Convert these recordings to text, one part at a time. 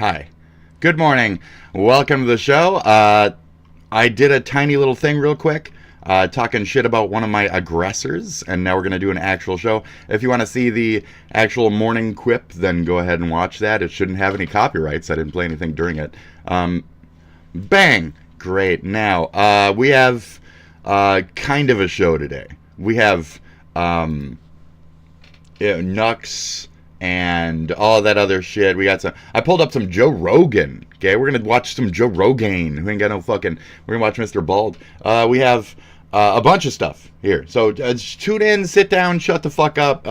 Hi. Good morning. Welcome to the show. I did a tiny little thing real quick, talking shit about one of my aggressors, and now we're going to do an actual show. If you want to see the actual morning quip, then go ahead and watch that. It shouldn't have any copyrights. I didn't play anything during it. Bang! Great. Now, we have kind of a show today. We have Nux and all that other shit. We got some. I pulled up some Joe Rogan. Okay, we're gonna watch some Joe Rogan. Who ain't got no fucking. We're gonna watch Mr. Bald. We have a bunch of stuff here. So tune in, sit down, shut the fuck up,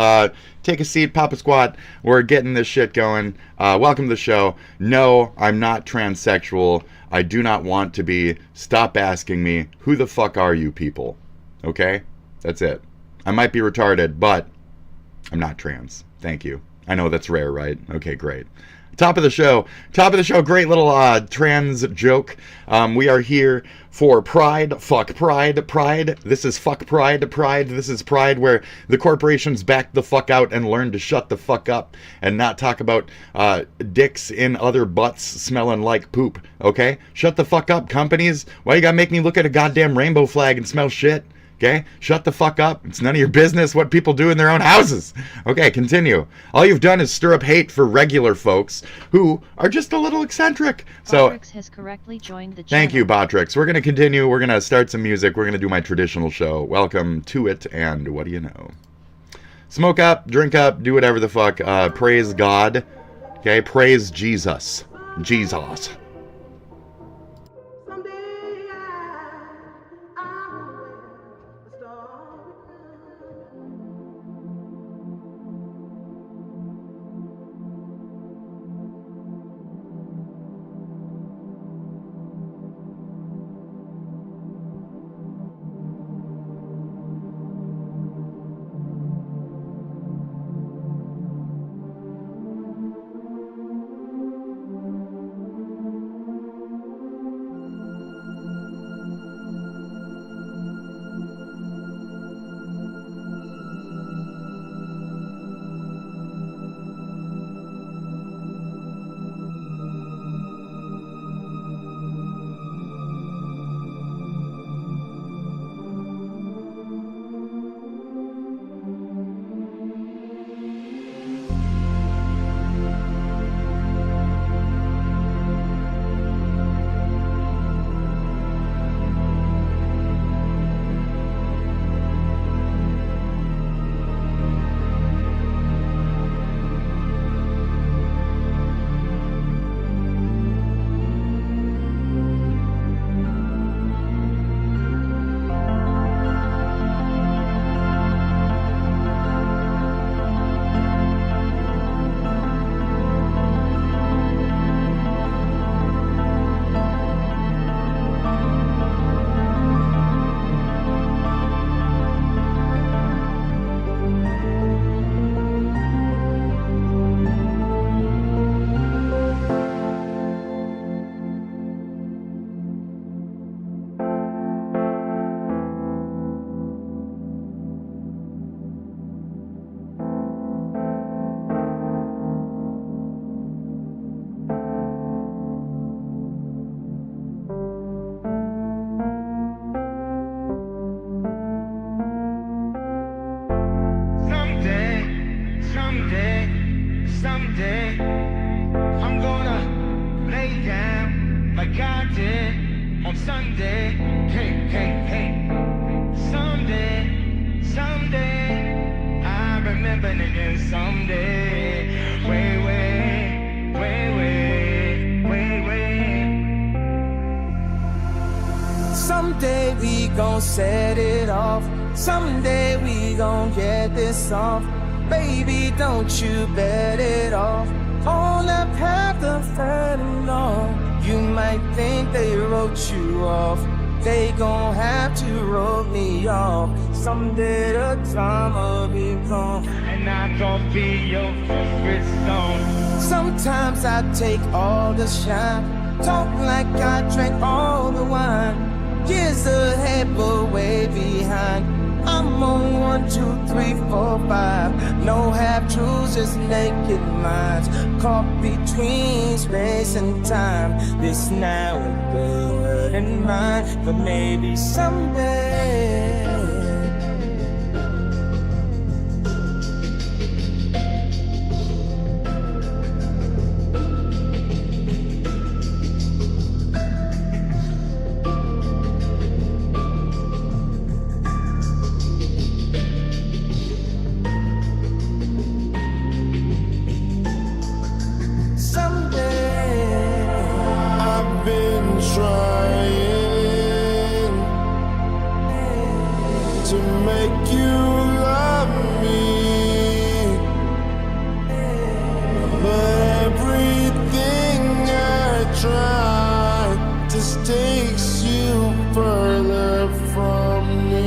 take a seat, pop a squat. We're getting this shit going. Welcome to the show. No, I'm not transsexual. I do not want to be. Stop asking me. Who the fuck are you people? Okay, that's it. I might be retarded, but I'm not trans. Thank you. I know that's rare, right? Okay, great. Top of the show, great little trans joke. We are here for Pride. Fuck Pride. This is fuck Pride. This is Pride, where the corporations back the fuck out and learn to shut the fuck up and not talk about dicks in other butts smelling like poop. Okay? Shut the fuck up, companies. Why you gotta make me look at a goddamn rainbow flag and smell shit? Okay? Shut the fuck up. It's none of your business what people do in their own houses. Okay, continue. All you've done is stir up hate for regular folks who are just a little eccentric. So, Botrix has correctly joined the channel. Thank you, Botrix. We're going to continue. We're going to start some music. We're going to do my traditional show. Welcome to it, and what do you know? Smoke up, drink up, do whatever the fuck. Praise God. Okay? Praise Jesus. Jesus. Someday, I'm gonna lay down like I did on Sunday. Hey. Someday, I remember it someday. Wait. Someday we gon' set it off. Someday we gon' get this off. Baby, don't you bet it off on that path of fentanyl. You might think they wrote you off. They gon' have to wrote me off. Someday the time will be gone, and I gon' be your favorite song. Sometimes I take all the shine, talk like I drank all the wine. Years ahead but way behind, I'm on 1, 2, 3, 4, 5. No half truths, just naked minds. Caught between space and time. This now a good in mind, but maybe someday. I've been trying to make you love me, but everything I try just takes you further from me.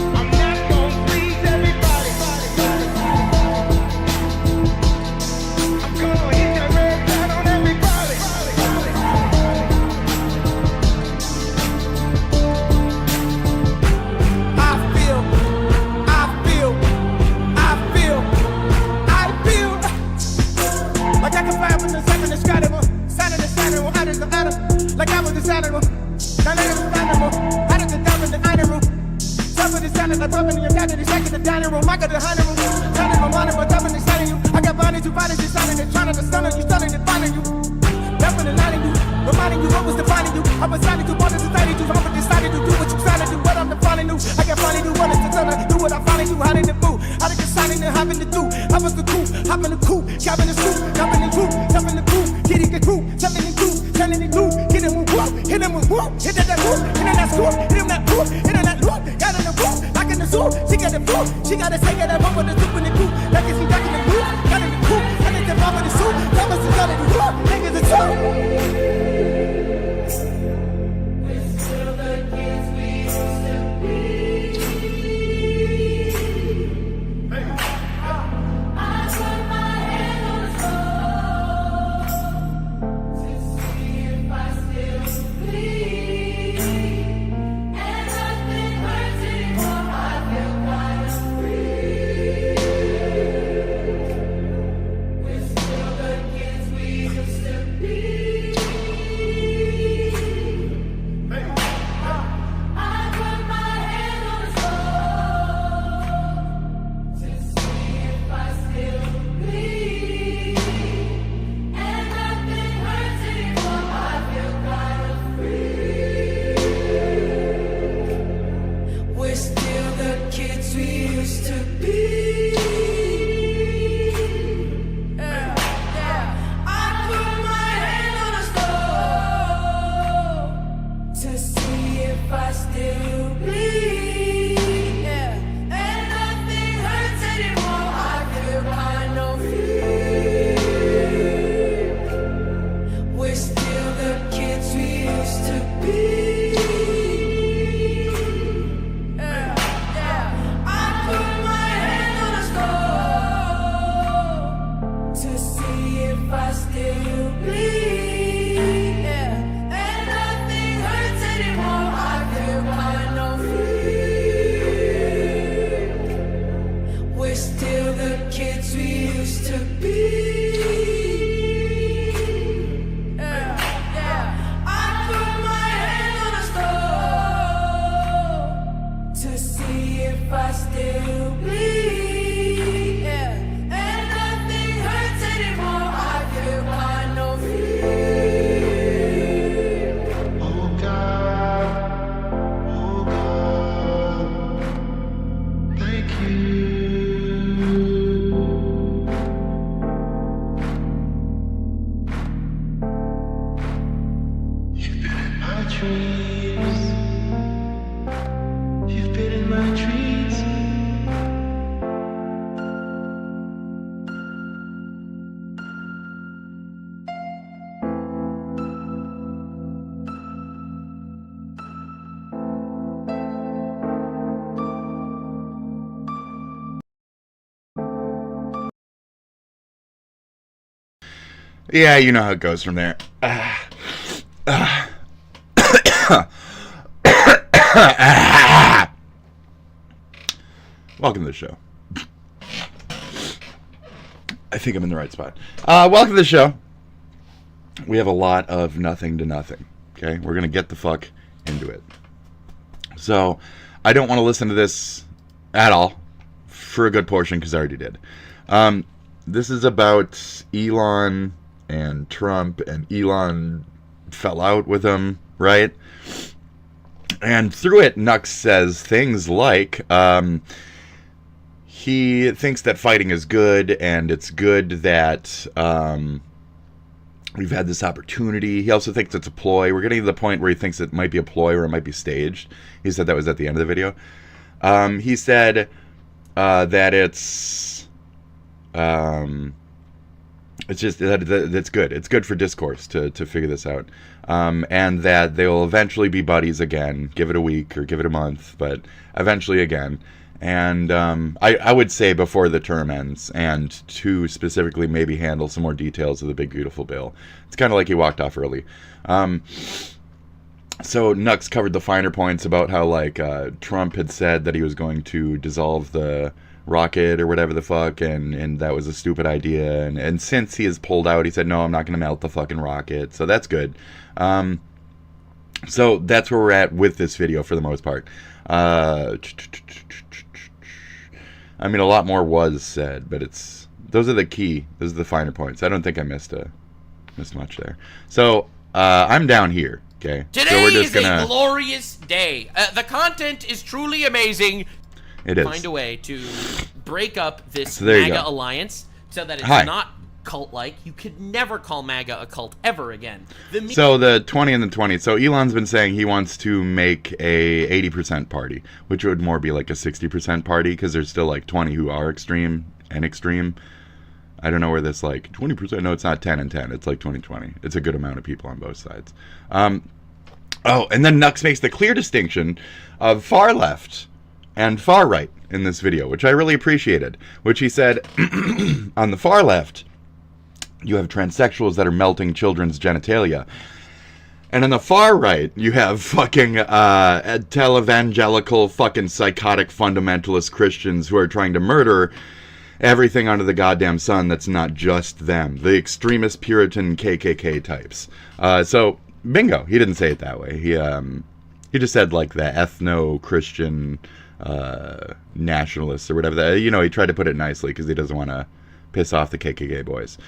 I'm not gonna please everybody. I'm gonna hit that red light on everybody. Like I can fly up in the sun in the sky, sign in the Saturn, out of the atom, like I was the Saturn. Now let it be animal, out of the diamond, the iron room. Top of the salad, like pumping in your cat, it's like in the dining room. I got the honey room, turning my mind, but top of the signing you. I got bodies, you bodies, you signing it, trying to stun you, stunning it, finding you. Definitely lining you, reminding you what was defining you. I was signing to what is decided to, I'm decided to do what you signed to do, what I'm defining you. I can finally do what is determined, do what I finally do, how did it move? How did the signing and having to do? I was the cool, hopping the cool, chopping the scoop, chopping the coop, chopping the coop, getting the coop, telling the coop, telling the loop, hit him with whoop, hit him with whoop, hit that whoop, hit that scoop, hit him that whoop, hit him that loop, got in the whoop, lock in the zoo, she got the food, she got a say that bump with the soup in the coop, like it's back in the loop, got in the coop, I need the bump with the soup, that was the gun in the whoop, niggas the two. Yeah, you know how it goes from there. Welcome to the show. I think I'm in the right spot. Welcome to the show. We have a lot of nothing to nothing. Okay, we're gonna get the fuck into it. So, I don't want to listen to this at all for a good portion because I already did. This is about Elon and Trump, and Elon fell out with him, right? And through it, Nux says things like, he thinks that fighting is good, and it's good that we've had this opportunity. He also thinks it's a ploy. We're getting to the point where he thinks it might be a ploy or it might be staged. He said that was at the end of the video. He said that it's just that it's good. It's good for discourse to figure this out. And that they'll eventually be buddies again. Give it a week or give it a month, but eventually again. And I would say before the term ends, and to specifically maybe handle some more details of the big beautiful bill. It's kind of like he walked off early. So Nux covered the finer points about how like Trump had said that he was going to dissolve the rocket or whatever the fuck, and that was a stupid idea. And since he has pulled out, he said, no, I'm not going to melt the fucking rocket. So that's good. So that's where we're at with this video for the most part. I mean, a lot more was said, but those are the finer points. I don't think I missed much there. So I'm down here. Okay. Today so we're just is a glorious day. The content is truly amazing. It is. Find a way to break up this So there you MAGA go. alliance so that it's Hi. not cult-like. You could never call MAGA a cult ever again. So the 20 and the 20. So Elon's been saying he wants to make a 80% party, which would more be like a 60% party because there's still like 20 who are extreme and extreme. I don't know where this like 20%. No, it's not 10 and 10. It's like 20-20. It's a good amount of people on both sides. Oh, and then Nux makes the clear distinction of far left and far right in this video, which I really appreciated. Which he said, on the far left, you have transsexuals that are melting children's genitalia. And on the far right, you have fucking televangelical fucking psychotic fundamentalist Christians who are trying to murder everything under the goddamn sun that's not just them. The extremist Puritan KKK types. So, bingo. He didn't say it that way. He just said like the ethno-Christian nationalists or whatever. You know, he tried to put it nicely because he doesn't want to piss off the KKK boys.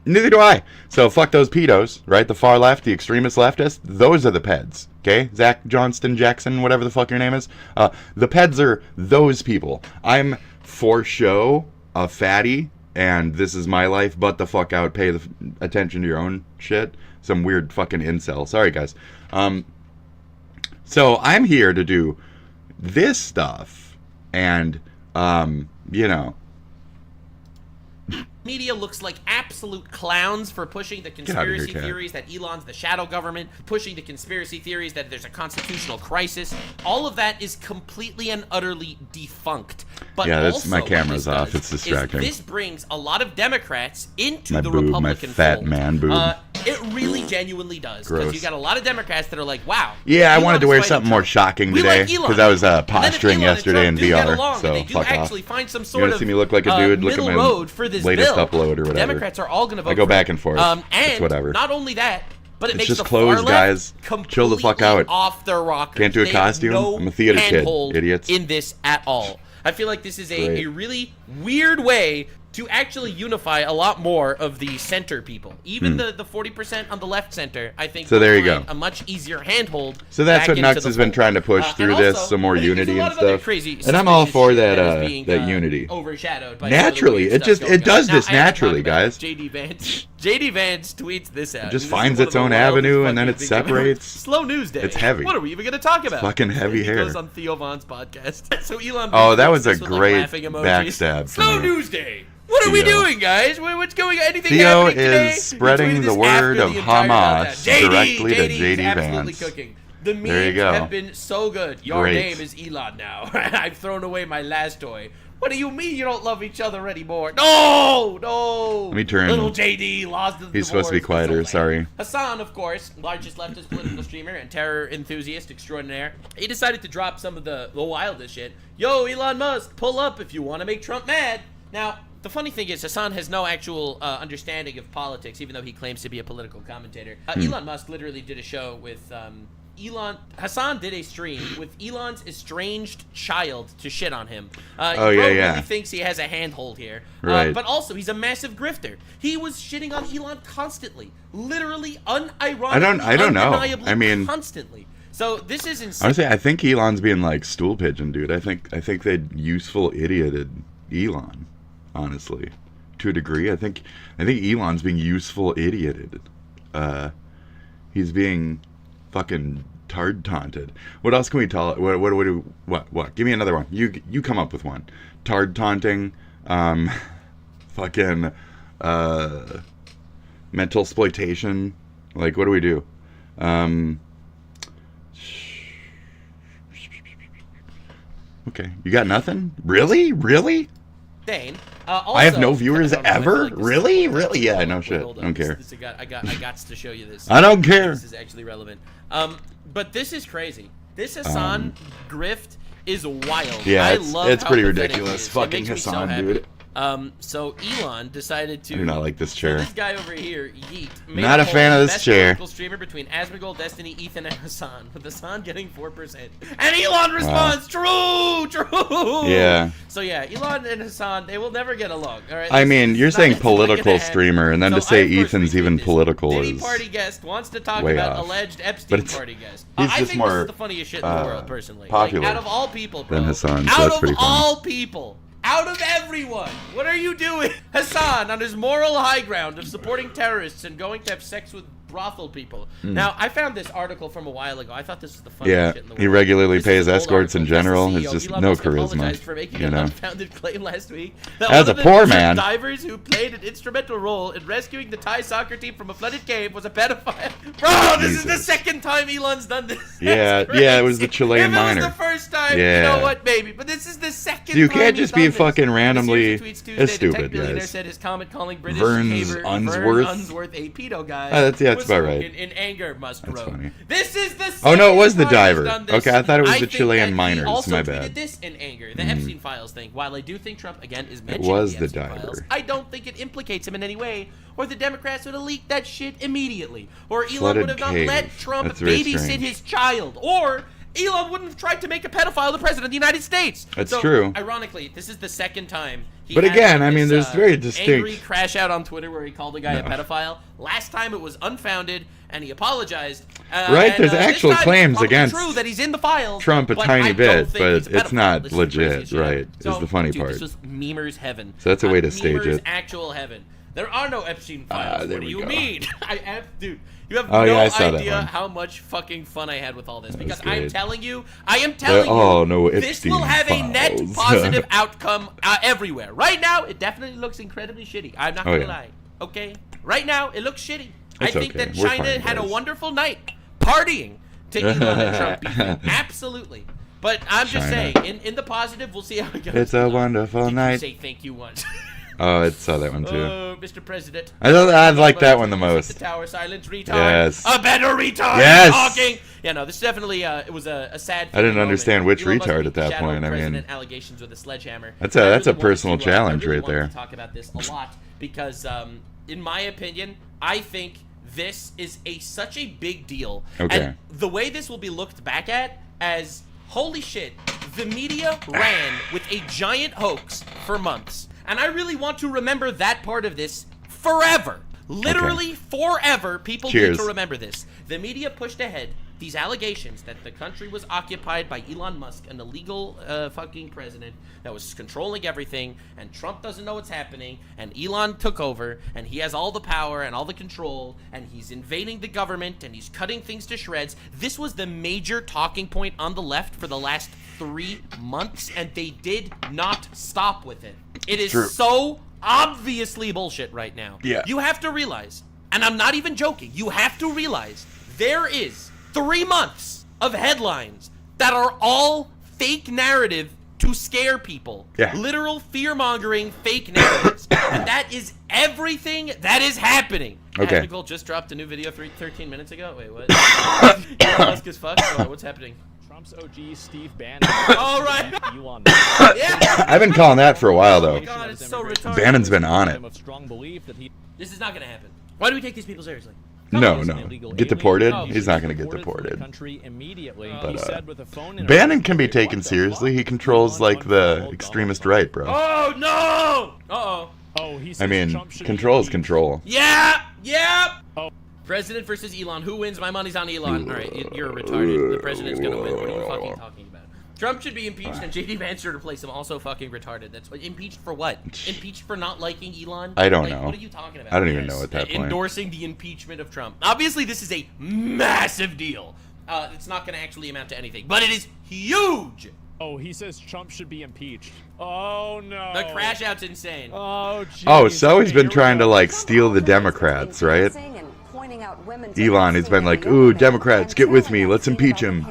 Neither do I. So fuck those pedos, right? The far left, the extremist leftists, those are the peds. Okay? Zack, Johnston, Jackson, whatever the fuck your name is. The peds are those people. I'm for show a fatty, and this is my life, but the fuck out, pay the attention to your own shit. Some weird fucking incel. Sorry, guys. So I'm here to do this stuff, and, you know, media looks like absolute clowns for pushing the conspiracy theories that Elon's the shadow government, pushing the conspiracy theories that there's a constitutional crisis. All of that is completely and utterly defunct. But yeah, also, my camera's what off. this It's does distracting. is this brings a lot of Democrats into My the boob, Republican my fat fold. man boob. It really genuinely does. Because Gross. you got a lot of Democrats that are like, wow. Yeah, I Elon wanted to is wear fighting something more Trump. shocking We today like Elon. because I was And then if posturing Elon and yesterday in Trump do get VR. along, and So they do fuck actually off. find some You sort want to of see me look like a dude? Look at middle my road for this latest bill. upload or whatever. Democrats are all going to vote I go for back it. and forth. And It's whatever. not only that, but it It's makes just the closed, far guys. left Chill the fuck completely out. off their rockers. Can't do a They have costume? no I'm a theater kid, handhold idiots. in this at all. I feel like this is Great. a really weird way to actually unify a lot more of the center people. Even the 40% on the left center, I think, So there you find go. a much easier handhold. So that's back what into Nux the has been fold. trying to push through And this, also, some more I think there's unity a lot and of other stuff. crazy, And I'm all suspicious for shit that, is being, that unity. overshadowed by Naturally, some of the weird it stuff just- it going on. does this Now, I have to naturally, talk about guys. JD Vance. JD Vance tweets this out. It just This is finds one its of the own wildest avenue, and then fucking it things I've ever- separates. Slow news day. It's heavy. What are we even going to talk about? Fucking heavy he hair. goes on Theo Vaughn's podcast. So Elon. Oh, that tweets was a this with, like, great laughing emojis. backstab for Slow me. news day. What are we Theo. doing, guys? What's going on? Anything Theo happening today? is He spreading tweeted the this word after of the entire Hamas meltdown. directly to JD JD is absolutely Vance. cooking. The memes There you go. have been so good. Your Great. name is Elon now. I've thrown away my last toy. What do you mean you don't love each other anymore? No! Let me turn. Little JD lost the He's supposed to be divorce. quieter, He's so sorry. lame. Hassan, of course, largest leftist political streamer and terror enthusiast extraordinaire. He decided to drop some of the wildest shit. Yo, Elon Musk, pull up if you want to make Trump mad. Now, the funny thing is, Hassan has no actual understanding of politics, even though he claims to be a political commentator. Elon Musk literally did a show with Hassan did a stream with Elon's estranged child to shit on him. Really thinks he has a handhold here. Right. But also, he's a massive grifter. He was shitting on Elon constantly. Literally, unironically, I don't know. undeniably, I mean, constantly. So this is insane. Honestly, I think Elon's being like stool pigeon, dude. I think they useful idioted Elon. Honestly, to a degree, I think Elon's being useful idioted. He's being fucking tard taunted. What else can we tell? What? Give me another one. You come up with one. Tard taunting. Fucking mental exploitation. Like, what do we do? Okay, you got nothing? Really? Dane. I have no viewers I feel ever? like this Really? is- Really? Yeah, no shit. Hold on. Don't care. I got to show you this. I don't care. This is actually relevant. But this is crazy. This Hassan grift is wild. Yeah, I it's love pretty how pathetic ridiculous. it is. It Fucking makes me so Hassan, happy. dude. So Elon decided to. I do not like this so chair. this guy over here, Yeet. made Not a poll fan of the this best chair. political streamer between Asmongold, Destiny, Ethan, and Hassan, with Hassan getting 4%. And Elon responds, "True." Yeah. So yeah, Elon and Hassan, they will never get along. All right. I This mean, is you're not- saying it's not gonna political happen. streamer, and then So to say I, of course, Ethan's retweet even this. political Diddy is party guest wants to talk way about off. alleged Epstein But it's- party guest. he's I just think this more, is the funniest shit in the world, personally. popular Like, out of all people, bro. than Hassan, so out that's of pretty funny. all people. Out of everyone, what are you doing? Hassan, on his moral high ground of supporting terrorists and going to have sex with brothel people. Now, I found this article from a while ago. I thought this was the funniest Yeah, shit in the world. he regularly This is pays an old escorts in article. That's the general. CEO. It's just Elon no Musk charisma, apologized for making you an know. unfounded claim last week that As one a of poor the man. divers who played an instrumental role in rescuing the Thai soccer team from a flooded cave was a pedophile. Bro, this is the Jesus. second time Elon's done this. Yeah, That's yeah, it was the crazy. Chilean if it miner. was the first time, Yeah. you know what, maybe. But this is the second You time can't he's just be done this. fucking randomly- The series of tweets it's Tuesday, the stupid, tech billionaire guys. said his comment calling British Vern caver Unsworth? Vern Unsworth a pedo guy. That's was about right. spoken in anger, Musk That's wrote. funny. This is the Oh, no, it was the second time he's diver. done this. Okay, I thought it was the think Chilean that miners. He also My tweeted bad. this in anger, the Epstein Files thing. While I do think Trump again is mentioned was in the Epstein diver. Files, I don't think it implicates him in any way, or the Democrats would have leaked that shit immediately, or Elon Flooded would have not cave. let Trump That's very babysit strange. his child, or Elon wouldn't have tried to make a pedophile the president of the United States. That's So, true. Ironically, this is the second time. But had, again, like, I mean, this, there's very distinct- angry crash out on Twitter where he called a guy a No. pedophile. Last time it was unfounded, and he apologized. Right, and, there's this actual time it's claims probably against true that he's in the files, Trump a but tiny I don't bit, think but he's a it's pedophile. not This is the legit, craziest shit right, ever. is the funny dude, part. This was memers heaven. So that's a way to stage memers it. actual heaven. There are no Epstein files. there What do we you go. mean? Dude, you have Oh, no yeah, I saw that idea one. how much fucking fun I had with all this. That Because was I'm good. telling you, no Epstein this will have a net files. positive outcome everywhere. Right now, it definitely looks incredibly shitty. I'm not Oh, gonna yeah. lie. Okay? Right now, it looks shitty. It's I think okay. that We're China fine, had a guys. wonderful night partying to Elon and Trump beefing. Absolutely. But I'm just China. saying, in the positive, we'll see how it goes. It's a wonderful Did you night. say thank you once? Oh, I saw that one too. Oh, Mr. President. I like that one the The most. tower silence retard. Yes. A better retard. Yes. Talking. Yeah, no, this definitely it was a sad. I didn't moment. understand which Elon Musk retard beat at that shadow point, I mean- president allegations with a sledgehammer. That's And I a wanted personal to, challenge I really right wanted there. to talk about this a lot because, in my opinion, I think this is such a big deal. Okay. And the way this will be looked back at as, holy shit, the media ran with a giant hoax for months. And I really want to remember that part of this forever. Literally forever, people Cheers. need to remember this. The media pushed ahead these allegations that the country was occupied by Elon Musk, an illegal fucking president that was controlling everything, and Trump doesn't know what's happening, and Elon took over, and he has all the power and all the control, and he's invading the government, and he's cutting things to shreds. This was the major talking point on the left for the last 3 months, and they did not stop with it. It is True. so obviously bullshit right now. Yeah. You have to realize, and I'm not even joking, you have to realize there is 3 months of headlines that are all fake narrative to scare people. Yeah. Literal fear-mongering fake narratives. And that is everything that is happening. Okay. Nicole just dropped a new video 13 minutes ago. Wait, what? Elon Musk as fuck? Oh, what's happening? Trump's OG Steve Bannon. All right. Elon Yeah. I've been calling that for a while, though. Oh my God, it's so retarded. Bannon's been on it. of strong belief that he This is not going to happen. Why do we take these people seriously? No, is an no. illegal Get alien. deported? Oh, He's not going to get from the deported. country immediately. But, He said with a phone interview, Bannon can be "What taken the seriously. fuck? He controls, Elon like, the unfollowed extremist Donald right, bro. Oh, no! Uh-oh. Oh, he I says mean, Trump should control is be control. Yeah! Yeah! Oh. President versus Elon. Who wins? My money's on Elon. All right, you're retarded. The president's going to win. What are you fucking talking about? Trump should be impeached, and J.D. Vance should replace him. Also fucking retarded. That's what. Impeached for what? Impeached for not liking Elon? I don't Like, know. What are you talking about? I don't even know at that point. Endorsing the impeachment of Trump. Obviously, this is a massive deal. It's not going to actually amount to anything, but it is huge. Oh, he says Trump should be impeached. Oh no. The crash out's insane. Oh, geez. Oh, so he's Okay, been here we trying to, go. like, steal the Democrats, right? Elon has been like, ooh, Democrats, get with me. Let's impeach him.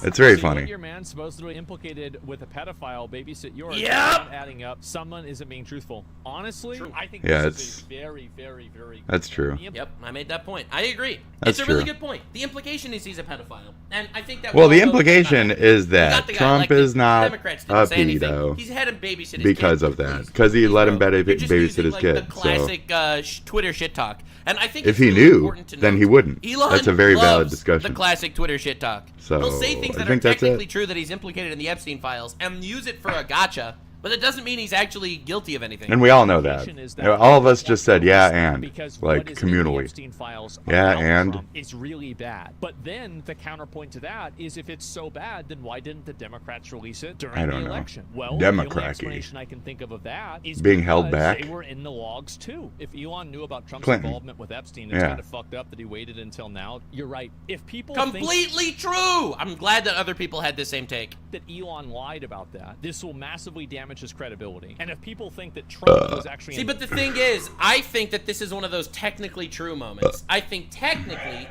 It's very See, when funny. your man supposedly implicated with a pedophile babysit yours. Yep. Not adding up. Someone isn't being truthful. Honestly, I think Yeah, this it's- is a very, very, very. Good That's true. point. Yep, I made that point. I agree. That's it's a really true. good point. The implication is he's a pedophile, and I think that. Well, we the all know implication that's not is happening. We got that the guy Trump elected. is not Democrats a didn't say anything. pedo He's had him babysit his because kid. of that. Please. Because he Please, let him bro. You're just babysit using, his like, kid. The So classic Twitter shit talk, and I think if it's he really knew, important to then note, he wouldn't. Elon That's a very valid loves discussion. The classic Twitter shit talk. So, He'll say things I that are think that's technically it. true that he's implicated in the Epstein files and use it for a gotcha. But it doesn't mean he's actually guilty of anything. And we all know that. Is that All of us just said, yeah, and, because like, what is in the communally. Epstein files Yeah, about and. Trump is really bad. But then the counterpoint to that is, if it's so bad, then why didn't the Democrats release it during I the don't know. election? Well, the Democracy. only explanation I can think of that is Being held because back? They were in the logs too. If Elon knew about Trump's Clinton. involvement with Epstein, it's Yeah. kind of fucked up that he waited until now. You're right. If people Completely true. I'm glad that other people had the same take. think that Elon lied about that, this will massively damage his credibility. And if people think that Trump was actually See, but the thing is, I think that this is one of those technically true moments. I think technically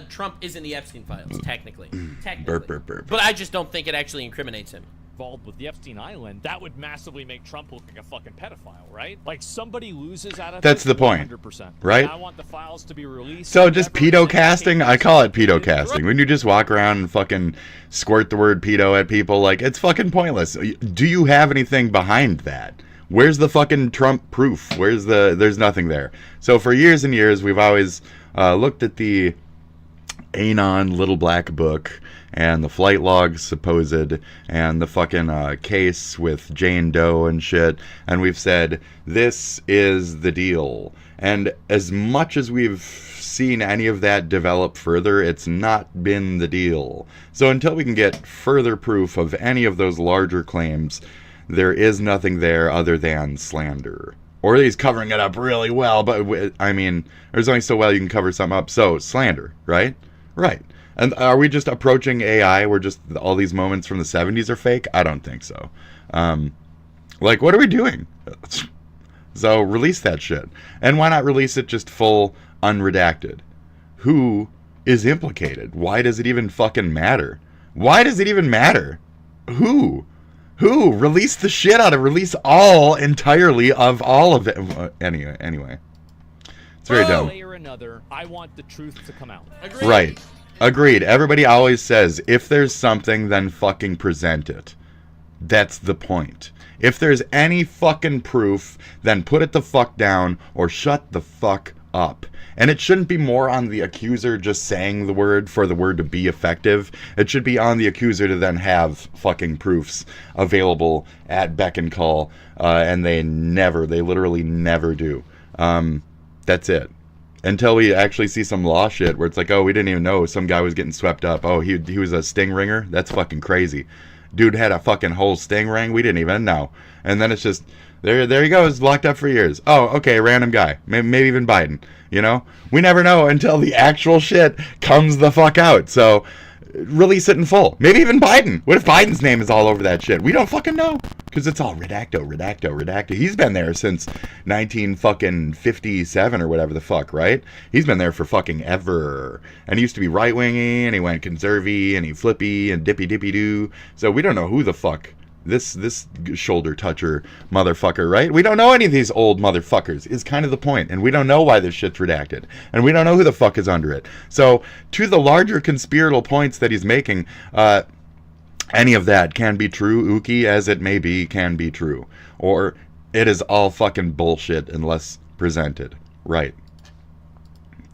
Trump is in the Epstein files. Technically. Burp, burp, burp. But I just don't think it actually incriminates him. involved with the Epstein Island, that would massively make Trump look like a fucking pedophile, right? Like, somebody loses out of That's this the point, 100%. right? And I want the files to be released. So just Whatever pedo is casting? I call it pedo casting. When you just walk around and fucking squirt the word pedo at people, like, it's fucking pointless. Do you have anything behind that? Where's the fucking Trump proof? There's nothing there. So for years and years, we've always looked at the Anon Little Black Book and the flight logs supposed and the fucking case with Jane Doe and shit, and we've said, this is the deal. And as much as we've seen any of that develop further, it's not been the deal. So until we can get further proof of any of those larger claims, there is nothing there other than slander. Or he's covering it up really well, but I mean, there's only so well you can cover something up. So, slander, right? Right. And are we just approaching AI where just all these moments from the 70s are fake? I don't think so. Like, what are we doing? So, release that shit. And why not release it just full, unredacted? Who is implicated? Why does it even fucking matter? Why does it even matter? Who? Who? Release the shit out of it. Release all entirely of all of it. Anyway. It's very dumb. Way or another, I want the truth to come out. Agreed. Right. Agreed. Everybody always says, if there's something, then fucking present it. That's the point. If there's any fucking proof, then put it the fuck down or shut the fuck up. And it shouldn't be more on the accuser just saying the word for the word to be effective. It should be on the accuser to then have fucking proofs available at beck and call. And they literally never do. That's it. Until we actually see some law shit where it's like, oh, we didn't even know some guy was getting swept up. Oh, he was a sting ringer? That's fucking crazy. Dude had a fucking whole sting ring? We didn't even know. And then it's just, there he goes, locked up for years. Oh, okay, random guy. Maybe even Biden. You know? We never know until the actual shit comes the fuck out. So, release it in full. Maybe even Biden. What if Biden's name is all over that shit? We don't fucking know. Because it's all redacto. He's been there since 1957 or whatever the fuck, right? He's been there for fucking ever. And he used to be right-wingy, and he went conservy, and he flippy, and dippy-dippy-doo. So we don't know who the fuck this shoulder toucher motherfucker, right? We don't know any of these old motherfuckers is kind of the point, and we don't know why this shit's redacted, and we don't know who the fuck is under it. So to the larger conspiratorial points that he's making, any of that can be true, ooky as it may be, can be true, or it is all fucking bullshit unless presented right.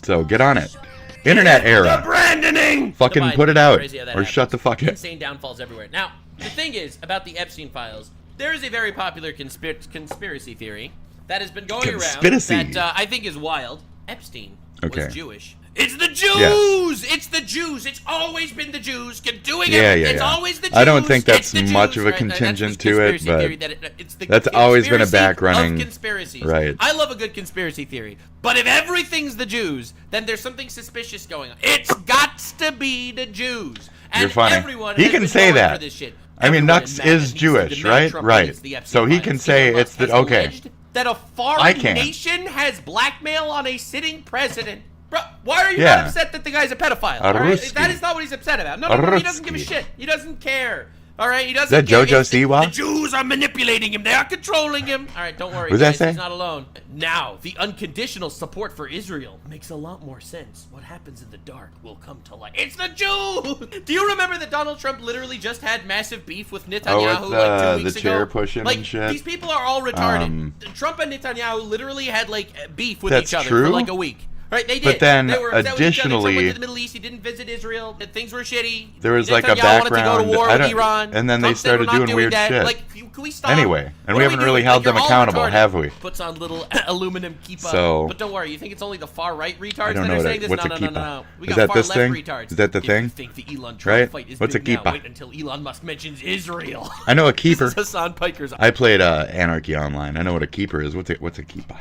So get on it. Internet era. The brandoning! Fucking The Biden, put it out, crazy how that or happens. shut the fuck up. Insane downfalls everywhere. Now, the thing is, about the Epstein files, there is a very popular conspiracy theory that has been going Conspiracy. around that I think is wild. Epstein Okay. was Jewish. It's the Jews! It's the Jews! It's always been the Jews doing it. It's always the Jews. I don't think that's It's the much Jews, of a right? contingent That's to it, conspiracy but theory that it's the that's always been a conspiracy back-running- of conspiracies. right. I love a good conspiracy theory, but if everything's the Jews, then there's something suspicious going on. It's got to be the Jews. And You're funny. everyone He has can been say going that. for this shit. I mean, Everyone Nux mad is that Jewish, demand right? Trump Right. against the Epstein So he files. can say Elon it's Musk the- has okay. alleged that a I foreign can. nation has blackmail on a sitting president. Bro, why are you Yeah. not upset that the guy's a pedophile? All right? Ruski. That is not what he's upset about. No, he doesn't give a Ruski. shit. He doesn't care. All right, he doesn't. Is that care. Jojo It's the Siwa? Jews are manipulating him. They are controlling him. All right, don't worry. What does that guys, say? He's not alone. Now, the unconditional support for Israel makes a lot more sense. What happens in the dark will come to light. It's the Jews. Do you remember that Donald Trump literally just had massive beef with Netanyahu with, like 2 the weeks chair ago? pushing like, and shit? These people are all retarded. Trump and Netanyahu literally had like beef with That's each other true? for like a week. Right, they did. But then, they were upset with each other. Trump additionally- went to the Middle East. He didn't visit Israel. Things were shitty. There was like a Netanyahu wanted to go background. to war I with don't- Iran. and then they Trump said, "We're started not doing weird that." shit. Like, can we stop? Anyway, and What we are haven't doing? really Like, held you're them all accountable, retarded. have we? Puts on little aluminum kippah. So- but don't worry. You think it's only the far right retards I don't that know are what saying a- this? what's No. a kippah? We Is got that far this left thing? retards. 'Cause Is that the if thing? You think the Elon Trump Right? fight is What's a big now, kippah? wait until Elon Musk mentions Israel. I know a This keeper. is Hassan Piker's. I played Anarchy Online. I know what a keeper is. What's a keeper?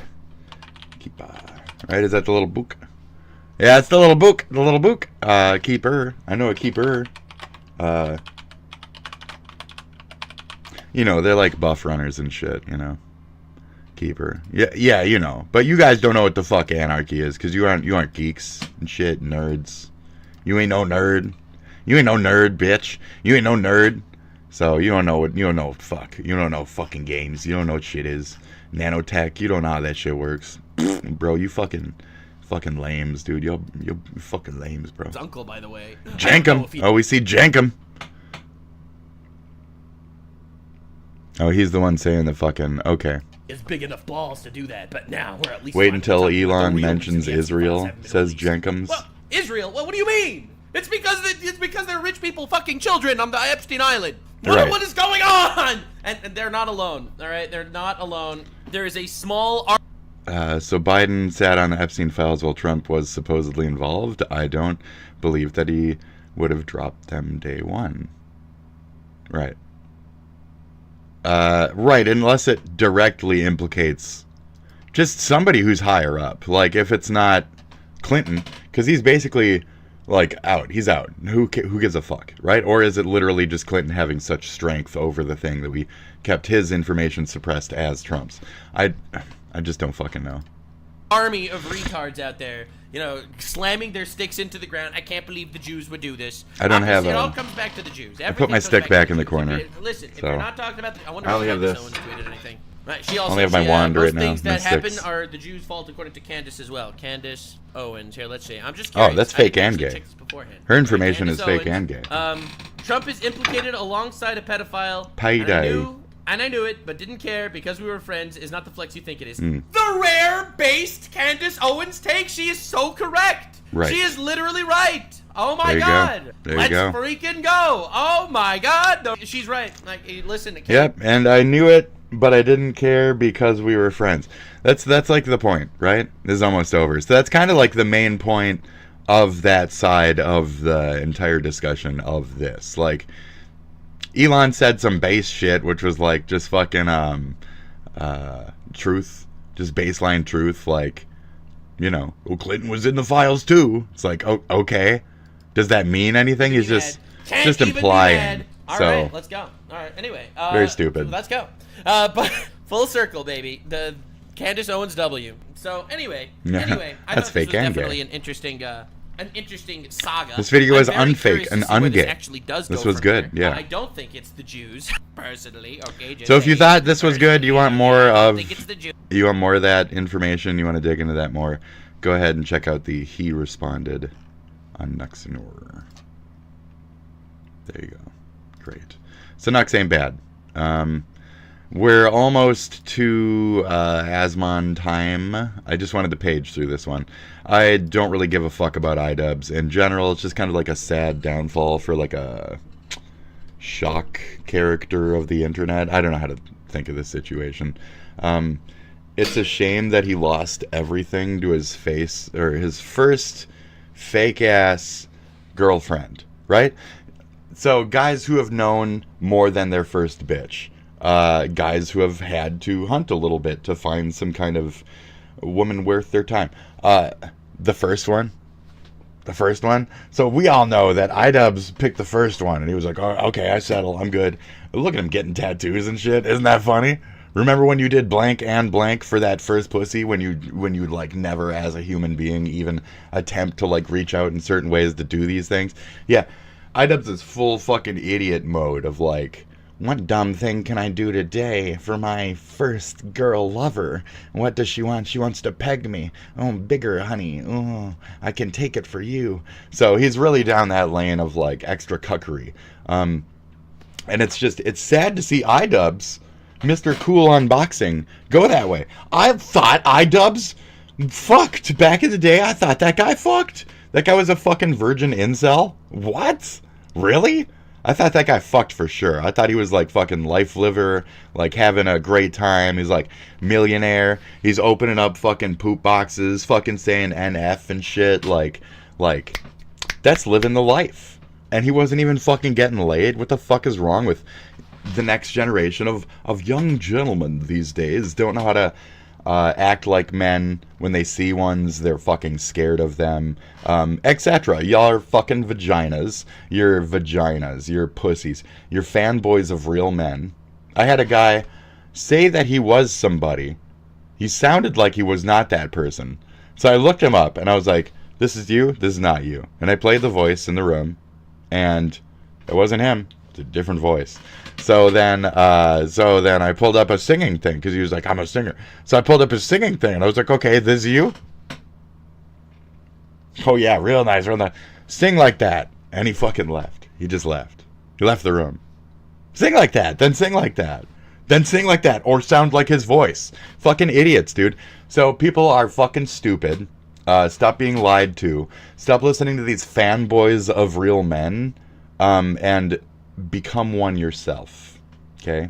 Keeper. Right? Is that the little book? Yeah, it's the little book. The little book. Keeper. I know a keeper. You know, they're like buff runners and shit, you know. Keeper. Yeah, you know. But you guys don't know what the fuck anarchy is, because you aren't geeks and shit, nerds. You ain't no nerd. You ain't no nerd, bitch. You ain't no nerd. So you don't know fuck. You don't know fucking games. You don't know what shit is. Nanotech, you don't know how that shit works. Bro, you fucking lames, dude. You're fucking lames, bro. His uncle, by the way. Jankum. Oh, we see Jankum. Oh, he's the one saying the fucking okay. Is big enough balls to do that, but now we're at least Wait finally until talking about Elon the real mentions reason the Epstein Israel, files haven't been says released. Jenkins. Well, Israel? Well, what do you mean? It's because they're rich people fucking children on the Epstein Island. Right. What is going on? And they're not alone. All right, they're not alone. There is a small. So Biden sat on the Epstein files while Trump was supposedly involved. I don't believe that he would have dropped them day one. Right. Right, unless it directly implicates just somebody who's higher up. Like, if it's not Clinton, because he's basically, like, out. He's out. Who gives a fuck, right? Or is it literally just Clinton having such strength over the thing that we kept his information suppressed as Trump's? I just don't fucking know. Army of retards out there, you know, slamming their sticks into the ground. I can't believe the Jews would do this. I don't have It a- all comes back to the Jews. I put my stick back in the corner. Listen, if so. you're not talking about, I wonder I if only have Candace this. Owens tweeted anything. Right, she also only have my wand most right now, things my that happen sticks. are the Jews' fault, according to Candace as well. Candace Owens. Here, let's see. I'm just Oh, curious. that's I didn't fake and actually gay. check this beforehand. Her information Candace is fake Owens. and gay. Trump is implicated alongside a pedophile. Payday. And I knew it, but didn't care because we were friends. Is not the flex you think it is. Mm. The rare-based Candace Owens take. She is so correct. Right. She is literally right. Oh my There you go. God. There you Let's go. freaking go. Oh my God. No, she's right. Like, listen. Yep, and I knew it, but I didn't care because we were friends. That's like the point, right? This is almost over. So that's kind of like the main point of that side of the entire discussion of this. Like, Elon said some base shit, which was like just fucking truth, just baseline truth. Like, you know, well, Clinton was in the files too. It's like, oh, okay. Does that mean anything? He's just implying. All so right, let's go. All right, anyway. Very stupid. Let's go. But full circle, baby. The Candace Owens W. So anyway, Yeah, I that's thought fake this was and gay. definitely an interesting an interesting saga. This video is I'm very unfake curious and to see where this ungay. actually does This go was from good, here. yeah. I don't think it's the Jews, personally. Okay. Just So if you saying. thought this was good, you want more I don't of think it's the Jews. you want more of that information, you want to dig into that more, go ahead and check out the He Responded on Nuxanor. There you go. Great. So Nux ain't bad. We're almost to Asmon time. I just wanted to page through this one. I don't really give a fuck about iDubbbz in general. It's just kind of like a sad downfall for like a shock character of the internet. I don't know how to think of this situation. It's a shame that he lost everything to his face, or his first fake ass girlfriend, right? So guys who have known more than their first bitch. Guys who have had to hunt a little bit to find some kind of woman worth their time. The first one. So we all know that iDubbbz picked the first one, and he was like, "Oh, okay, I settle. I'm good." Look at him getting tattoos and shit. Isn't that funny? Remember when you did blank and blank for that first pussy, when you like never as a human being even attempt to like reach out in certain ways to do these things? Yeah, iDubbbz is full fucking idiot mode of like, what dumb thing can I do today for my first girl lover? What does she want? She wants to peg me. Oh, bigger, honey. Oh, I can take it for you. So he's really down that lane of like extra cuckery. And it's sad to see iDubbbz, Mr. Cool Unboxing, go that way. I thought iDubbbz fucked back in the day. I thought that guy fucked. That guy was a fucking virgin incel. What? Really? I thought that guy fucked for sure. I thought he was like fucking life liver, like having a great time. He's like millionaire. He's opening up fucking poop boxes, fucking saying NF and shit. Like that's living the life. And he wasn't even fucking getting laid. What the fuck is wrong with the next generation of young gentlemen these days? Don't know how to act like men. When they see ones, they're fucking scared of them, etc. Y'all are fucking vaginas. You're vaginas. You're pussies. You're fanboys of real men. I had a guy say that he was somebody. He sounded like he was not that person. So I looked him up, and I was like, this is you, this is not you. And I played the voice in the room, and it wasn't him. It's a different voice. So then I pulled up a singing thing, because he was like, I'm a singer. So I pulled up his singing thing, and I was like, okay, this is you? Oh yeah, real nice, real nice. Sing like that. And he fucking left. He just left. He left the room. Sing like that, then sing like that. Then sing like that, or sound like his voice. Fucking idiots, dude. So people are fucking stupid. Stop being lied to. Stop listening to these fanboys of real men, and become one yourself. Okay?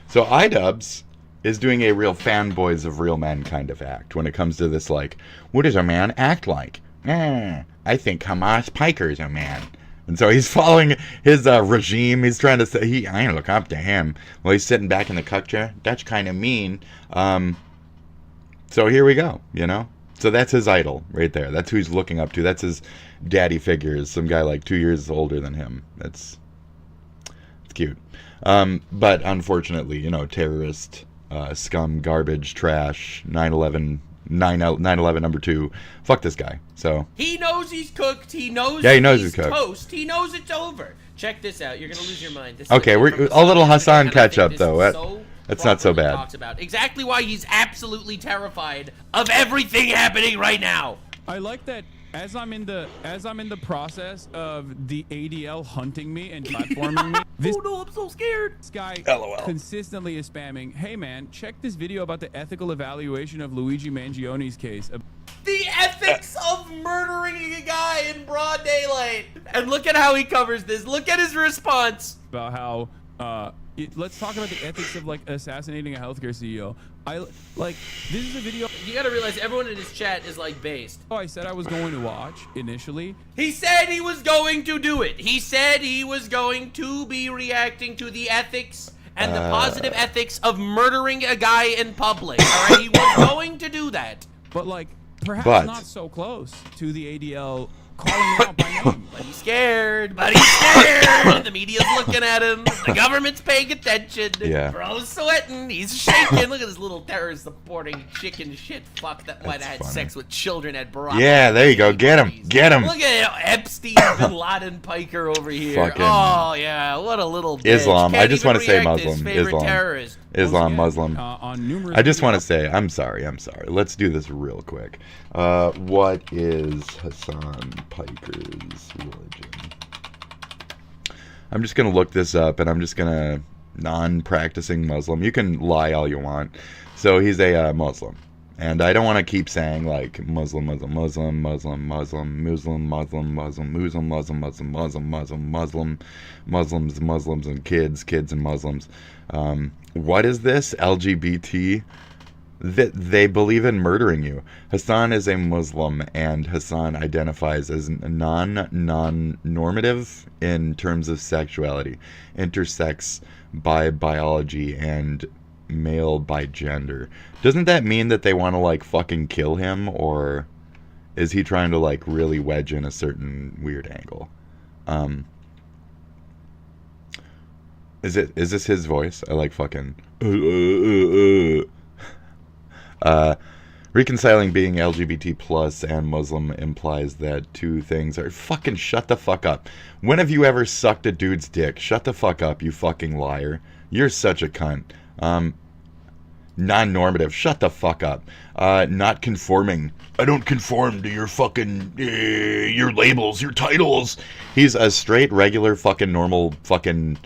So iDubbbz is doing a real fanboys of real men kind of act when it comes to this, like, what does a man act like? I think Hamas Piker is a man. And so he's following his regime. He's trying to say, I look up to him. Well, he's sitting back in the cuck chair. That's kind of mean. So here we go, you know? So that's his idol right there. That's who he's looking up to. That's his daddy figure, is some guy like 2 years older than him. It's cute. But unfortunately, you know, terrorist, scum, garbage, trash, 9/11 number 2. Fuck this guy. So he knows he's cooked. He knows. Yeah, he knows he's he's cooked. Toast. He knows it's over. Check this out. You're gonna lose your mind. This okay, we're a little Hassan catch up though. That's not so bad. Talks about exactly why he's absolutely terrified of everything happening right now. I like that as I'm in the process of the ADL hunting me and platforming me. Oh no, I'm so scared. This guy LOL. consistently is spamming, hey man, check this video about the ethical evaluation of Luigi Mangione's case. The ethics of murdering a guy in broad daylight. And look at how he covers this. Look at his response. About how let's talk about the ethics of like assassinating a healthcare CEO. This is a video. You gotta realize everyone in his chat is like based. I said I was going to watch initially. He said he was going to do it. He said he was going to be reacting to the ethics and the positive ethics of murdering a guy in public. All right, he was going to do that. But like, perhaps not so close to the ADL calling me out by name. But he's scared. But he's scared. The media's looking at him. The government's paying attention. Yeah. Bro's sweating. He's shaking. Look at this little terrorist supporting chicken shit fuck that might have had funny. sex with children at Barack. Yeah, there you go. Get him. Get him. Look at Epstein Bin Laden Piker over here. Fucking Oh, yeah. What a little bitch. Islam. I Can't just even want to say react to his Muslim. favorite Islam. terrorist. Islam, Yeah, Muslim. on numerous I just media want to say, I'm sorry. Let's do this real quick. What is Hassan Piker's religion? I'm just going to look this up, and I'm just going to non-practicing Muslim. You can lie all you want. So he's a Muslim. And I don't want to keep saying, like, Muslim, Muslim, Muslim, Muslim, Muslim, Muslim, Muslim, Muslim, Muslim, Muslim, Muslim, Muslim, Muslim, Muslim, Muslims, Muslims, and kids and Muslims. What is this? LGBT? They believe in murdering you. Hassan is a Muslim, and Hassan identifies as non-normative in terms of sexuality, intersex by biology, and male by gender. Doesn't that mean that they want to, like, fucking kill him, or is he trying to, like, really wedge in a certain weird angle? Is this his voice? I like fucking reconciling being LGBT plus and Muslim implies that two things are fucking shut the fuck up. When have you ever sucked a dude's dick? Shut the fuck up, you fucking liar. You're such a cunt. Non-normative. Shut the fuck up. Not conforming. I don't conform to your fucking your labels, your titles. He's a straight, regular, fucking normal, fucking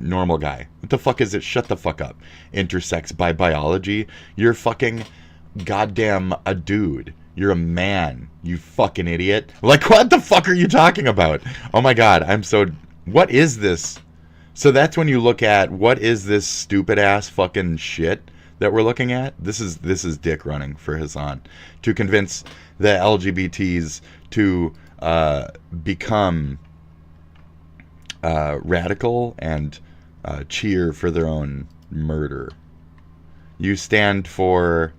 normal guy. What the fuck is it? Shut the fuck up. Intersex by biology. You're fucking goddamn a dude. You're a man. You fucking idiot. Like, what the fuck are you talking about? Oh my god, what is this? So that's when you look at, what is this stupid ass fucking shit that we're looking at? This is dick running for Hassan to convince the LGBTs to become radical and cheer for their own murder. You stand for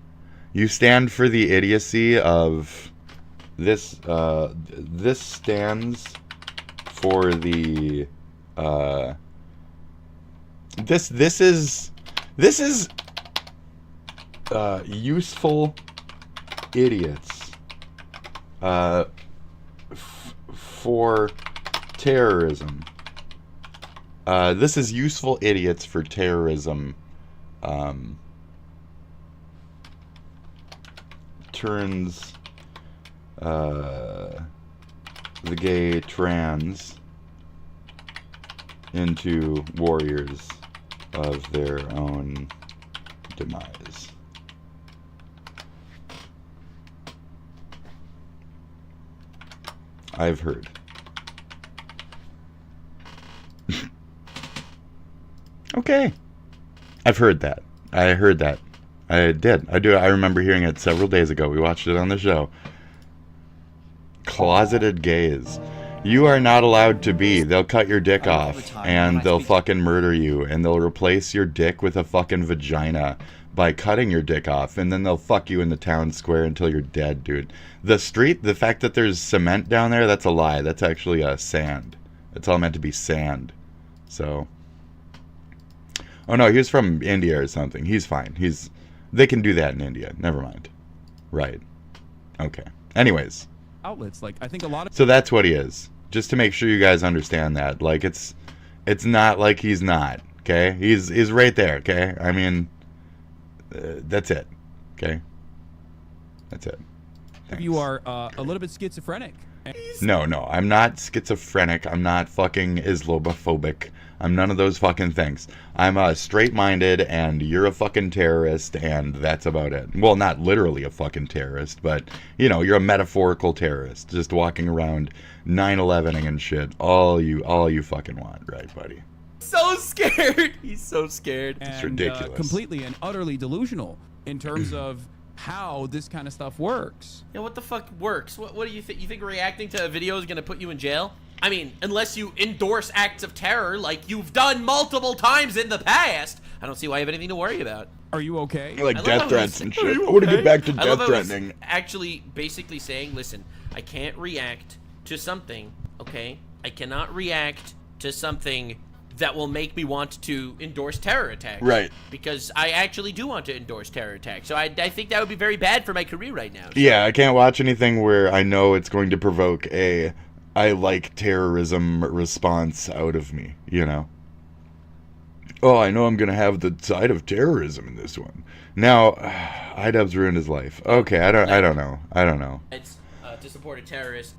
the idiocy of this. This stands for the. This is useful idiots for terrorism. This is useful idiots for terrorism. Turns the gay trans into warriors of their own demise. I've heard. Okay. I've heard that. I heard that. I did. I do. I remember hearing it several days ago. We watched it on the show. Closeted gays. You are not allowed to be. They'll cut your dick off, and they'll fucking murder you, and they'll replace your dick with a fucking vagina by cutting your dick off, and then they'll fuck you in the town square until you're dead, dude. The fact that there's cement down there, that's a lie. That's actually sand. It's all meant to be sand. So... Oh no, he was from India or something. He's fine. They can do that in India. Never mind. Right. Okay. Anyways. outlets. Like, I think a lot of... So that's what he is. Just to make sure you guys understand that. Like, it's not like he's not, okay? He's right there, okay? I mean, that's it, okay? That's it. Thanks. You are a little bit schizophrenic. No, I'm not schizophrenic. I'm not fucking Islamophobic. I'm none of those fucking things. I'm straight-minded, and you're a fucking terrorist, and that's about it. Well, not literally a fucking terrorist, but, you know, you're a metaphorical terrorist, just walking around 9/11ing and shit. All you fucking want, right, buddy? So scared. He's so scared. It's ridiculous. Completely and utterly delusional in terms of how this kind of stuff works. Yeah, what the fuck works? What do you think? You think reacting to a video is gonna put you in jail? I mean, unless you endorse acts of terror like you've done multiple times in the past. I don't see why you have anything to worry about. Are you okay? Like I love death how threats he's- and shit. I want to get back to I love death how he's threatening. actually basically saying, listen, I can't react to something, okay? I cannot react to something that will make me want to endorse terror attacks. Right. Because I actually do want to endorse terror attacks. So I think that would be very bad for my career right now. So. Yeah, I can't watch anything where I know it's going to provoke a I like terrorism response out of me, you know? Oh, I know I'm going to have the side of terrorism in this one. Now, IDubbbz ruined his life. Okay, I don't know. It's to support a terrorist.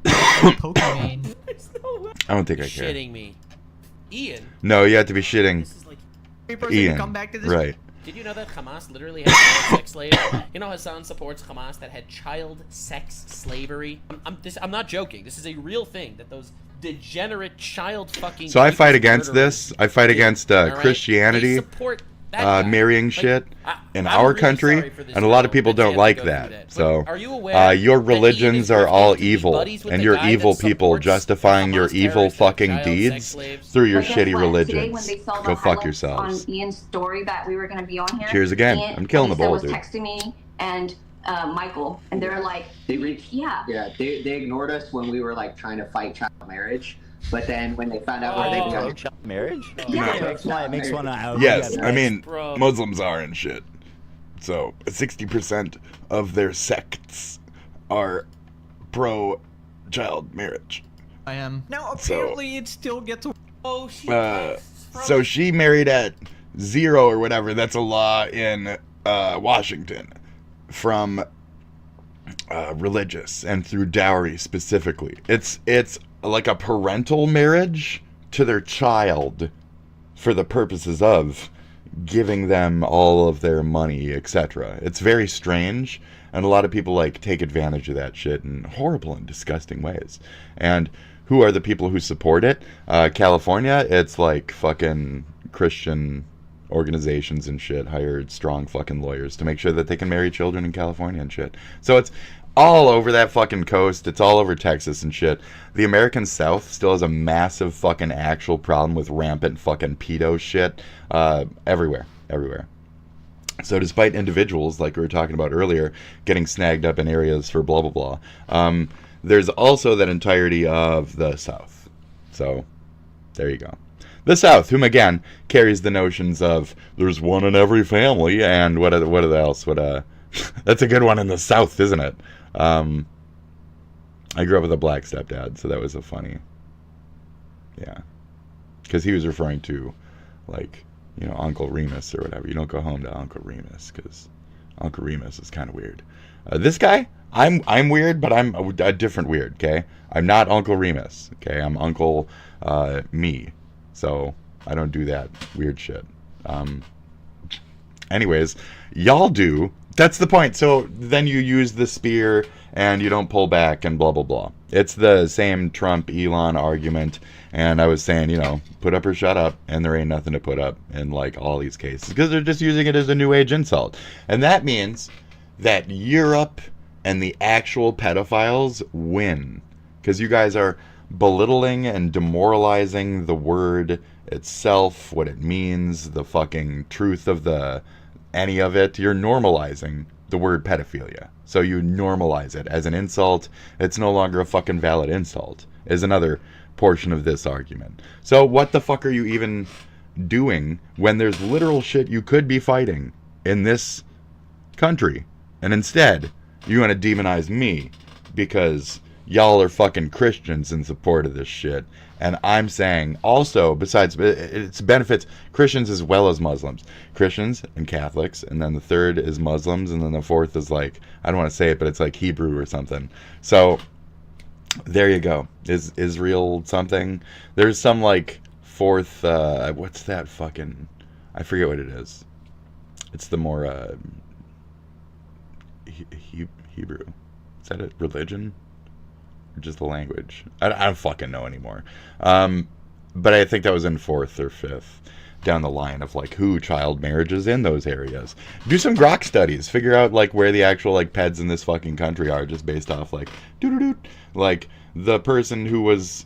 Pokemon. I don't think I care. Shitting me. Ian, No, you have to be shitting this is like... Every person Ian. to come back to this. Right. Did you know that Hamas literally had child sex slaves? You know Hassan supports Hamas that had child sex slavery? I'm not joking. This is a real thing that those degenerate child fucking... So I fight rapist against murderers this. I fight do, against all right? Christianity. They support that guy. Marrying Like, shit in I'm our really country, sorry for this and a lot of girl people that she don't had to like go through that. But So, are you aware your that Ian religions is are all drifting to be evil, buddies with and the you're guy that evil people supports justifying the your Hamas evil terrorists that fucking child sex deeds slaves? through your But guess shitty what? religions. Today when they saw the Go fuck highlights yourselves. on Ian's story that we were going to be on here. Cheers again. Ian, I'm killing the Lisa bowl, was dude. texting me and Michael, and they're like, They reached. yeah. Yeah, they ignored us when we were like trying to fight child marriage, but then when they found out Are they we pro got Child marriage? Yeah. It makes one out. Yes, Yeah, I mean, Bro. Muslims are and shit. So 60% of their sects are pro-child marriage. I am. Now So- apparently it still gets. Oh, she So she married at 0 or whatever. That's a law in Washington from religious and through dowry specifically. It's like a parental marriage to their child for the purposes of giving them all of their money, etc. It's very strange, and a lot of people like take advantage of that shit in horrible and disgusting ways. And who are the people who support it? California, it's like fucking Christian organizations and shit hired strong fucking lawyers to make sure that they can marry children in California and shit. So it's all over that fucking coast. It's all over Texas and shit. The American South still has a massive fucking actual problem with rampant fucking pedo shit everywhere. So despite individuals, like we were talking about earlier, getting snagged up in areas for blah, blah, blah, there's also that entirety of the South. So there you go. The South, whom again carries the notions of there's one in every family, and what else? That's a good one in the South, isn't it? I grew up with a black stepdad, so that was a funny, yeah, because he was referring to, like, you know, Uncle Remus or whatever. You don't go home to Uncle Remus because Uncle Remus is kind of weird. This guy, I'm weird, but I'm a different weird. Okay, I'm not Uncle Remus. Okay, I'm Uncle me. So I don't do that weird shit. Anyways, y'all do. That's the point. So then you use the spear and you don't pull back and blah, blah, blah. It's the same Trump-Elon argument. And I was saying, you know, put up or shut up. And there ain't nothing to put up in, like, all these cases. Because they're just using it as a new age insult. And that means that Europe and the actual pedophiles win. Because you guys are belittling and demoralizing the word itself, what it means, the fucking truth of any of it. You're normalizing the word pedophilia. So you normalize it as an insult. It's no longer a fucking valid insult, is another portion of this argument. So what the fuck are you even doing when there's literal shit you could be fighting in this country? And instead, you want to demonize me because y'all are fucking Christians in support of this shit. And I'm saying also, besides, it benefits Christians as well as Muslims. Christians and Catholics, and then the third is Muslims, and then the fourth is like, I don't want to say it, but it's like Hebrew or something. So there you go. Is Israel something? There's some like fourth, what's that fucking, I forget what it is. It's the more Hebrew. Is that a religion? Or just the language? I don't fucking know anymore. But I think that was in fourth or fifth down the line of like who child marriages in those areas. Do some grok studies. Figure out like where the actual like peds in this fucking country are, just based off like doo-doo-doo. Like the person who was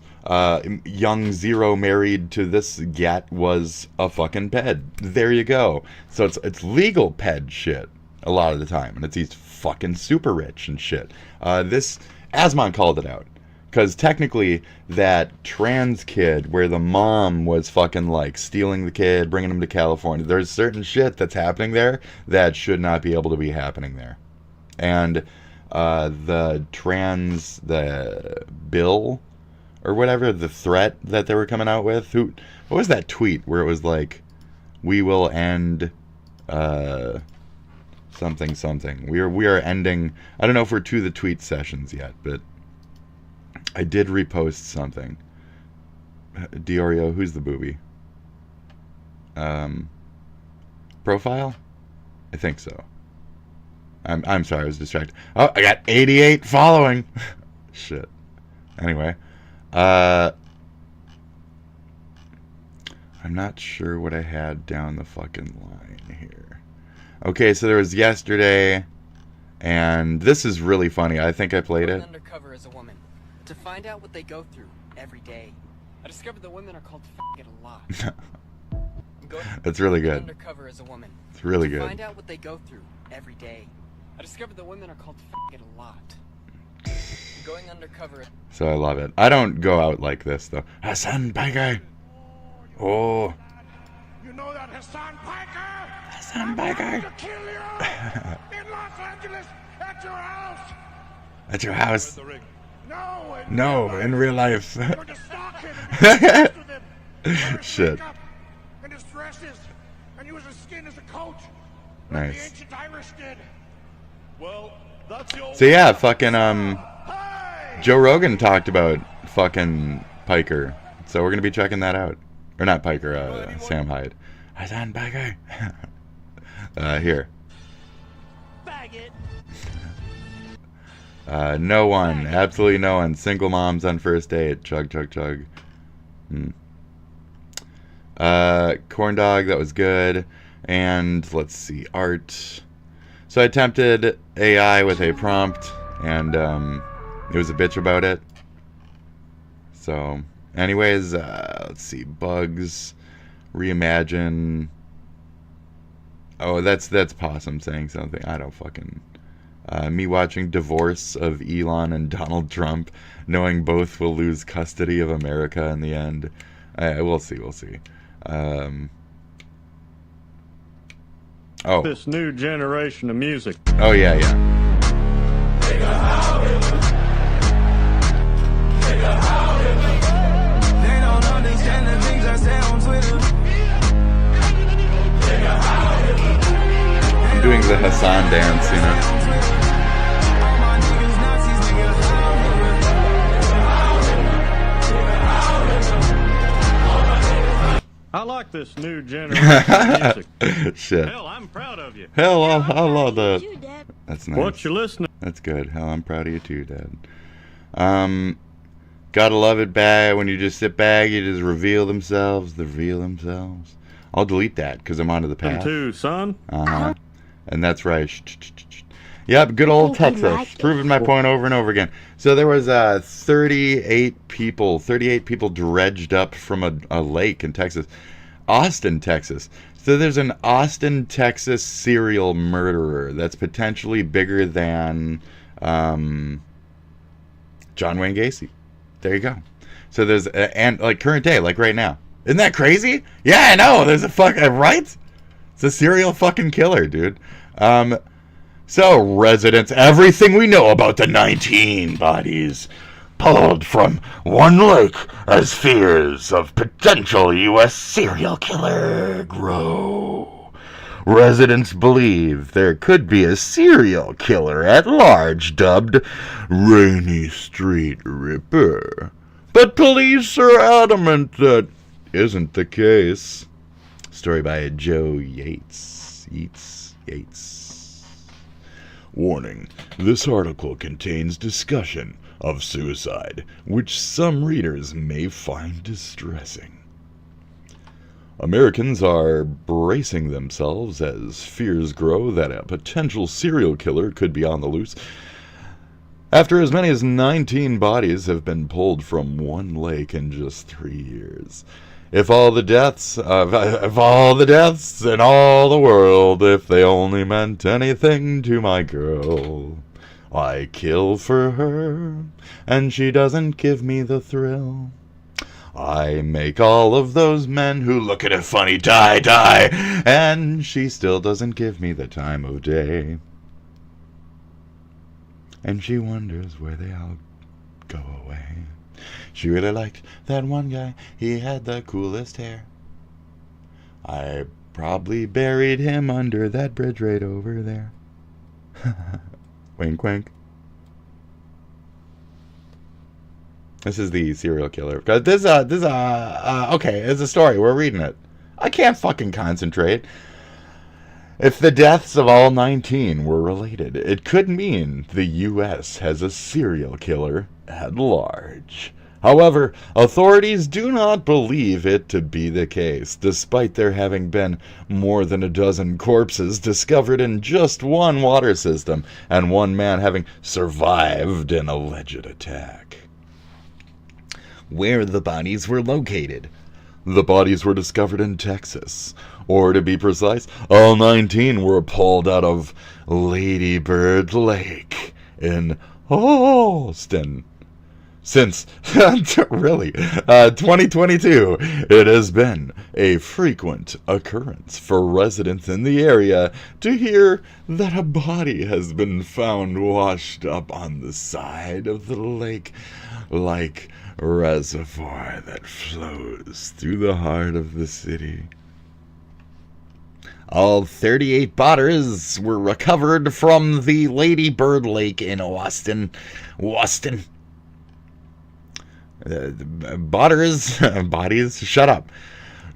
young Zero married to this gat was a fucking ped. There you go. So it's legal ped shit a lot of the time, and he's fucking super rich and shit. This Asmon called it out. Because technically, that trans kid where the mom was fucking like stealing the kid, bringing him to California, there's certain shit that's happening there that should not be able to be happening there. And the bill or whatever, the threat that they were coming out with, what was that tweet where it was like, we will end something. We are ending, I don't know if we're to the tweet sessions yet, but I did repost something. Diorio, who's the booby? Profile? I think so. I'm sorry, I was distracted. Oh, I got 88 following. Shit. Anyway, I'm not sure what I had down the fucking line here. Okay, so there was yesterday, and this is really funny. I think I played it. Undercover as a woman to find out what they go through every day. I discovered that women are called faggot a lot. That's really good. Undercover as a woman. It's really to good. Find out what they go through every day. I discovered that women are called faggot a lot. Going undercover. So I love it. I don't go out like this though. Hassan Piker. Oh. You know that Hassan Piker? Hassan Piker. To kill you in Los Angeles at your house. At your house. No, in real life. You're to stalk him and be with him. Wear his Shit. makeup and his dresses and use his skin as a coat. Like the Nice. ancient Irish did. Well, that's the old So yeah, fucking Joe Rogan talked about fucking Piker. So we're gonna be checking that out. Or not Piker, Sam Hyde. Hassan Piker. Here. No one. Absolutely no one. Single moms on first date. Chug, chug, chug. Corn dog, that was good. And let's see, art. So I attempted AI with a prompt, and it was a bitch about it. So, anyways, let's see, bugs, reimagine. Oh, that's Possum saying something. I don't fucking. Me watching divorce of Elon and Donald Trump, knowing both will lose custody of America in the end. We'll see. Oh. This new generation of music. Oh yeah. They don't understand the things I say on Twitter. I'm doing the Hassan dance, you know. I like this new generation of music. Shit. Hell, I'm proud of you. Hell, I love that. That's nice. What you listening? That's good. Hell, I'm proud of you too, Dad. Gotta love it back when you just sit back, you just reveal themselves. I'll delete that because I'm onto the path. Too, son. And that's right. Yep, good old Texas. Proving my point over and over again. So there was 38 people dredged up from a lake in Texas. Austin, Texas. So there's an Austin, Texas serial murderer that's potentially bigger than John Wayne Gacy. There you go. So there's, and like current day, like right now. Isn't that crazy? Yeah, I know. There's a right? It's a serial fucking killer, dude. So, residents, everything we know about the 19 bodies pulled from one lake as fears of potential U.S. serial killer grow. Residents believe there could be a serial killer at large dubbed Rainy Street Ripper. But police are adamant that isn't the case. Story by Joe Yates. Warning, this article contains discussion of suicide, which some readers may find distressing. Americans are bracing themselves as fears grow that a potential serial killer could be on the loose. After as many as 19 bodies have been pulled from one lake in just 3 years. If all the deaths in all the world, if they only meant anything to my girl, I kill for her, and she doesn't give me the thrill. I make all of those men who look at it funny die, and she still doesn't give me the time of day. And she wonders where they all go away. She really liked that one guy, he had the coolest hair. I probably buried him under that bridge right over there. Wink, wink. This is the serial killer. Okay, it's a story. We're reading it. I can't fucking concentrate. If the deaths of all 19 were related, it could mean the U.S. has a serial killer at large. However, authorities do not believe it to be the case, despite there having been more than a dozen corpses discovered in just one water system, and one man having survived an alleged attack. Where the bodies were located. The bodies were discovered in Texas. Or to be precise, all 19 were pulled out of Lady Bird Lake in Austin. Since, really, 2022, it has been a frequent occurrence for residents in the area to hear that a body has been found washed up on the side of the lake like reservoir that flows through the heart of the city. All 38 bodies were recovered from the Lady Bird Lake in Austin. Bodies, shut up.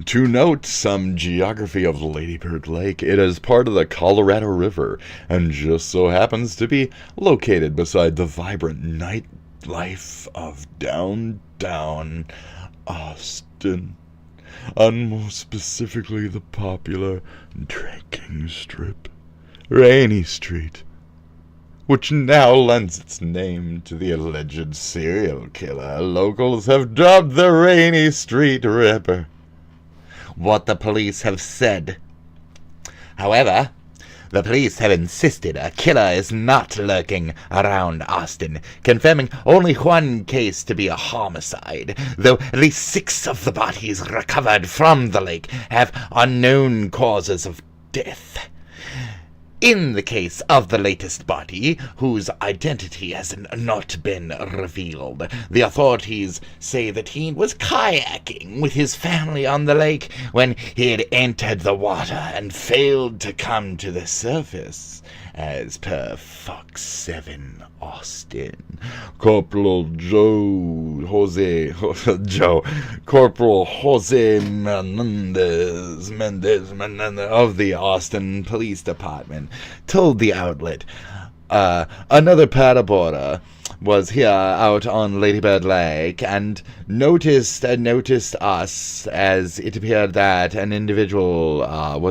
To note some geography of Lady Bird Lake, it is part of the Colorado River and just so happens to be located beside the vibrant nightlife of downtown Austin, and more specifically the popular drinking strip, Rainy Street, which now lends its name to the alleged serial killer locals have dubbed the Rainy Street Ripper. What the police have said. However, the police have insisted a killer is not lurking around Austin, confirming only one case to be a homicide, though at least 6 of the bodies recovered from the lake have unknown causes of death. In the case of the latest body, whose identity has not been revealed, the authorities say that he was kayaking with his family on the lake when he had entered the water and failed to come to the surface, as per Fox 7 Austin. Corporal Jose Mendez of the Austin Police Department told the outlet, another paddleboarder was here out on Ladybird Lake and noticed us, as it appeared that an individual had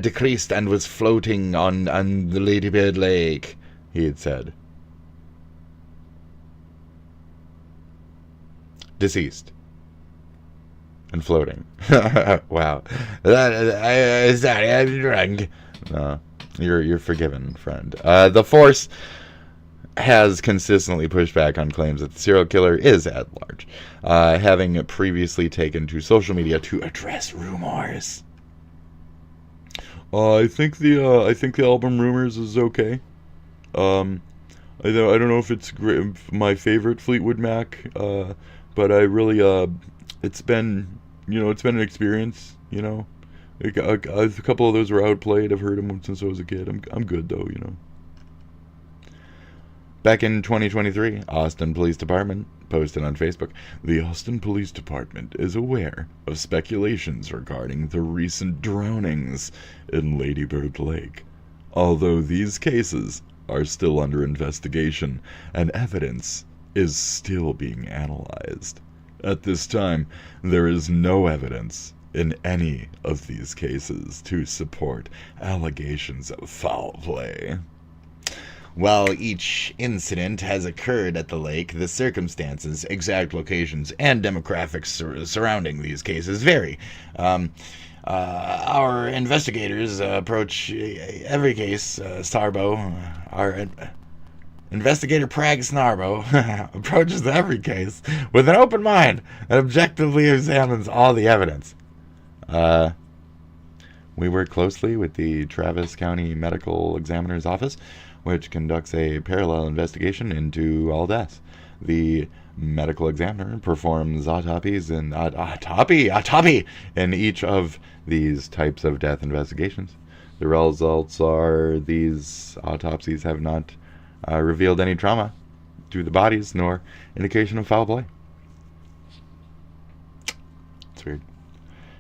decreased and was floating on the Ladybird Lake, he had said. Deceased. And floating. Wow. Sorry, I'm drunk. No, you're forgiven, friend. The force has consistently pushed back on claims that the serial killer is at large, having previously taken to social media to address rumors. I think the album Rumors is okay. I don't know if it's my favorite Fleetwood Mac, but I really it's been an experience. A couple of those were outplayed. I've heard them since I was a kid. I'm good though. Back in 2023, Austin Police Department posted on Facebook, the Austin Police Department is aware of speculations regarding the recent drownings in Lady Bird Lake, although these cases are still under investigation and evidence is still being analyzed. At this time, there is no evidence in any of these cases to support allegations of foul play. While each incident has occurred at the lake, the circumstances, exact locations, and demographics surrounding these cases vary. Our investigators approach every case, our investigator Prag Snarbo approaches every case with an open mind and objectively examines all the evidence. We work closely with the Travis County Medical Examiner's Office, which conducts a parallel investigation into all deaths. The medical examiner performs autopsies in each of these types of death investigations. The results are these autopsies have not revealed any trauma to the bodies nor indication of foul play. It's weird.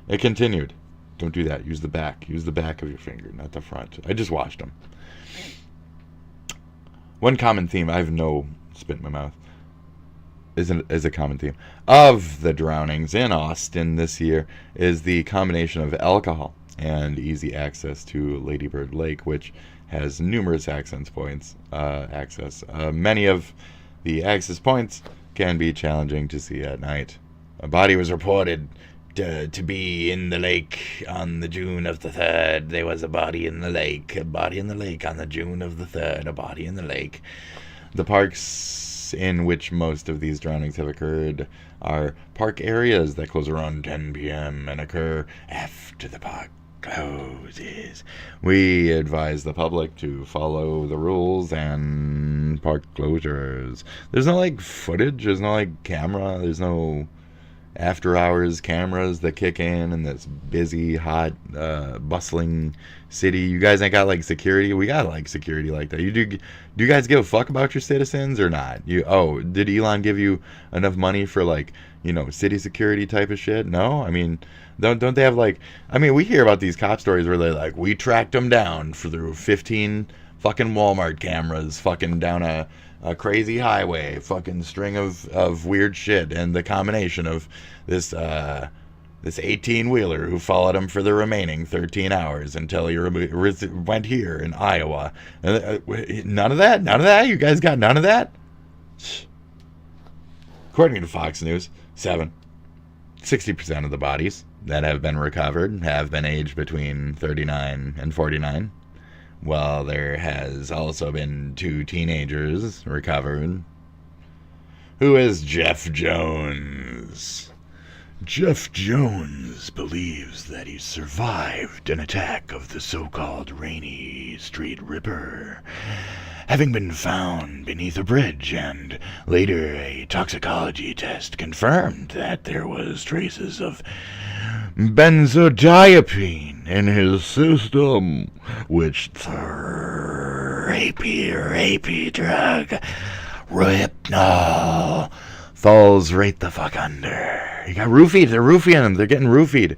It continued. Don't do that. Use the back. Use the back of your finger, not the front. I just washed them. One common theme, I have no spit in my mouth, is a common theme of the drownings in Austin this year is the combination of alcohol and easy access to Lady Bird Lake, which has numerous access points. Many of the access points can be challenging to see at night. A body was reported to be in the lake on the June of the 3rd. There was a body in the lake. A body in the lake on the June of the 3rd. A body in the lake. The parks in which most of these drownings have occurred are park areas that close around 10 p.m. and occur after the park closes. We advise the public to follow the rules and park closures. There's no footage. There's no camera. There's no after hours cameras that kick in this busy, hot, bustling city. You guys ain't got security. We got security like that. Do you guys give a fuck about your citizens or not? Did Elon give you enough money for city security type of shit? No? I mean, don't they have we hear about these cop stories where they're we tracked them down through 15 fucking Walmart cameras fucking down a crazy highway, fucking string of weird shit, and the combination of this 18-wheeler who followed him for the remaining 13 hours until he went here in Iowa. None of that? You guys got none of that? According to Fox News, 60% of the bodies that have been recovered have been aged between 39 and 49. Well, there has also been 2 teenagers recovered. Who is Jeff Jones? Jeff Jones believes that he survived an attack of the so-called Rainy Street Ripper, having been found beneath a bridge, and later a toxicology test confirmed that there was traces of benzodiazepine in his system, which rapey drug, Rohypnol, falls right the fuck under. He got roofied. They're roofing him. They're getting roofied.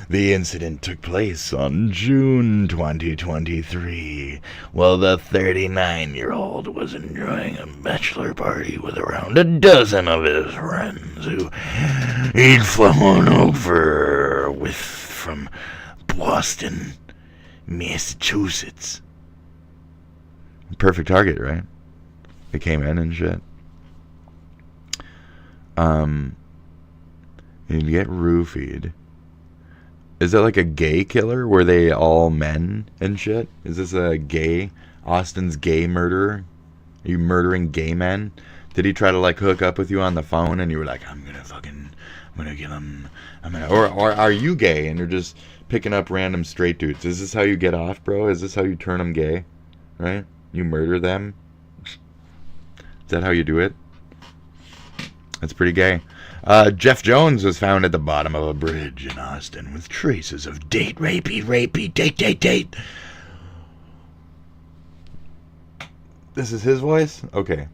The incident took place on June 2023, while the 39-year-old was enjoying a bachelor party with around a dozen of his friends who he'd flown over with from Boston, Massachusetts. Perfect target, right? They came in and shit. And you get roofied. Is it like a gay killer? Were they all men and shit? Is this Austin's gay murderer? Are you murdering gay men? Did he try to hook up with you on the phone and you were like, I'm gonna give him, or are you gay and you're just picking up random straight dudes? Is this how you get off, bro? Is this how you turn them gay? Right? You murder them? Is that how you do it? That's pretty gay. Jeff Jones was found at the bottom of a bridge in Austin with traces of date. This is his voice? Okay.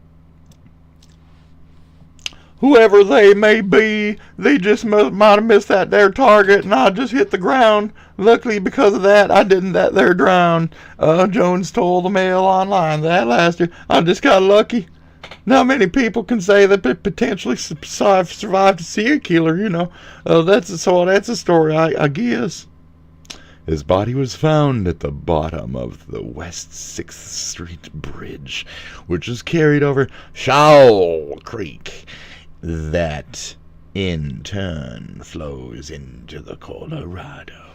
Whoever they may be, they just might have missed that there target, and I just hit the ground. Luckily, because of that, I didn't that there drown. Jones told the Mail Online that last year. I just got lucky. Not many people can say that they potentially survived a serial killer, That's a story, I guess. His body was found at the bottom of the West 6th Street Bridge, which is carried over Shaw Creek, that in turn flows into the Colorado.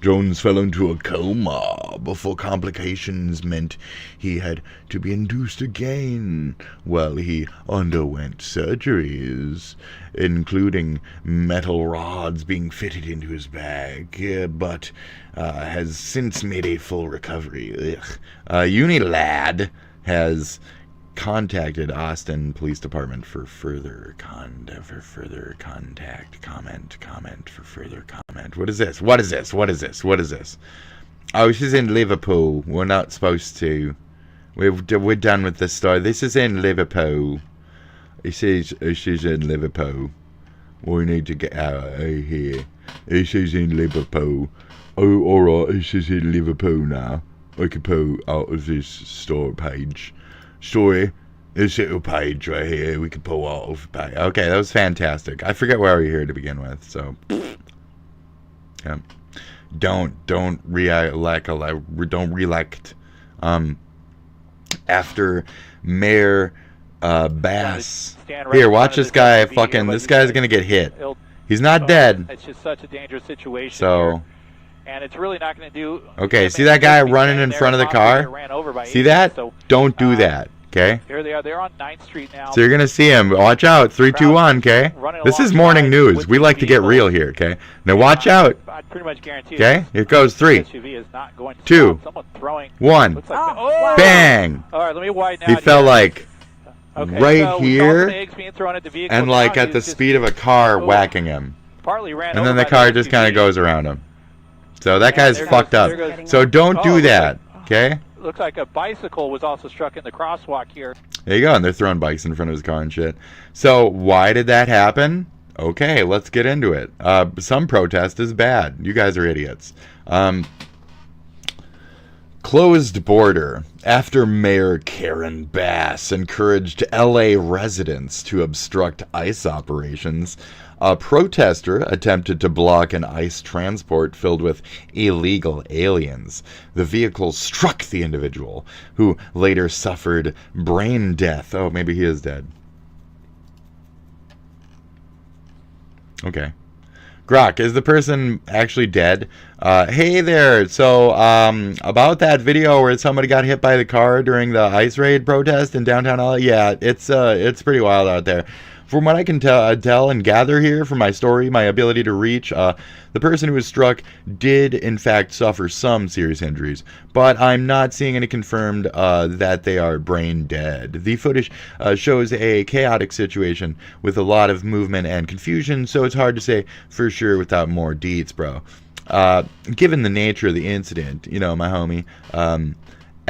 Jones fell into a coma before complications meant he had to be induced again while he underwent surgeries, including metal rods being fitted into his back, but has since made a full recovery. Unilad has contacted Austin Police Department for further comment. What is this? Oh, she's in Liverpool. We're not supposed to. We're done with this story. This is in Liverpool. She's in Liverpool. We need to get out of here. She's in Liverpool. Oh, alright, she's in Liverpool now. I can pull out of this story, this little page right here, we can pull off. Okay, that was fantastic. I forget why we're here to begin with, so yeah. Don't reelect. After Mayor Bass. Here, watch this guy. This guy's gonna get hit. He's not dead. It's just such a dangerous situation. So. Here. And it's really not going to do. Okay, see that guy running in front of the car? See that? Don't do that, okay? Here they are. They're on 9th Street now. So you're going to see him. Watch out. 3, 2, 1, okay? This is morning news. We like to get real here, okay? Now watch out. I pretty much guarantee. Okay? Here goes 3, 2, 1. Bang! All right, let me widen out. He fell like right here and like at the speed of a car whacking him. And then the car just kind of goes around him. So that guy's fucked up. So don't do that, okay? Looks like a bicycle was also struck in the crosswalk here. There you go, and they're throwing bikes in front of his car and shit. So why did that happen? Okay, let's get into it. Some protest is bad. You guys are idiots. Closed border after Mayor Karen Bass encouraged LA residents to obstruct ICE operations. A protester attempted to block an ICE transport filled with illegal aliens. The vehicle struck the individual, who later suffered brain death. Oh, maybe he is dead. Okay. Grok, is the person actually dead? Hey there. So, about that video where somebody got hit by the car during the ICE raid protest in downtown LA, yeah, it's pretty wild out there. From what I can tell and gather here from my story, my ability to reach, the person who was struck did in fact suffer some serious injuries, but I'm not seeing any confirmed that they are brain dead. The footage shows a chaotic situation with a lot of movement and confusion, so it's hard to say for sure without more deets, bro. Given the nature of the incident, you know, my homie,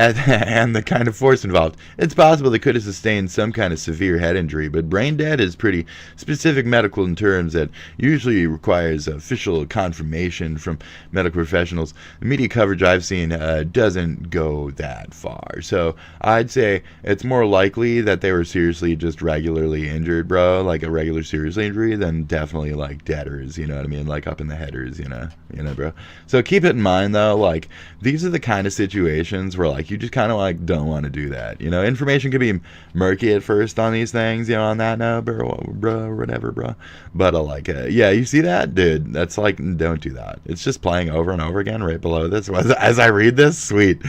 and the kind of force involved, it's possible they could have sustained some kind of severe head injury, but brain dead is pretty specific medical in terms that usually requires official confirmation from medical professionals. The media coverage I've seen doesn't go that far, so I'd say it's more likely that they were seriously just regularly injured, bro, like a regular serious injury, than definitely like deaders, you know what I mean, like up in the headers, you know, bro. So keep it in mind though, like these are the kind of situations where like you just kind of like don't want to do that, you know. Information could be murky at first on these things, you know, on that note, bro, whatever, bro. But yeah, you see that, dude? That's like, don't do that. It's just playing over and over again right below this. As I read this, sweet,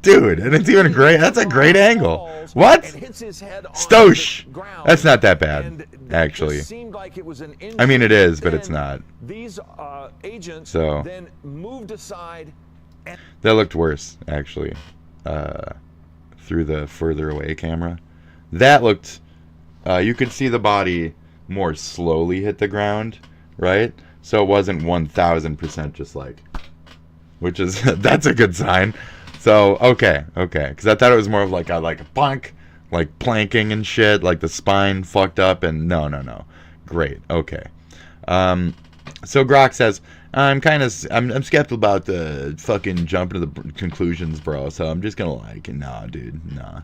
dude, and it's even great. That's a great angle. What? Stosh. That's not that bad, actually. I mean, it is, but it's not. So that looked worse, actually, through the further away camera. That looked, you could see the body more slowly hit the ground, right? So it wasn't 1000% just like, which is, that's a good sign. So, okay, because I thought it was more of like a bonk, like planking and shit, like the spine fucked up, and no. Great, okay. So Grok says, I'm skeptical about the fucking jumping to the conclusions, bro. So I'm just gonna like, nah, dude, nah.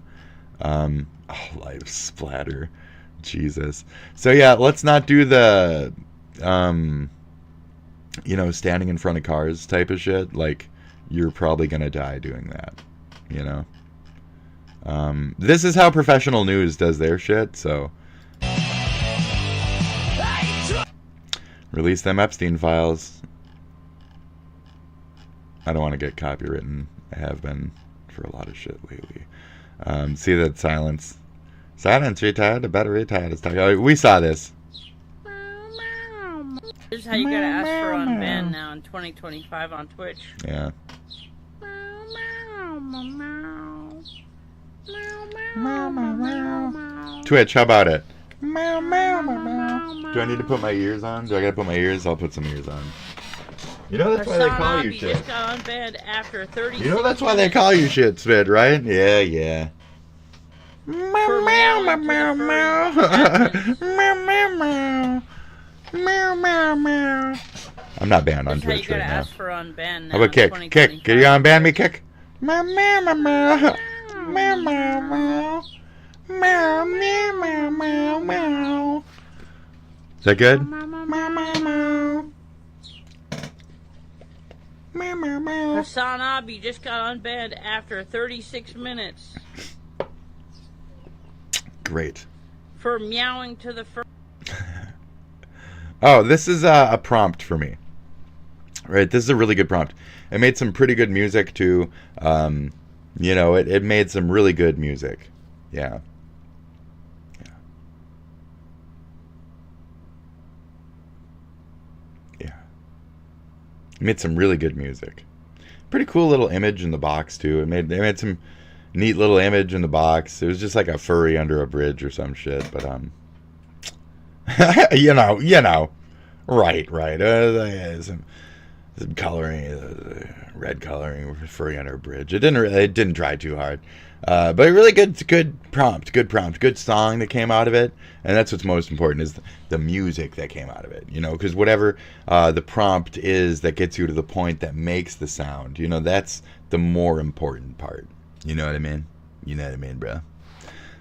Life splatter, Jesus. So yeah, let's not do the you know, standing in front of cars type of shit, like, you're probably gonna die doing that, you know. This is how professional news does their shit, so. Release them Epstein files. I don't want to get copywritten. I have been for a lot of shit lately. See that silence. Silence, retired, the better retired is talking. Oh, we saw this. This is how you gotta ask for unban now in 2025 on Twitch. Yeah. Twitch, how about it? Do I need to put my ears on? Do I gotta put my ears? I'll put some ears on. You know that's why they call you shit. Just got unbanned after 30. You know that's why they call you shit, Spid, right? Yeah, yeah. For meowing to the I'm not banned on This is how you Twitch gotta right now. ask for unban now How about Kick? in Kick, can you unban me, Kick? Is that good? Hassan Abi just got unbanned after 36 minutes Great. for meowing to the first. Oh, this is a prompt for me. Right, this is a really good prompt. It made some pretty good music too. You know, it made some really good music. Yeah. Yeah. Yeah. It made some really good music. Pretty cool little image in the box too. They made some neat little image in the box. It was just like a furry under a bridge or some shit, but you know, right. Some coloring, red coloring, furry under a bridge. It didn't try too hard, but really good prompt, good song that came out of it, and that's what's most important is the music that came out of it. You know, because whatever the prompt is that gets you to the point that makes the sound, you know, that's the more important part. You know what I mean? You know what I mean, bro?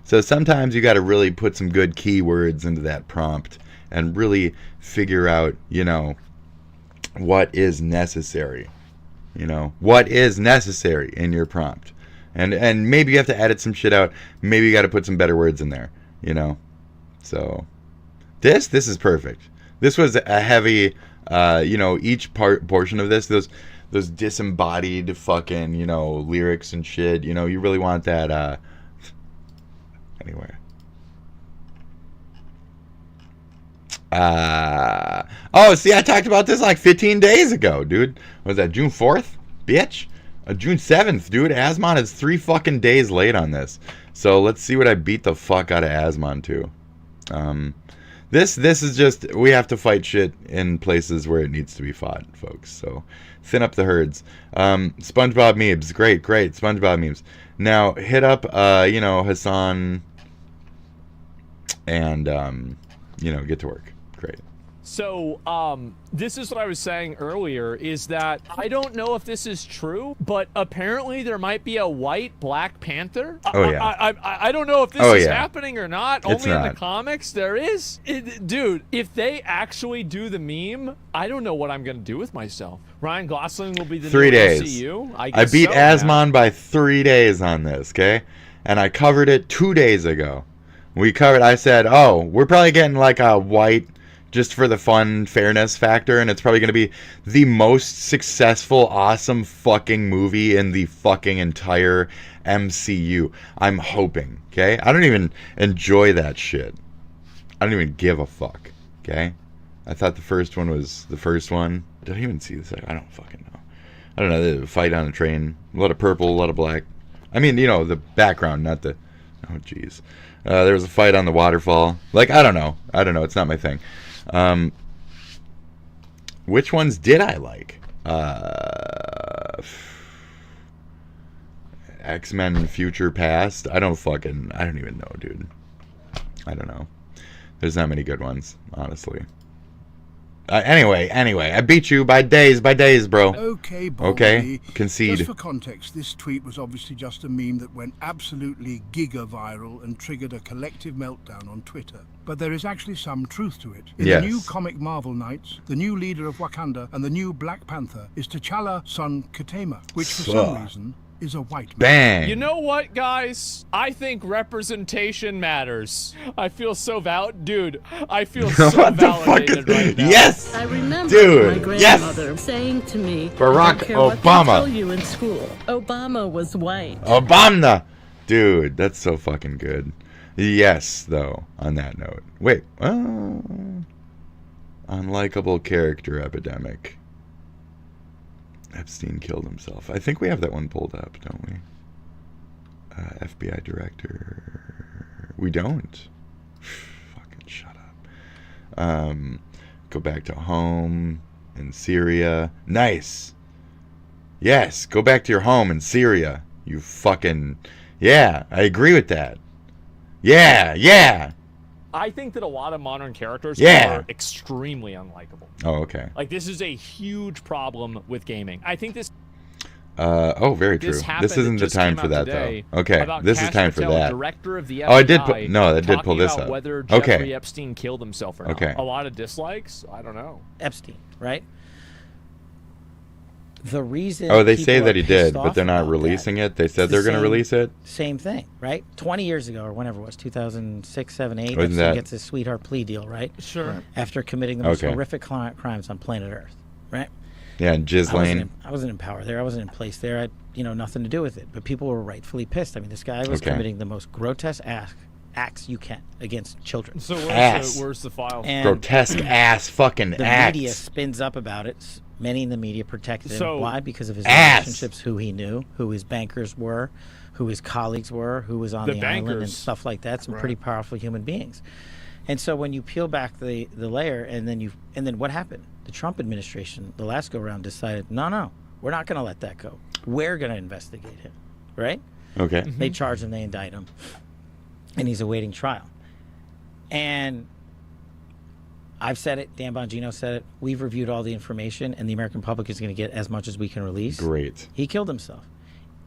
So sometimes you got to really put some good keywords into that prompt and really figure out, you know, what is necessary. You know, what is necessary in your prompt. And maybe you have to edit some shit out. Maybe you got to put some better words in there, you know. So this is perfect. This was a heavy, you know, each portion of this, those disembodied fucking, you know, lyrics and shit, you know, you really want that anywhere. Oh, see, I talked about this like 15 days ago, dude. Was that June 4th? Bitch. June 7th, dude. Asmon is 3 fucking days late on this. So let's see what I beat the fuck out of Asmon to. This is just, we have to fight shit in places where it needs to be fought, folks. So thin up the herds. SpongeBob memes. Great. SpongeBob memes. Now hit up, you know, Hassan and, you know, get to work. Great. So, this is what I was saying earlier, is that I don't know if this is true, but apparently there might be a white Black Panther. Oh, yeah. I don't know if this is happening or not. It's Only in not. the comics there is. Dude, if they actually do the meme, I don't know what I'm going to do with myself. Ryan Gosling will be the 3 new days. MCU. I guess beat so, Asmon man. by 3 days on this, okay? And I covered it 2 days ago. I said, oh, we're probably getting like a white, just for the fun fairness factor, and it's probably going to be the most successful, awesome fucking movie in the fucking entire MCU. I'm hoping, okay? I don't even enjoy that shit. I don't even give a fuck, okay? I thought the first one was the first one. Did I even see this? I don't fucking know. I don't know. The fight on a train. A lot of purple, a lot of black. I mean, you know, the background, not the... Oh, jeez. There was a fight on the waterfall. Like, I don't know. It's not my thing. Which ones did I like? X-Men Future Past? I don't even know, dude. I don't know. There's not many good ones, honestly. Anyway, I beat you by days, bro. Okay, Baldy. Okay, concede. Just for context, this tweet was obviously just a meme that went absolutely giga-viral and triggered a collective meltdown on Twitter. But there is actually some truth to it. In Yes. the new comic Marvel Knights, the new leader of Wakanda and the new Black Panther is T'Challa son Katema, which for some reason is a white man. Bang. You know what, guys? I think representation matters. I feel so dude. I feel so What the fuck validated is- right now. Yes! I remember Dude, my yes! grandmother saying to me, Barack I don't care what they Obama. tell you in school. Obama was white. Obama! Dude, that's so fucking good. Yes, though, on that note. Wait. Unlikable character epidemic. Epstein killed himself. I think we have that one pulled up, don't we? FBI director. We don't. Fucking shut up. Go back to home in Syria. Nice. Yes, go back to your home in Syria. You fucking... Yeah, I agree with that. Yeah. I think that a lot of modern characters Yeah. are extremely unlikable. Oh, okay. Like, this is a huge problem with gaming. I think this... Very true. This happened, This isn't it the just time came for out that, today though. Okay, about this is Kash time for Patel, that. Director of the Oh, I did FBI, put... No, that did pull talking this about up. whether Okay. Jeffrey Epstein killed himself or not. Okay. A lot of dislikes? I don't know. Epstein, right? The reason Oh, they people say are that he pissed did, but off they're not about releasing that, it. They said it's they're the going to same- release it. Same thing, right? 20 years ago or whenever it was, 2006, 7, 8, Wasn't Epstein that- gets his sweetheart plea deal, right? Sure. Right. After committing the most Okay. horrific crimes on planet Earth, right? Yeah, and Ghislaine. I wasn't in power there. I wasn't in place there. I had, nothing to do with it. But people were rightfully pissed. I mean, this guy was Okay. committing the most grotesque acts you can against children. So where's the file? And Grotesque ass fucking the acts. media spins up about it. Many in the media protected him. So- Why? Because of his Ass. relationships, who he knew, who his bankers were, who his colleagues were, who was on The the island and bankers. stuff like that. Some Right. pretty powerful human beings. And so when you peel back the layer, and then what happened? The Trump administration, the last go round, decided, no, we're not going to let that go. We're going to investigate him, right? Okay. They charge him, they indict him, and he's awaiting trial. And I've said it, Dan Bongino said it, we've reviewed all the information, and the American public is going to get as much as we can release. Great. He killed himself.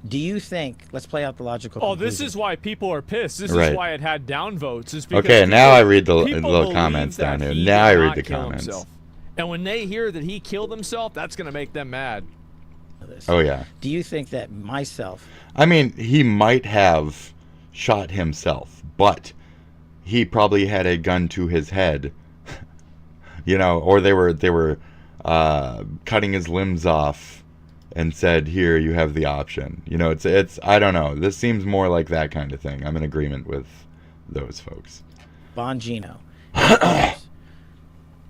Do you think, let's play out the logical Oh, this conclusion. is why people are pissed. This Right. is why it had downvotes. Is because Okay, now I read the people little believe comments down that here. he Now did I read not the kill comments. himself. And when they hear that he killed himself, that's going to make them mad. Oh, yeah. Do you think that myself... I mean, he might have shot himself, but he probably had a gun to his head, or they were cutting his limbs off and said, "Here, you have the option." It's I don't know. This seems more like that kind of thing. I'm in agreement with those folks. Bongino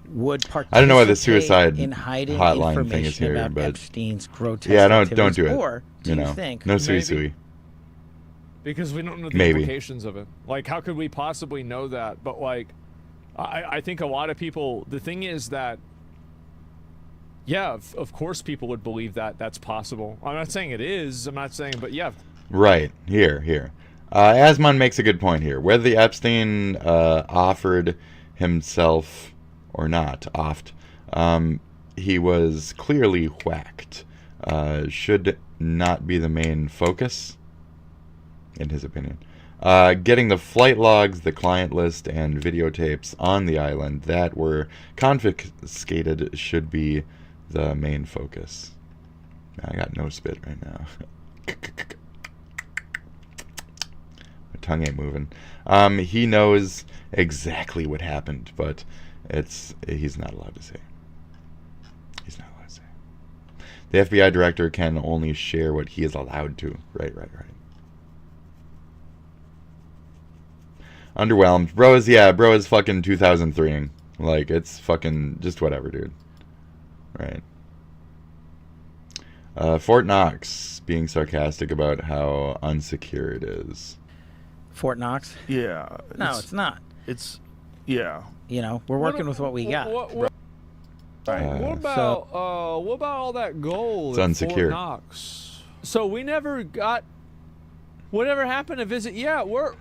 would participate I don't know why the suicide in hiding hotline thing information is here, about but Epstein's grotesque yeah, don't activities, do it. Or do you think no sui. Because we don't know the Maybe. implications of it. Like, how could we possibly know that? But, like, I think a lot of people... The thing is that... Yeah, of course people would believe that that's possible. I'm not saying it is. I'm not saying... But, yeah. Right. Here. Asmon makes a good point here. Whether the Epstein offered himself or not, he was clearly whacked. Should not be the main focus, in his opinion. Getting the flight logs, the client list, and videotapes on the island that were confiscated should be the main focus. I got no spit right now. My tongue ain't moving. He knows exactly what happened, but he's not allowed to say. He's not allowed to say. The FBI director can only share what he is allowed to. Right. Underwhelmed. Bro is fucking 2003ing. Like, it's fucking just whatever, dude. Right. Fort Knox being sarcastic about how unsecure it is. Fort Knox? Yeah. No, it's not. It's, yeah. We're working with what we got. What about all that gold It's at unsecure. Fort Knox? So we never got... Whatever happened to visit? Yeah, We're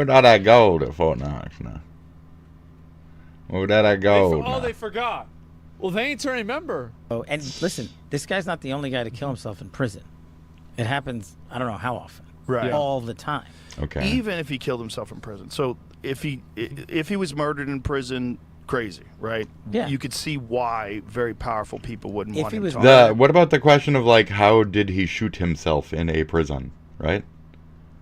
not at gold at Fort Knox, no. Where did I go? They forgot. Well, they ain't to remember. Oh, and listen, this guy's not the only guy to kill himself in prison. It happens, I don't know how often. Right. All the time. Okay. Even if he killed himself in prison. So if he was murdered in prison, crazy, right? Yeah. You could see why very powerful people wouldn't want him to talk. What about the question of like how did he shoot himself in a prison? Right?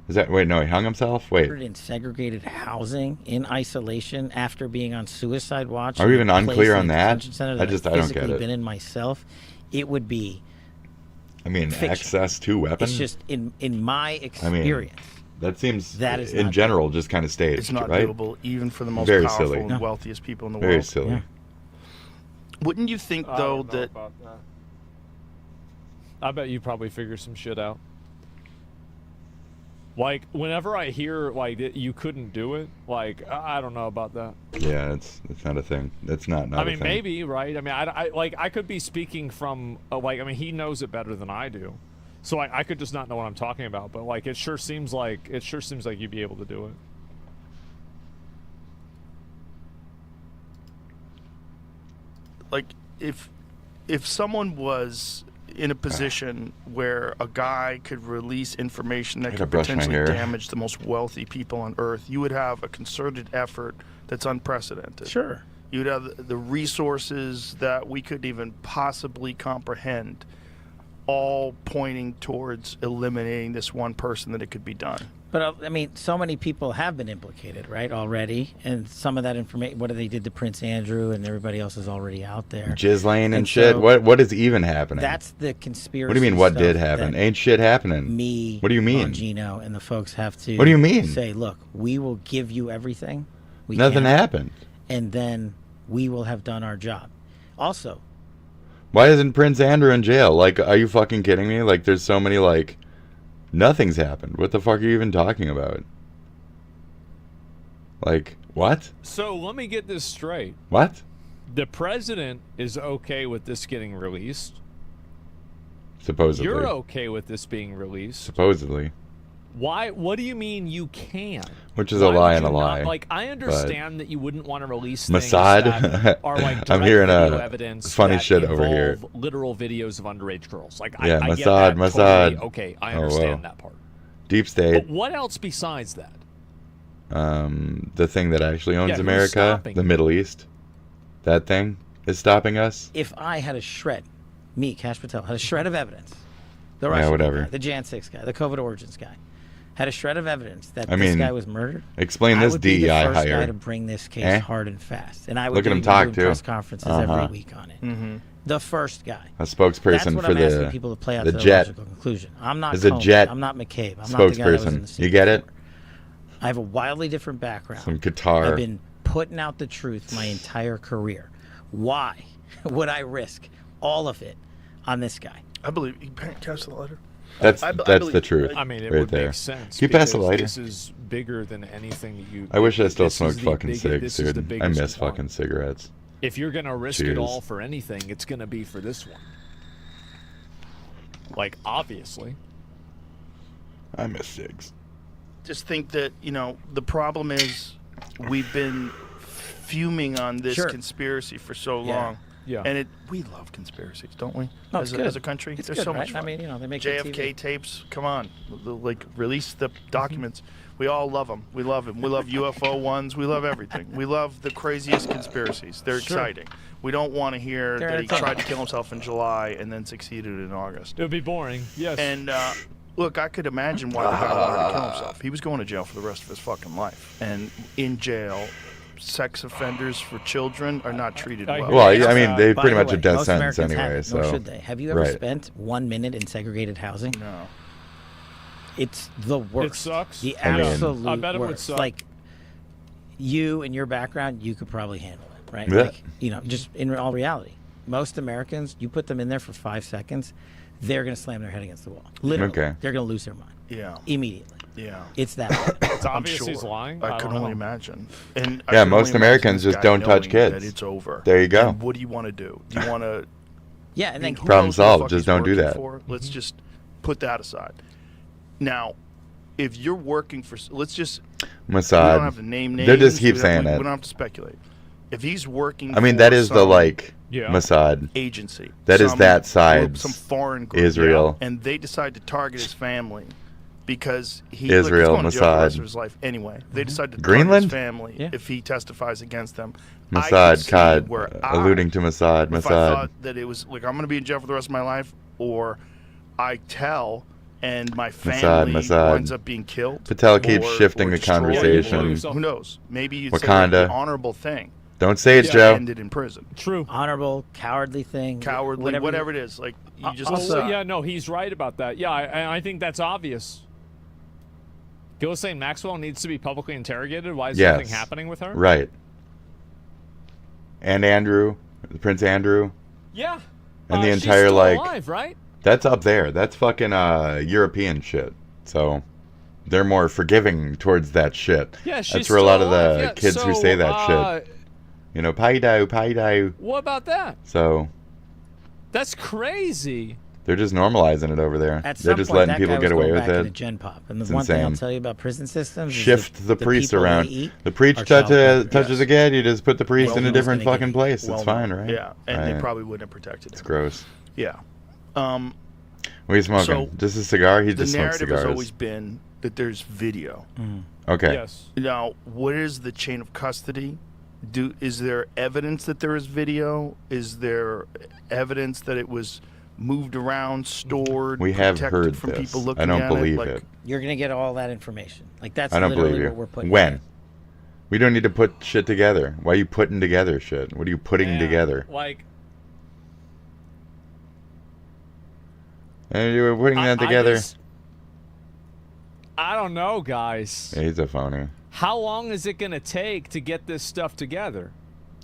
Is that wait? No, he hung himself. Wait. In segregated housing, in isolation, after being on suicide watch. Are we even placed unclear in on a that? detention center I don't physically get it. Been in myself, it would be. I mean, fiction. access to weapons. It's just in my experience. That seems that is in not general just kind of staged. It's not right? doable even for the most Very powerful silly. and wealthiest people in the Very world. silly. Yeah. Wouldn't you think though that I bet you probably figure some shit out. Like, whenever I hear, like, you couldn't do it, like, I don't know about that. Yeah, it's not a thing. That's not I a mean, thing. maybe, right? I mean, I could be speaking from, he knows it better than I do. So I could just not know what I'm talking about, but, like, it sure seems like you'd be able to do it. like if someone was in a position where a guy could release information that I could gotta brush my potentially hair. damage the most wealthy people on earth, you would have a concerted effort that's unprecedented. Sure. You would have the resources that we couldn't even possibly comprehend, all pointing towards eliminating this one person that it could be done. But I mean, so many people have been implicated, right, already, and some of that information, what they did to Prince Andrew and everybody else is already out there. Ghislaine and so shit. What is even happening? That's the conspiracy. What do you mean? What stuff did happen? that Ain't shit happening. Me, What do you mean? Bongino, and the folks have to. What do you mean? Say, look, we will give you everything. We Nothing can, happened. and then we will have done our job. Also, Why isn't Prince Andrew in jail? Like, are you fucking kidding me? Like, there's so many like, nothing's happened. What the fuck are you even talking about? Like, what? So let me get this straight. What? The president is okay with this getting released. Supposedly. You're okay with this being released. Supposedly. Why? What do you mean you can? Which is a Why lie would and a you not- lie, Like, I understand that you wouldn't want to release Mossad? things that are like I'm direct hearing, video evidence funny that shit over here. involve literal videos of underage girls. Like, Yeah, I get Mossad, that Mossad. totally. Okay, I Oh, understand whoa. that part. Deep state. But what else besides that? The thing that actually owns Yeah, who's America, stopping the Middle East, that thing is stopping us. if I had a shred, me, Cash Patel, had a shred of evidence, the Yeah, Russian whatever. guy, the Jan 6 guy, the COVID origins guy, had a shred of evidence that I this mean, guy was murdered. explain I this would be the DEI first guy hire. to bring this case Eh? hard and fast, and I would Look at be him talk, doing too. press conferences Uh-huh. every week on it. Mm-hmm. The first guy. A spokesperson That's what for I'm asking the people to play out the to their jet. logical conclusion. I'm not Is a Comey. jet I'm not McCabe. I'm not the guy that was in spokesperson. the suit You get it? before. I have a wildly different background. Some guitar. I've been putting out the truth my entire career. Why would I risk all of it on this guy? I believe you catch the letter. That's I the believe- truth. I mean, it right would there. make sense. Can you pass the because lighter? This is bigger than anything that you. I wish I still this is smoked the fucking biggest- cigs, this is the dude. I biggest miss one. fucking cigarettes. If you're gonna risk Cheers. it all for anything, it's gonna be for this one. Like, obviously. I miss cigs. Just think that, the problem is we've been fuming on this Sure. conspiracy for so Yeah. long. Yeah. And we love conspiracies, don't we? No, as, it's as a good. country, It's there's good, so much right? fun. I mean, they make good JFK TV. tapes, come on, like release the documents. We all love them. We love them. We love UFO ones. We love everything. We love the craziest conspiracies. They're Sure. exciting. We don't want to hear They're that he entertaining. tried to kill himself in July and then succeeded in August. It would be boring. Yes. And look, I could imagine why the guy wanted to kill himself. He was going to jail for the rest of his fucking life. And in jail, sex offenders for children are not treated I well. hear Well, you. I mean, they By pretty the much a way, death most sentence Americans anyway. haven't, So nor should they. Have you ever right. spent 1 minute in segregated housing? No. It's the worst. It sucks. The I mean- absolute I bet it would worst. suck. Like, you and your background, you could probably handle it, right? Yeah. Like, just in all reality, most Americans, you put them in there for 5 seconds, they're going to slam their head against the wall. Literally. Okay. They're going to lose their mind. Yeah. Immediately. Yeah. It's that bad. It's I'm obvious sure. he's lying. I I can don't only know. imagine. And I Yeah, can most only imagine Americans this just guy don't touch knowing kids. That it's over. There you go. And what do you want to do? Do you want to? Yeah, and then Problem solved. Just don't do that. Let's just put that aside. Now, if you're working for, let's just. We don't have Mossad. to name names. They just keep we don't- saying we it. don't have to speculate. If he's working, I mean, for that is the some like Yeah. Mossad agency. That is some that group, side's some foreign group, Israel. and they decide to target his family because he Israel, look, he's going to jail the rest Mossad. of his life anyway. They decide to target Greenland? his family if he testifies against them. I could Mossad, see COD, where alluding to Mossad, if I Mossad. thought that it was like I'm going to be in jail for the rest of my life, or I tell and my family Mossad. winds up being killed. Patel keeps or- shifting or the destroyed, conversation. or who knows? Maybe it's Wakanda. an honorable thing. Don't say it, Yeah. Joe. Ended in prison. True. Honorable, cowardly thing. Cowardly, whatever it is. Like you just Also, yeah, no, he's right about that. Yeah, I think that's obvious. Ghislaine Maxwell needs to be publicly interrogated. Why is Yes. nothing happening with her? Right. And Andrew, Prince Andrew. Yeah. And the She's entire still like alive, right? that's up there. That's fucking European shit. So they're more forgiving towards that shit. Yeah, she's That's where a lot of still the alive. Yeah, kids who so, say that shit. You know, paido. What about that? So That's crazy. they're just normalizing it over there. At They're some just point, letting that people guy get was away going with back into it. Gen Pop. And the It's one thing I'll insane. tell you about prison systems Shift is the priest people they around. eat The priest are child labor. touches a kid, you just put the priest in a Well, different gonna get fucking place. well It's fine, right? Yeah, and they Right. probably wouldn't have protected him. It's gross. Yeah. What are you smoking? So, just a cigar? He the just smokes narrative cigars. has always been that there's video. Okay. Yes. Now, what is the chain of custody? Is there evidence that there is video? Is there evidence that it was moved around, stored, We have protected heard from this. people looking I don't at believe Like, it. You're gonna get all that information. Like that's I don't literally believe you. what we're putting. When? We don't need to put shit together. Why are you putting together shit? What are you putting Yeah, together? Like, And you were putting that together. I don't know, guys. Yeah, he's a phony. How long is it going to take to get this stuff together?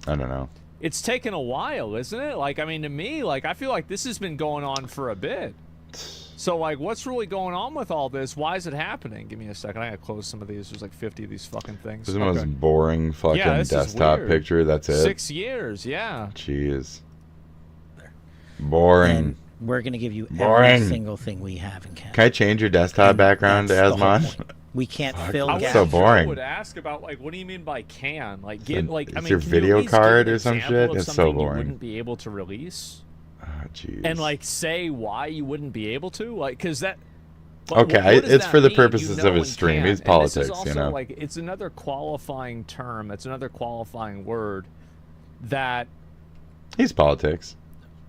I don't know. It's taken a while, isn't it? Like, I mean, to me, like, I feel like this has been going on for a bit. So, like, what's really going on with all this? Why is it happening? Give me a second. I gotta close some of these. There's like 50 of these fucking things. This is the most boring fucking Yeah, this is desktop weird. picture. That's it. 6 years, yeah. Jeez. Boring. And we're gonna give you Boring. every single thing we have in Canada. Can I change your desktop background to that's the whole Asmon? point. We can't Fuck, fill that's gaps. so boring. I would ask about, like, what do you mean by can? Like, get, like, I It's mean, your can video you at least card give an or some example shit? of It's so something boring. You wouldn't be able to release, Oh, jeez. and like say why you wouldn't be able to, like, because that. Okay, what does it's that for the mean? purposes You know of his and stream. can't. He's And politics, this is you also, know. Like, it's another qualifying term. It's another qualifying word that. He's politics.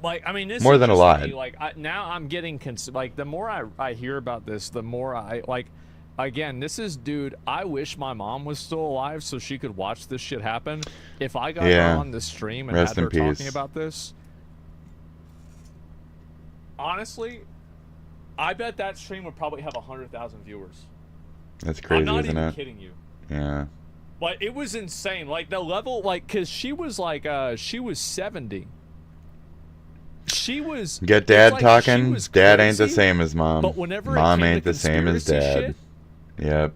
Like, I mean, this More is than a just lot. me, like, now I'm getting like the more I hear about this, the more I like. Again, this is, dude. I wish my mom was still alive so she could watch this shit happen. If I got Yeah. her on the stream and Rest had her in peace. talking about this, honestly, I bet that stream would probably have 100,000 viewers. That's crazy, I'm not isn't even it? kidding you. Yeah. But it was insane. Like, the level, like, because she was like, she was 70. She was. Get it's dad like she talking. was Dad ain't the crazy, same as mom. But whenever Mom it came ain't to the same as conspiracy dad. shit, Yep.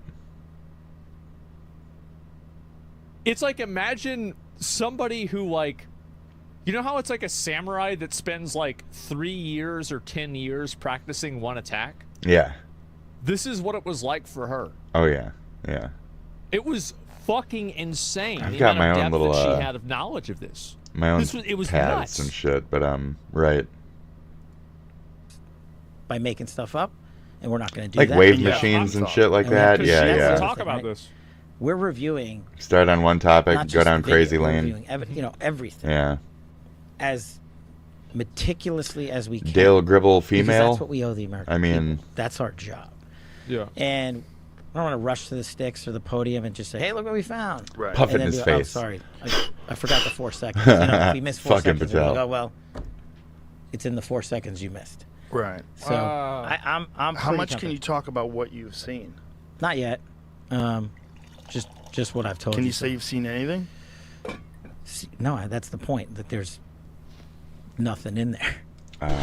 it's like, imagine somebody who, like, you know how it's like a samurai that spends like 3 years or 10 years practicing one attack? Yeah. This is what it was like for her. Oh yeah. Yeah. It was fucking insane. I've the got amount my of own depth little, that she had of knowledge of this. My own It was paths nuts. and shit, but right. By making stuff up, and we're not going to do Like that. wave machines and shit like And we have that. to- Yeah, that's yeah. the Talk thing, about right? this. We're reviewing. Start on one topic, not go just down the video, crazy we're lane. reviewing everything. Yeah. As meticulously as we can. Dale Gribble because female. That's what we owe the American I mean, people. That's our job. Yeah. And I don't want to rush to the sticks or the podium and just say, "Hey, look what we found." Right. Puff And it in then his be like, face. Oh, sorry, I forgot the 4 seconds. You know, if we missed 4 Fucking seconds, we're Patel. like, oh well, it's in the 4 seconds you missed. Right. So I'm How pretty much can confident. you talk about what you've seen? Not yet. Just what I've told you. Can you say you've seen anything? No, that's the point. That there's nothing in there,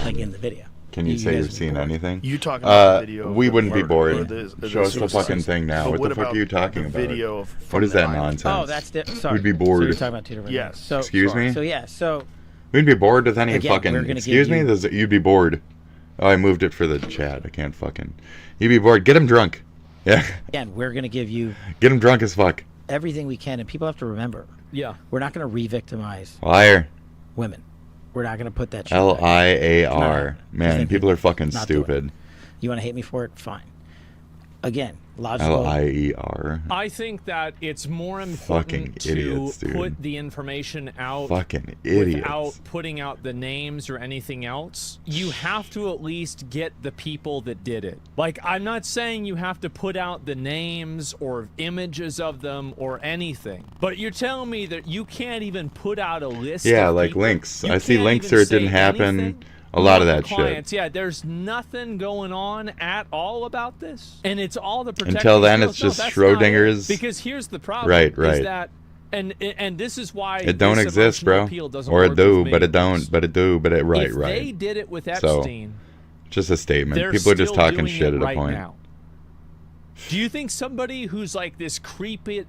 like in the video. Can you say guys you've would be seen bored. anything? You talking about the video of We the wouldn't be murder bored. or the Show us the suicide? fucking thing now. But What what the fuck about are you talking the about? video of- What from is the that mine? nonsense? Oh, that's sorry. We'd be So bored. you're talking about two different Yes. things. So, Excuse me? So yeah. So We'd be bored with any Again, we're fucking. gonna Excuse give me? you- You'd be bored. Oh, I moved it for the chat. I can't fucking. You'd be bored. Get him drunk. Yeah. again, we're gonna give you Get him drunk as fuck. everything we can, and people have to remember. Yeah. We're not going to re-victimize Liar. women. We're not going to put that shit back. LIAR. Man, people are fucking Not do it. stupid. You want to hate me for it? Fine. Again, logical. LIER. I think that it's more Fucking important idiots, to dude. put the information out Fucking idiots. without putting out the names or anything else. You have to at least get the people that did it. Like, I'm not saying you have to put out the names or images of them or anything, but you're telling me that you can't even put out a list Yeah, of like people? links. You I see can't links even or it say didn't happen. anything? A lot of that Clients, shit. yeah, there's nothing going on at all about this, and it's all the protection. Until then, skills. it's just No, that's not it. Schrodinger's- Because here's the problem, Right, Is right. that, and this is why It don't this exist, emotional bro. appeal doesn't Or it work do, with me. but it don't. But it do, but it right, if right. they did it with So, Epstein, just a statement. they're People are just still talking doing shit it at a right point. now. Do you think somebody who's like this creepy,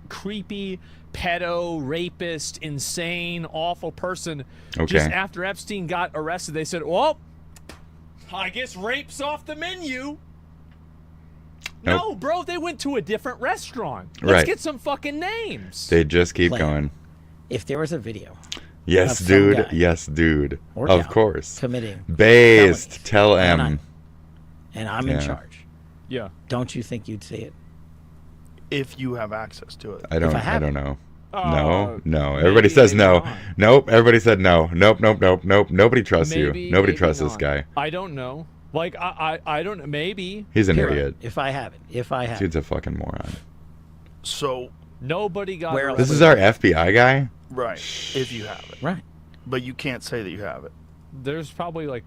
pedo, rapist, insane, awful person, Okay. just after Epstein got arrested, they said, "Well, I guess rape's off the menu." Nope. No, bro, they went to a different restaurant. Let's Right. get some fucking names. They just keep Plan. going. If there was a video Yes, of some dude. guy Yes, dude. or Of gal course. committing Based. Tell and M. I'm in Yeah. charge, Yeah. don't you think you'd see it? If you have access to it. I don't. I I have don't it. know. Uh, No. Everybody says maybe no. not. Nope. Everybody said no. Nope. Nobody trusts Maybe, you. Nobody maybe trusts this not. guy. I don't know. Like, I don't know. Maybe. He's an Period. idiot. If I have it. If I have Dude's it. a fucking moron. So, Nobody got Where else This arrested. is our FBI guy. right, if you have it. Right. But you can't say that you have it. There's probably like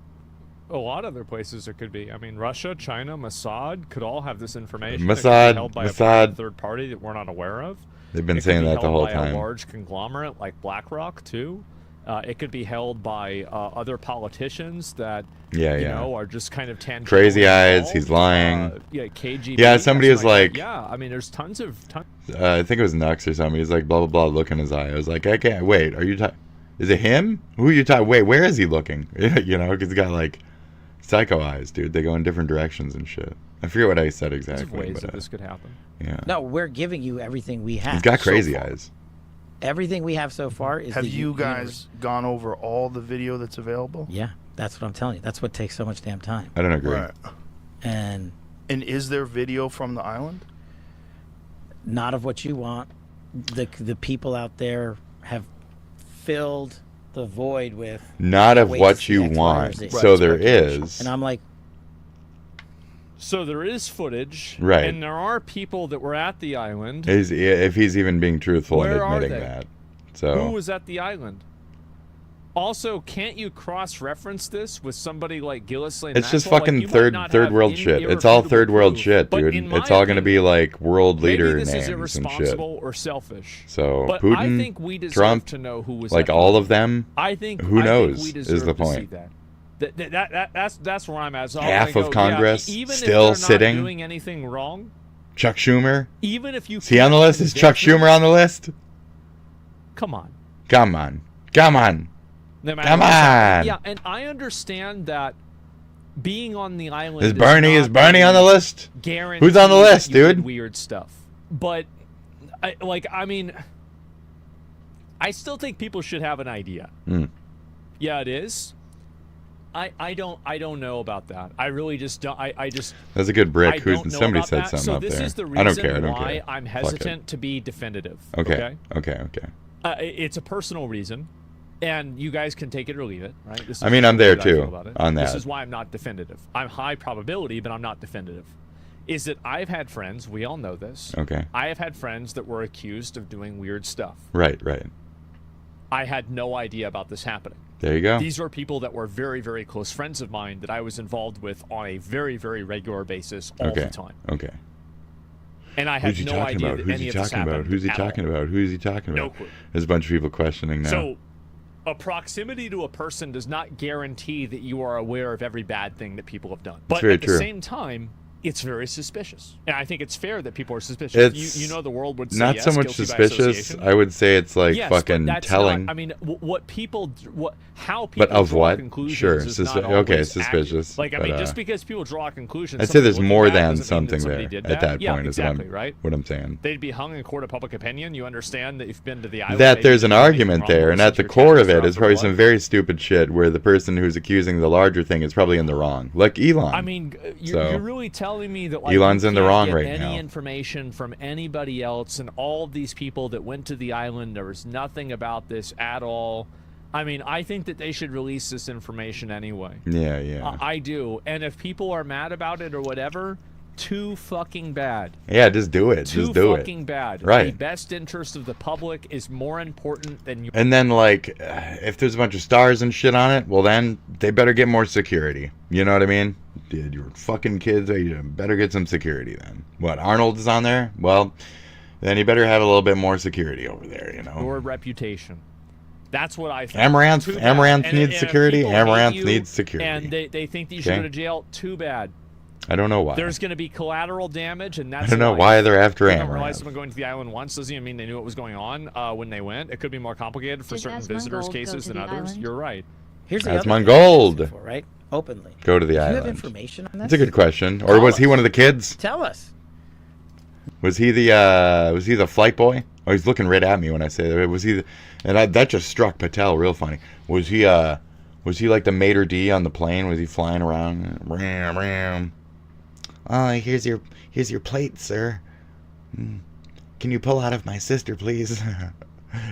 a lot of other places it could be. I mean, Russia, China, Mossad could all have this information. It could be Mossad- held by a Mossad- private third party that we're not aware of. They've been It could saying be that the held whole by time. A large conglomerate like BlackRock too. It could be held by other politicians that you know are just kind of tangentially Crazy eyes. involved. He's lying. Yeah, KGB. Yeah, somebody was something like, that. Yeah, I mean, there's tons of. I think it was Nux or something. He's like, blah, blah, blah, look in his eye. I was like, I can't, wait, are you talking, is it him? Who are you talking, wait, where is he looking? You know, because he's got like psycho eyes, dude. They go in different directions and shit. I forget what I said There's exactly. ways But, that this could happen. yeah. No, we're giving you everything we have. He's got so crazy far. eyes. Everything we have so far is Have the you universe. guys gone over all the video that's available? Yeah, that's what I'm telling you. That's what takes so much damn time. I don't agree. Right. And And is there video from the island? not of what you want. The people out there have filled the void with Not of wait what to see you X, Y, or want. Z. So there is. And I'm like, So there is footage, Right. And there are people that were at the island. If he's even being truthful Where and are admitting they? that. So Who was at the island? Also, can't you cross-reference this with somebody like Gillisley? it's just Maxwell? Like, fucking you might third not third have world any shit. It's all irrefutable third world proof, shit, but dude. in my It's all gonna be opinion, like world maybe leader this names is and shit. irresponsible or selfish. So but Putin, I think we deserve Trump, to know who was like at the all island. of them. I think who knows we is deserve the to see point. that. That's where I'm at. So Half I'm gonna of go, yeah, Congress even still if they're sitting. not doing anything wrong, Chuck Schumer. even if you Is he on the list? Is Chuck Schumer on the list? come on. Come on. Come on. No matter Come what's happening. on. Yeah, and I understand that being on the island Is Bernie not on the list? guaranteed Who's on the that list, you did dude? Weird stuff, but I mean, I still think people should have an idea. Mm. Yeah, it is. I don't know about that. I really just don't. I just. That's a good brick. I Who's don't know somebody about said that. something so up this there. is the I reason don't care. I don't why care. I'm Fuck it. hesitant to be definitive. Okay. Okay. Okay. It's a personal reason, and you guys can take it or leave it, right? This I is mean, just I'm the way there that I feel too, about it. on This that. is why I'm not definitive. I'm high probability, but I'm not definitive. Is that I've had friends, we all know this. Okay. I have had friends that were accused of doing weird stuff. Right. I had no idea about this happening. There you go. These are people that were very, very close friends of mine that I was involved with on a very, very regular basis all Okay. the time. Okay. And I Who's had he no talking idea about? that Who's any he of this talking about? happened Who's he at talking all. about? Who's he talking No about? clue. There's a bunch of people questioning now. So, a proximity to a person does not guarantee that you are aware of every bad thing that people have done. But very at the true. same time, it's very suspicious. And I think it's fair that people are suspicious. It's you know the world would say not yes, so much guilty by suspicious. association. I would say it's like Yes, but fucking that's telling. Not, I mean, how people But of draw what? conclusions Sure, is not okay, always suspicious. accurate. Like, I but, mean, just because people draw conclusions, I'd say there's somebody more looking than bad doesn't mean that something somebody there did at that Yeah, point. exactly, is right? what I'm saying. They'd be hung in court of public opinion. You understand that you've been to the island. That maybe there's an you've done anything argument wrong, there, they'll and sit at the your core of taxes it off is for probably what? some very stupid shit where the person who's accusing the larger thing is probably in the wrong, like Elon. I mean, So, you're really telling me that like, Elon's you in the can't wrong get right any now. information from anybody else, and all of these people that went to the island, there was nothing about this at all. I mean, I think that they should release this information anyway. Yeah, yeah. I do. And if people are mad about it or whatever, too fucking bad. Yeah, just do it. Too just do fucking it. bad. Right. The best interest of the public is more important than your. And then, like, if there's a bunch of stars and shit on it, well, then they better get more security. You know what I mean? Dude, your fucking kids, you better get some security then. What, Arnold is on there? Well, then you better have a little bit more security over there, you know? Your reputation. That's what I think. Amaranth Too bad. Amaranth And needs if security. people hate Amaranth you needs security. And they think that you should Okay. go to jail. Too bad. I don't know why. There's going to be collateral damage, and that's I don't know life. why they're after You don't Amaranth. realize someone going to the island once doesn't even mean they knew what was going on when they went. It could be more complicated for Did certain Asmongold visitors' go cases to than the others. island? You're right. Here's the That's other my thing gold. I asked for, right? Openly. Go to the Do island. you have information on this? That's a good question. Or Tell was he us. one of the kids? Tell us. Was he the flight boy? Oh, he's looking right at me when I say that. Was he? That just struck Patel real funny. Was he like the maitre d' on the plane? Was he flying around? Ram, ram. Oh, here's your plate, sir. Can you pull out of my sister, please?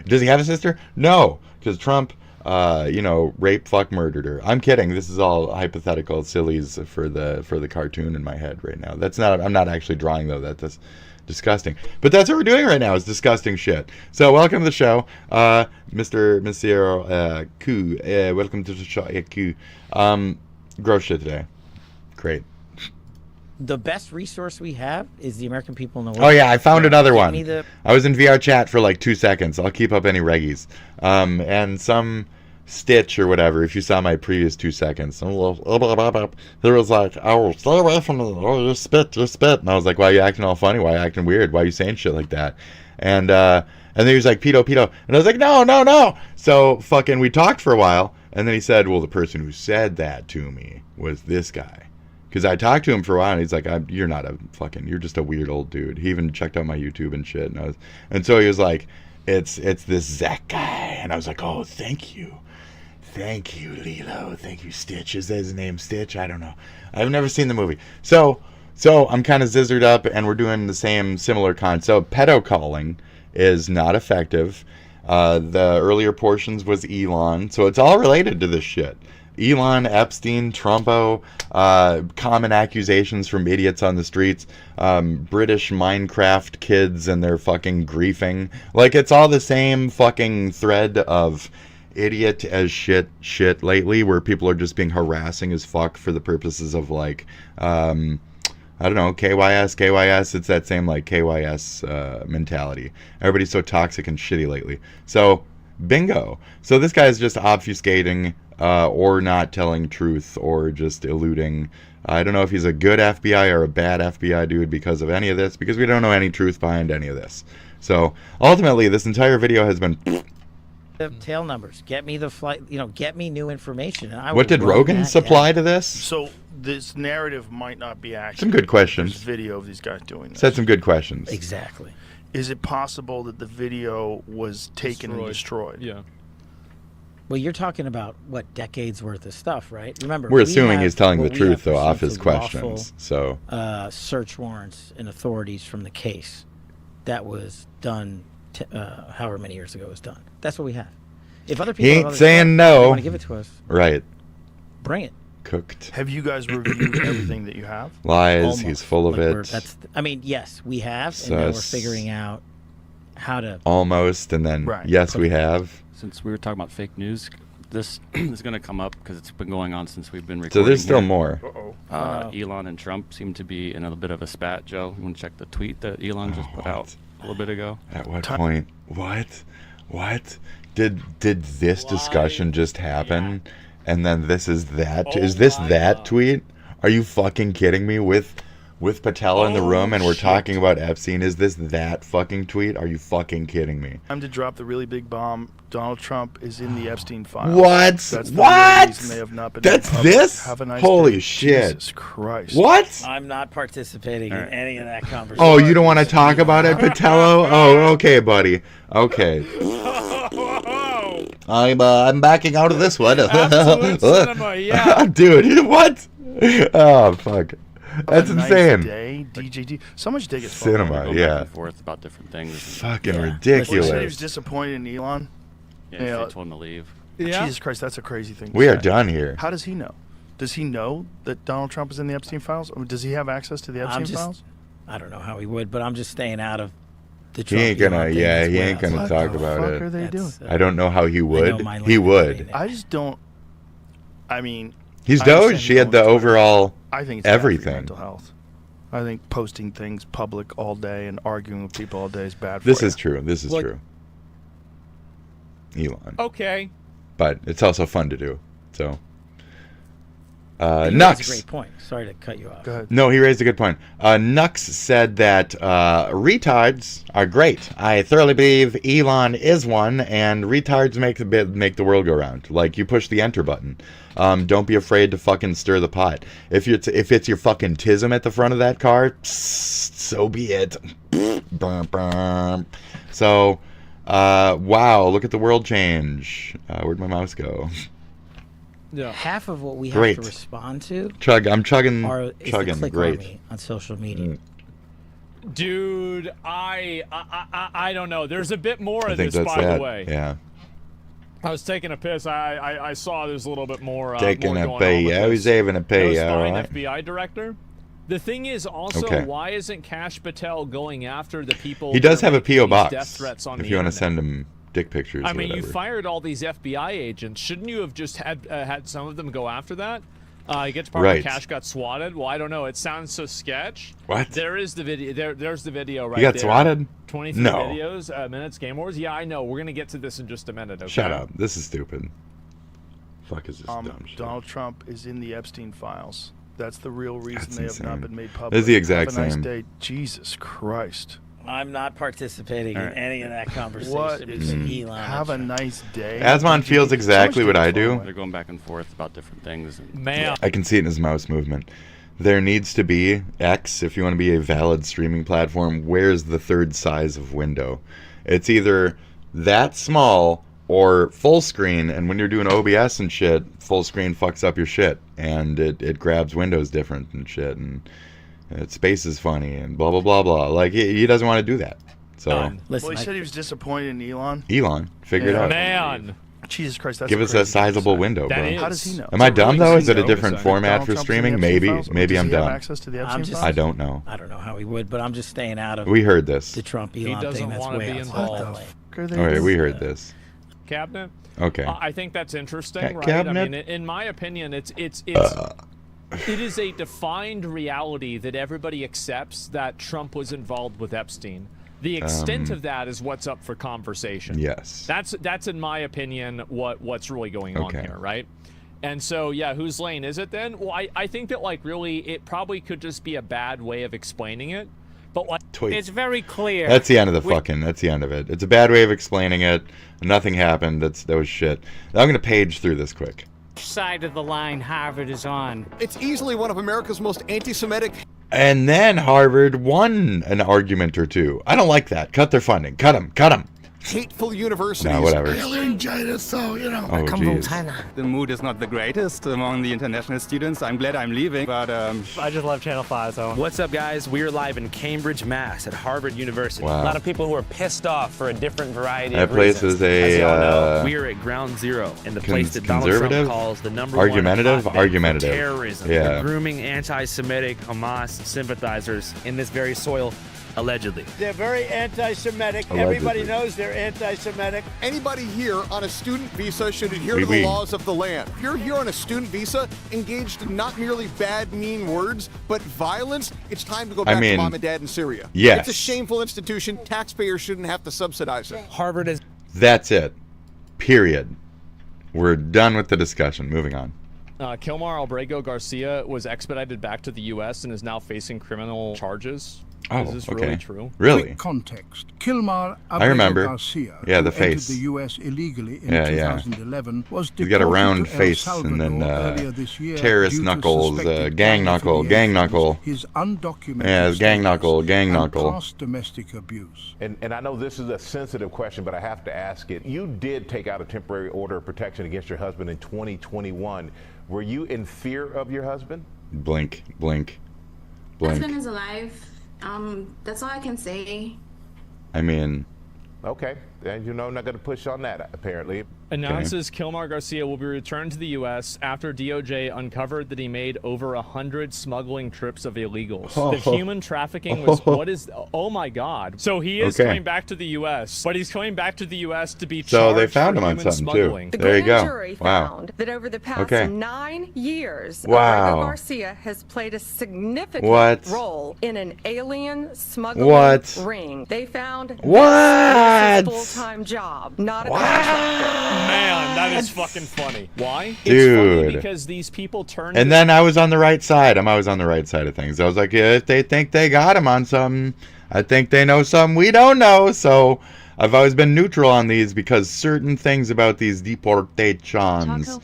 Does he have a sister? No, because Trump, rape, fuck, murdered her. I'm kidding. This is all hypothetical sillies for the cartoon in my head right now. I'm not actually drawing though. That's disgusting. But that's what we're doing right now is disgusting shit. So welcome to the show, Mr. Q. Welcome to the show, Q. Gross shit today. Great. The best resource we have is the American people in the world. Oh yeah, I found another Give one. me the- I was in VR chat for like 2 seconds. I'll keep up any reggies. And some Stitch or whatever. If you saw my previous 2 seconds, there was like, "Oh, stay away from me! Oh, you spit!" And I was like, "Why are you acting all funny? Why are you acting weird? Why are you saying shit like that?" And then he was like, "Pedo, pedo," and I was like, "No, no, no!" So fucking, we talked for a while, and then he said, "Well, the person who said that to me was this guy." Because I talked to him for a while, and he's like, "You're not a fucking, you're just a weird old dude." He even checked out my YouTube and shit, and so he was like, "It's this Zack guy," and I was like, "Oh, thank you, Lilo, thank you, Stitch." Is that his name, Stitch? I don't know. I've never seen the movie, so I'm kind of scissored up, and we're doing the similar So pedo calling is not effective. The earlier portions was Elon, so it's all related to this shit. Elon, Epstein, Trumpo, common accusations from idiots on the streets, British Minecraft kids and their fucking griefing. Like, it's all the same fucking thread of idiot as shit lately, where people are just being harassing as fuck for the purposes of, like, I don't know, KYS. It's that same, like, KYS mentality. Everybody's so toxic and shitty lately. So, bingo. So this guy is just obfuscating or not telling truth or just eluding. I don't know if he's a good FBI or a bad FBI dude because of any of this, because we don't know any truth behind any of this. So ultimately, this entire video has been... The tail numbers. Get me the flight. Get me new information. And I What will did run Rogan that supply down. to this? So this narrative might not be accurate. Some good questions. There's video of these guys doing this. Said some good questions. Exactly. Is it possible that the video was taken and destroyed? Yeah. Well, you're talking about what, decades worth of stuff, right? Remember, We're we assuming have he's telling the what we have truth though off his pursuant to questions. lawful, So search warrants and authorities from the case that was done, however many years ago it was done. That's what we have. If other people he have ain't other saying stuff, no. they want to give it to us. Right. Bring it. Cooked. Have you guys reviewed everything that you have? Lies. Almost. He's full of Like it. Yes, we have, and now we're Sus. figuring out how to. Almost, and then yes, we have. Since we were talking about fake news, this is going to come up because it's been going on since we've been recording. So there's still here. more. Elon and Trump seem to be in a bit of a spat. Joe, you want to check the tweet that Elon just put out a little bit ago? At what point? What? Did this discussion just happen? And then this is that? Is this that tweet? Are you fucking kidding me? With with Patel in the room and we're shit. talking about Epstein. Is this that fucking tweet? Are you fucking kidding me? Time to drop the really big bomb. Donald Trump is in the Epstein files. What? That's the What? real reason they have not been That's made public. this? Have a nice Holy day. shit. Jesus Christ. What? I'm not participating in any of that conversation. Oh, you don't want to talk about it, Patello? Oh, okay, buddy. Okay. I'm backing out of this one. Absolute cinema, yeah. Dude, what? Oh, fuck. That's Have a insane. Nice day, DJT. So much dig at Cinema, Going yeah. back and forth about different things. Fucking He ridiculous. said he was disappointed in Elon. Yeah, You know, they told him to leave. Jesus Christ, that's a crazy thing. to We are say. done here. How does he know? Does he know that Donald Trump is in the Epstein files? I mean, does he have access to the Epstein files? I don't know how he would, but I'm just staying out of the He Trump. ain't gonna, Elon thing yeah, as he well. ain't gonna What talk the about fuck it. are they doing? I don't know how he would. my He limit. would. I just don't. I mean, He's I understand Doge. He had the going on Twitter. overall I think it's bad for your everything. mental health. I think posting things public all day and arguing with people all day is bad for This you. is true. This is Look- true. Elon. Okay. But it's also fun to do. So. He Nux. raised a great point. Sorry to cut you off. Go ahead. No, he raised a good point. Nux said that retards are great. I thoroughly believe Elon is one, and retards make the world go round. Like, you push the enter button. Don't be afraid to fucking stir the pot. If it's your fucking tism at the front of that car, so be it. So, wow, look at the world change. Where'd my mouse go? Yeah. Half of what we Great. have to respond to I'm chugging. is Chugging. the click Great. army on social media. Dude, I don't know. There's a bit more I of think this, that's by that. the way. Yeah. I was taking a piss. I saw there's a little bit more. Taking more a going pee. on with I was this. having a pee, That was fine, alright. FBI director. The thing is also, Okay. why isn't Kash Patel going after the people? He does that are have a making P.O. these box Death threats on if the you want to internet? send him dick pictures. I or mean, you whatever. fired all these FBI agents. Shouldn't you have just had some of them go after that? You get to part where Right. Cash got swatted. Well, I don't know. It sounds so sketch. What? There is the video. There's the video right He got there. swatted? 23 No. videos, minutes, Game Wars. Yeah, I know. We're gonna get to this in just a minute. Okay? Shut up. This is stupid. Fuck is this dumb shit? Donald Trump is in the Epstein files. That's the real reason That's they have not insane. been made public. This is the exact Have a nice same. day. Jesus Christ. I'm not participating in any of that conversation What is between Elon. Have a nice day. Asmon feels exactly what I do. They're going back and forth about different things. And Man. I can see it in his mouse movement. There needs to be X, if you want to be a valid streaming platform, where's the third size of window? It's either that small or full screen, and when you're doing OBS and shit, full screen fucks up your shit, and it grabs windows different and shit, and space is funny, and blah, blah, blah, blah. Like, he doesn't want to do that. So, Well, he said he was disappointed in Elon. Elon, figure it out. Man. Jesus Christ, that's Give us a crazy thing to sizable say. window, bro. How does he know? Am I dumb, though? Is it a Does he know different that format Donald for Trump's in the streaming? Epstein Maybe. files? Maybe Does I'm he have dumb. access to the Epstein files? I don't know. I don't know how he would, but I'm just staying out of. We heard this. The Trump He Elon doesn't thing. That's wanna way be outside involved. of LA. All right, we heard this. Cabinet. Okay. I think that's interesting, right? Cabinet? I mean, in my opinion, it is a defined reality that everybody accepts that Trump was involved with Epstein. The extent of that is what's up for conversation. Yes. That's in my opinion what's really going on Okay. here, right? And so, yeah, whose lane is it then? Well, I think that, like, really, it probably could just be a bad way of explaining it. But, like, Tweet. it's very clear. That's the end of the fucking. That's the end of it. It's a bad way of explaining it. Nothing happened. That was shit. I'm gonna page through this quick. Side of the line Harvard is on. It's easily one of America's most anti-Semitic. And then Harvard won an argument or two. I don't like that. Cut their funding. Cut them. Cut them. Hateful universities. No, whatever. Killing China, so, you know. Oh, jeez. The mood is not the greatest among the international students. I'm glad I'm leaving, but I just love Channel 5, so. What's up, guys? We are live in Cambridge, Mass. at Harvard University. Wow. A lot of people who are pissed off for a different variety That of place reasons. is a, As y'all know, we are at ground zero in the place that Donald Trump conservative? calls the number Argumentative? one hotbed Argumentative. for terrorism. Yeah. They're grooming anti-Semitic Hamas sympathizers in this very soil, allegedly. They're very anti-Semitic. Allegedly. Everybody knows they're anti-Semitic. Anybody here on a student visa should adhere to Oui, oui. the laws of the land. If you're here on a student visa, engaged in not merely bad, mean words, but violence, it's time to go back mean, to mom and dad in Syria. yes. It's a shameful institution. Taxpayers shouldn't have to subsidize it. Harvard is... That's it. Period. We're done with the discussion. Moving on. Kilmar Albrego Garcia was expedited back to the U.S. and is now facing criminal charges. Oh, is this okay. really true? Really? Quick context. Kilmar I remember. Garcia, Yeah, the who face. entered the U.S. illegally in Yeah, 2011, was He's got a deported round to El face and then Salvador earlier this year terrorist due to knuckles, suspected gang knuckle, gang affiliations, knuckle. His undocumented Yeah, gang status, knuckle, gang and knuckle. past domestic abuse. And I know this is a sensitive question, but I have to ask it. You did take out a temporary order of protection against your husband in 2021. Were you in fear of your husband? Blink, blink, blink. Husband is alive. That's all I can say. I mean, Okay, and you know, I'm not going to push on that, apparently. Announces Kilmar Garcia will be returned to the U.S. after DOJ uncovered that he made over 100 smuggling trips of illegals. The human trafficking was, oh my God. So he is coming back to the U.S., but he's coming back to the U.S. to be charged so they found for him on human something smuggling. too. There you go. Jury Wow. found that over the past Okay. 9 years, Wow. Albrego Garcia has played a significant What? role in an alien smuggling What? ring. They found What? this is his full-time job, not a contractor. Man, that is fucking funny. Why? It's Dude. funny because these people turned. And then I was on the right side. I'm always on the right side of things. I was like, yeah, if they think they got him on something, I think they know something we don't know. So I've always been neutral on these because certain things about these deportations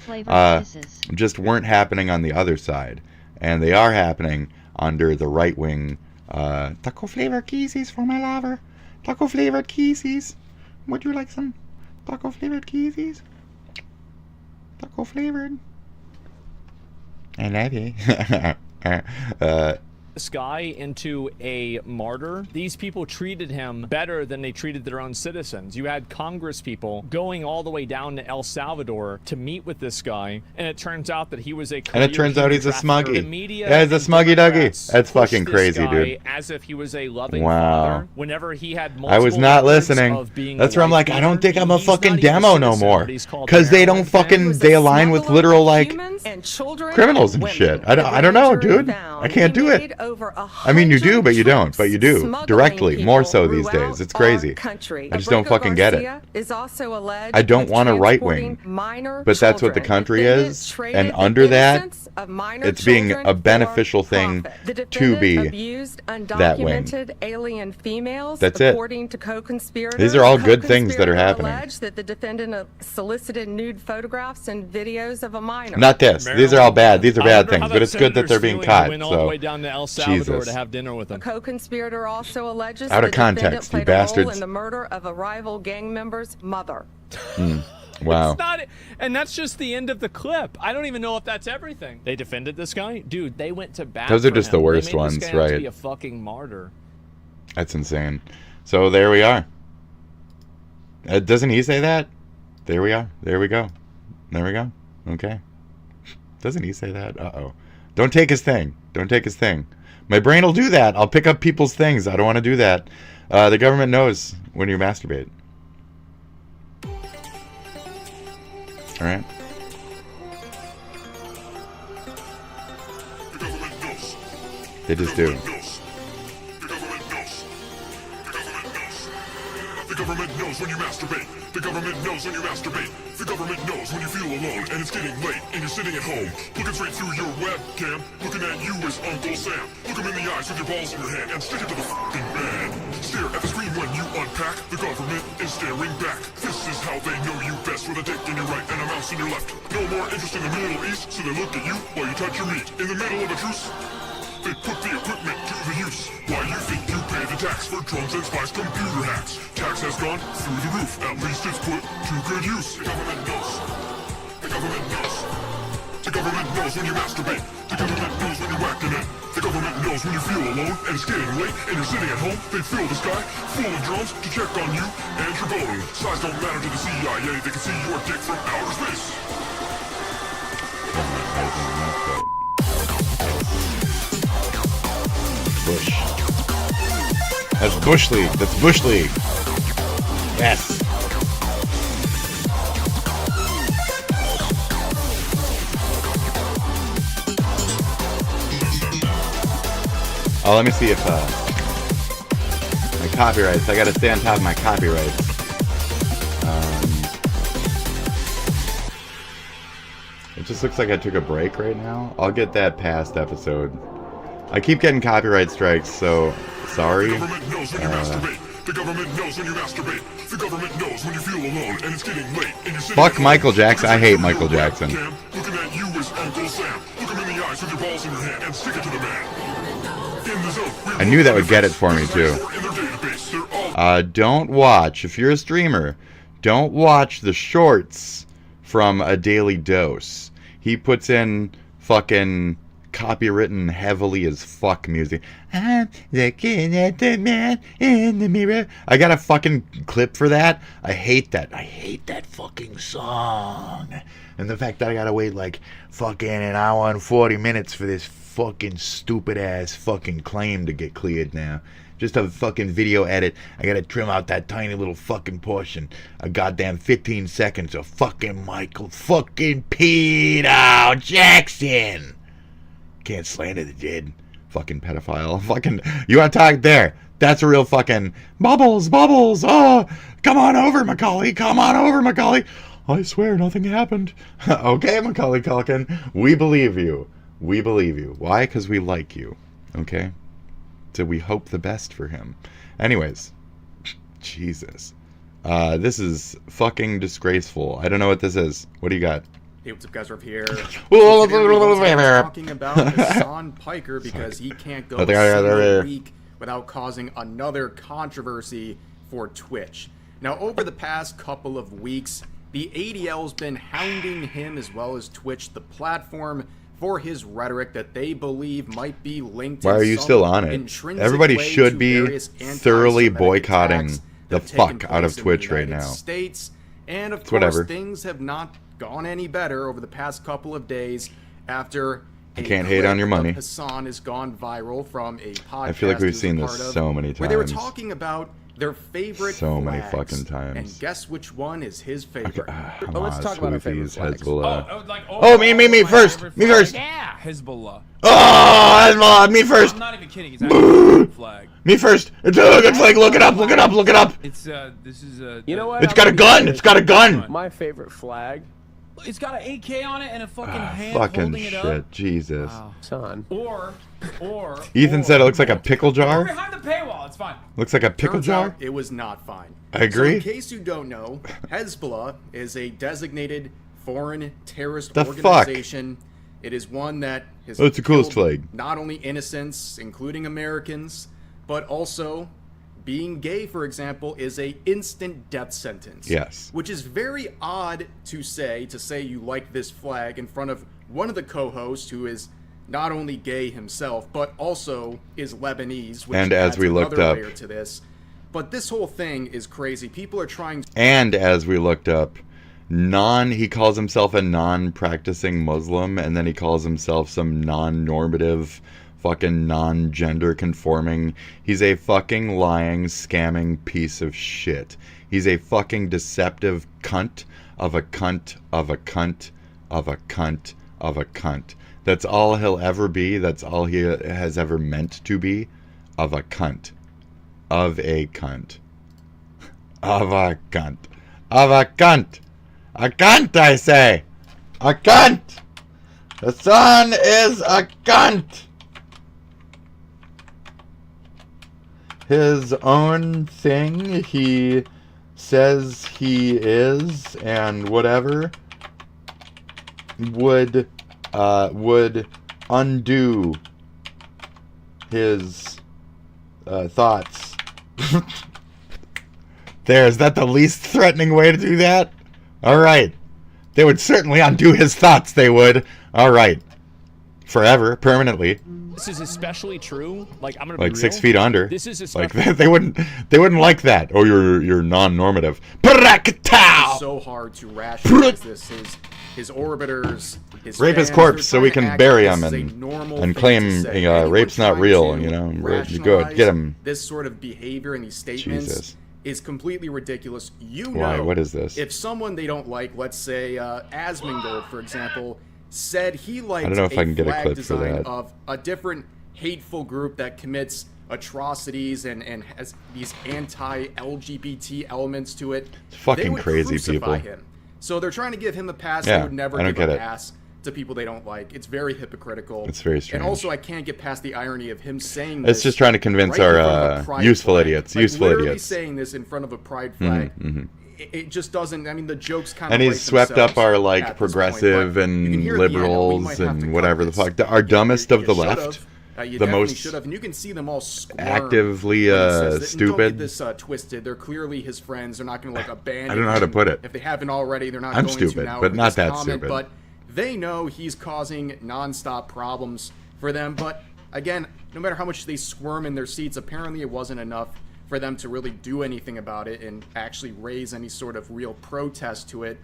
just weren't happening on the other side. And they are happening under the right wing. Taco flavored kisses for my lover. Taco flavored kisses. Would you like some taco flavored kisses? Taco flavored. I love you. this guy into a martyr. These people treated him better than they treated their own citizens. You had Congress people going all the way down to El Salvador to meet with this guy, and it turns out that he was a And it turns out he's a trafficker. smuggy. The media Yeah, he's a and smuggy Democrats duggy. That's pushed fucking this crazy, guy dude. as if he was a loving Wow. father. Whenever he had multiple I was not records listening. of being That's a where I'm wife like, I don't beater. think I'm a He's not fucking even a demo no citizen, more. but he's called Because they don't Maryland. fucking, they align with literal, like, And children criminals and women. shit. I don't know, dude. I can't do it. I mean, you do, but you don't. But you do. Directly. More so these days. It's crazy. I just don't fucking get it. Is also alleged I don't with want a right wing. transporting minor But that's what the children. country Defendant is. traded And the under that, innocence of minor it's being children a beneficial thing The to defendant be abused that wing. undocumented alien females. That's it. According to co-conspirators. These are all good things that are Co-conspirator happening. alleged that the defendant solicited nude photographs and videos of a minor. Not this. These are all bad. These are I bad wonder things. how But that it's good that they're senator's being feeling caught. who went all the So, way down to El Salvador Jesus. to have dinner with A him. co-conspirator also alleges Out the of context, defendant you played a role bastards. in the murder of a rival gang member's mother. Wow. It's not, and that's just the end of the clip. I don't even know if that's everything. They defended this guy, dude. They went to bat. Those are for just him. the worst They made this ones, guy out to right. Be a fucking martyr. That's insane. So there we are. Doesn't he say that? There we are. There we go. There we go. Okay. Doesn't he say that? Uh-oh. Don't take his thing. Don't take his thing. My brain will do that. I'll pick up people's things. I don't want to do that. The government knows when you masturbate. All right. They just do. The government knows when you masturbate. The government knows when you masturbate. The government knows when you feel alone and it's getting late and you're sitting at home, looking straight through your webcam. Looking at you is Uncle Sam. Look him in the eyes with your balls in your hand and stick it to the fucking man. Stare at the screen when you unpack. The government is staring back. This is how they know you best, with a dick in your right and a mouse in your left. No more interest in the Middle East, so they look at you while you touch your meat. In the middle of a truce, they put the equipment to the use. Why you think you pay the tax for drones and spies computer hacks? Tax has gone through the roof. At least it's put to good use. The government knows. The government knows. The government knows when you masturbate. The government knows when you're whacking it. The government knows when you feel alone and it's getting late and you're sitting at home. They fill the sky full of drones to check on you and your bone. Size don't matter to the CIA. They can see your dick from outer space. Bush. That's Bush League. That's Bush League. Yes. Oh, let me see if my copyrights. I gotta stay on top of my copyrights. just looks like I took a break right now. I'll get that past episode. I keep getting copyright strikes, so sorry. The government knows when you masturbate. The government knows when you masturbate. The government knows when you feel alone and it's getting late and you're sitting Fuck at home. Michael Jackson. I hate Michael Jackson. Cam, looking at you is Uncle Sam. Look him in the eyes with your balls in your hand and stick it to the man. In the zone, I knew that would get it for me too. Don't watch, if you're a streamer, don't watch the shorts from A Daily Dose. He puts in fucking copywritten heavily as fuck music. I'm looking at the man in the mirror. I got a fucking clip for that. I hate that. I hate that fucking song. And the fact that I gotta wait like fucking an hour and 40 minutes for this fucking stupid ass fucking claim to get cleared now. Just a fucking video edit. I gotta trim out that tiny little fucking portion. A goddamn 15 seconds of fucking Michael fucking Peter Jackson. Can't slander the dead. Fucking pedophile. Fucking, you wanna talk there? That's a real fucking bubbles. Oh, come on over, Macaulay. Come on over, Macaulay. I swear nothing happened. Okay, Macaulay Culkin. We believe you. We believe you. Why? Because we like you. Okay? So we hope the best for him. Anyways. Jesus. This is fucking disgraceful. I don't know what this is. What do you got? Hey, what's up, guys? Ruff here. So today we're talking about Hassan Piker because he can't go a single week without causing another controversy for Twitch. Now, over the past couple of weeks, the ADL's been hounding him as well as Twitch, the platform, for his rhetoric that they believe might be linked. Why are you still on it? Everybody should be thoroughly boycotting the fuck out of Twitch right now. States, and of course, things have not gone any better over the past couple of days after I can't hate on your money. Hassan has gone viral from a podcast. I feel like we've seen this so many times. Where they were talking about their favorite so many flags, fucking times. and guess which one is his favorite? Okay, let's talk about our favorite flags. Me first. Me first. Yeah, Hezbollah. Oh, Hezbollah. Me first. I'm not even kidding. It's actually a good flag. Me first. It's a good flag. Look it up. Look it up. Look it up. It's this is a. You know what? It's got a gun. It's got a gun. My favorite flag. It's got an AK on it and a fucking hand fucking holding it shit. up. Jesus. Wow. Son. Or. Ethan said it looks like a pickle jar. We're behind the paywall. It's fine. Looks like a pickle Turns jar. out it was not fine. I agree. So in case you don't know, Hezbollah is a designated foreign terrorist The organization. It is one that has it's the coolest killed flag. not only innocents, including Americans, but also being gay, for example, is a instant death sentence. Yes. Which is very odd to say you like this flag in front of one of the co-hosts who is not only gay himself, but also is Lebanese, which And as adds we looked another up- layer to this. But this whole thing is crazy. People are trying to... And as we looked up, he calls himself a non-practicing Muslim, and then he calls himself some non-normative, fucking non-gender conforming. He's a fucking lying, scamming piece of shit. He's a fucking deceptive cunt of a cunt of a cunt of a cunt of a cunt. That's all he'll ever be. That's all he has ever meant to be. Of a cunt. Of a cunt. Of a cunt. Of a cunt. A cunt, I say. A cunt. The sun is a cunt. His own thing he says he is and whatever would undo his thoughts. Is that the least threatening way to do that? Alright. They would certainly undo his thoughts, they would. Alright. Forever, permanently. This is especially true. Like I'm gonna Like be 6 real. feet under. This is like they wouldn't like that. Oh, you're non-normative. It's so hard to rationalize this. His orbiters, his rape his fans, corpse so they're we trying can to bury act him like this is a normal and thing claim to say. Anyone rape's not trying real. to You know, good. rationalize Get him. This sort of behavior and these statements Jesus. is completely ridiculous. Why? What is this? If someone they don't like, let's say Asmongold, for example, said he liked I don't know if I can get a flag clip for design that. of a different hateful group that commits atrocities and has these anti-LGBT elements to it. Fucking they would crazy crucify people. him. So they're trying to give him a pass. Yeah, They would never I don't give get a it. pass to people they don't like. It's very hypocritical. It's very strange. And also, I can't get past the irony of him saying It's this just trying to convince right in our front of a pride useful flag. idiots. Like, Useful literally idiots. saying this in front of a pride flag. It just doesn't. I mean, the jokes kind of. And he's swept up our like progressive You and can hear at the end, we might liberals have to and cut whatever the this. fuck. Our dumbest of the You left. should've. You The definitely most should have, and you can see them all squirm actively when he says that. And stupid. Don't get this twisted. They're clearly his friends. They're not going to like abandon. I don't know how to him. put it. If they haven't already, they're not I'm going stupid, to now. but with not this that comment, stupid. But they know he's causing nonstop problems for them. But again, no matter how much they squirm in their seats, apparently it wasn't enough for them to really do anything about it and actually raise any sort of real protest to it,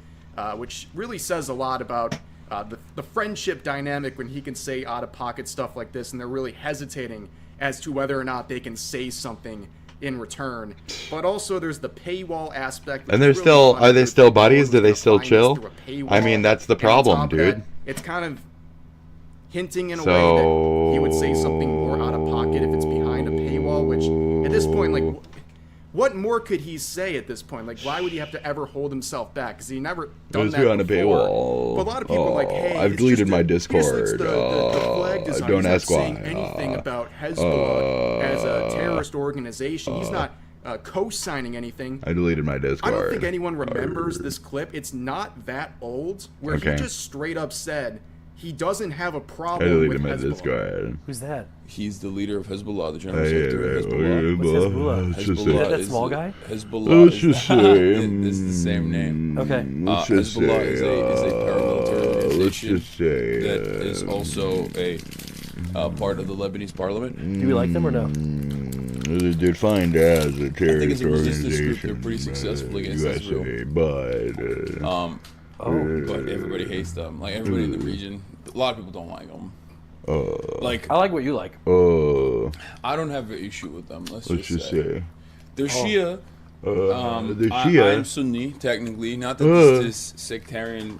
which really says a lot about the friendship dynamic when he can say out-of-pocket stuff like this and they're really hesitating as to whether or not they can say something in return. But also there's the paywall aspect. And they're which is still, really funny. are they still buddies? Do they They're still find this chill? through a paywall. I mean, that's the And on problem, top of dude. that, it's kind of hinting in a way that he would say something more out of pocket if it's behind a paywall, which at this point, like, what more could he say at this point? Like, why would he have to ever hold himself back? Because he never done that behind a before. paywall. But a lot of people are like, hey, I've it's deleted just my he just lets Discord. the flag design. Don't He's not ask saying why. anything about Hezbollah as a terrorist organization. He's not co-signing anything. I deleted my Discord. I don't think anyone remembers this clip. It's not that old, where Okay. he just straight up said he doesn't have a I problem with deleted my Hezbollah. Discord. Who's that? He's the leader of Hezbollah, the general Hey, secretary of hey, Hezbollah. What's Hezbollah? Let's just Hezbollah say- Is that that is small the- guy? Hezbollah Let's is just the- say, is the same name. Okay. Let's just Hezbollah say, is a paramilitary organization let's just say, that is also a part of the Lebanese parliament. Do we like them or no? They're defined as a I think terrorist it's a resistance group. organization. They're pretty successful against USA, Israel. But everybody hates them. Like everybody in the region, a lot of people don't like them. Like I like what you like. I don't have an issue with them. Let's just just say. say they're Shia. They're Shia. I'm Sunni, technically. Not that this is sectarian.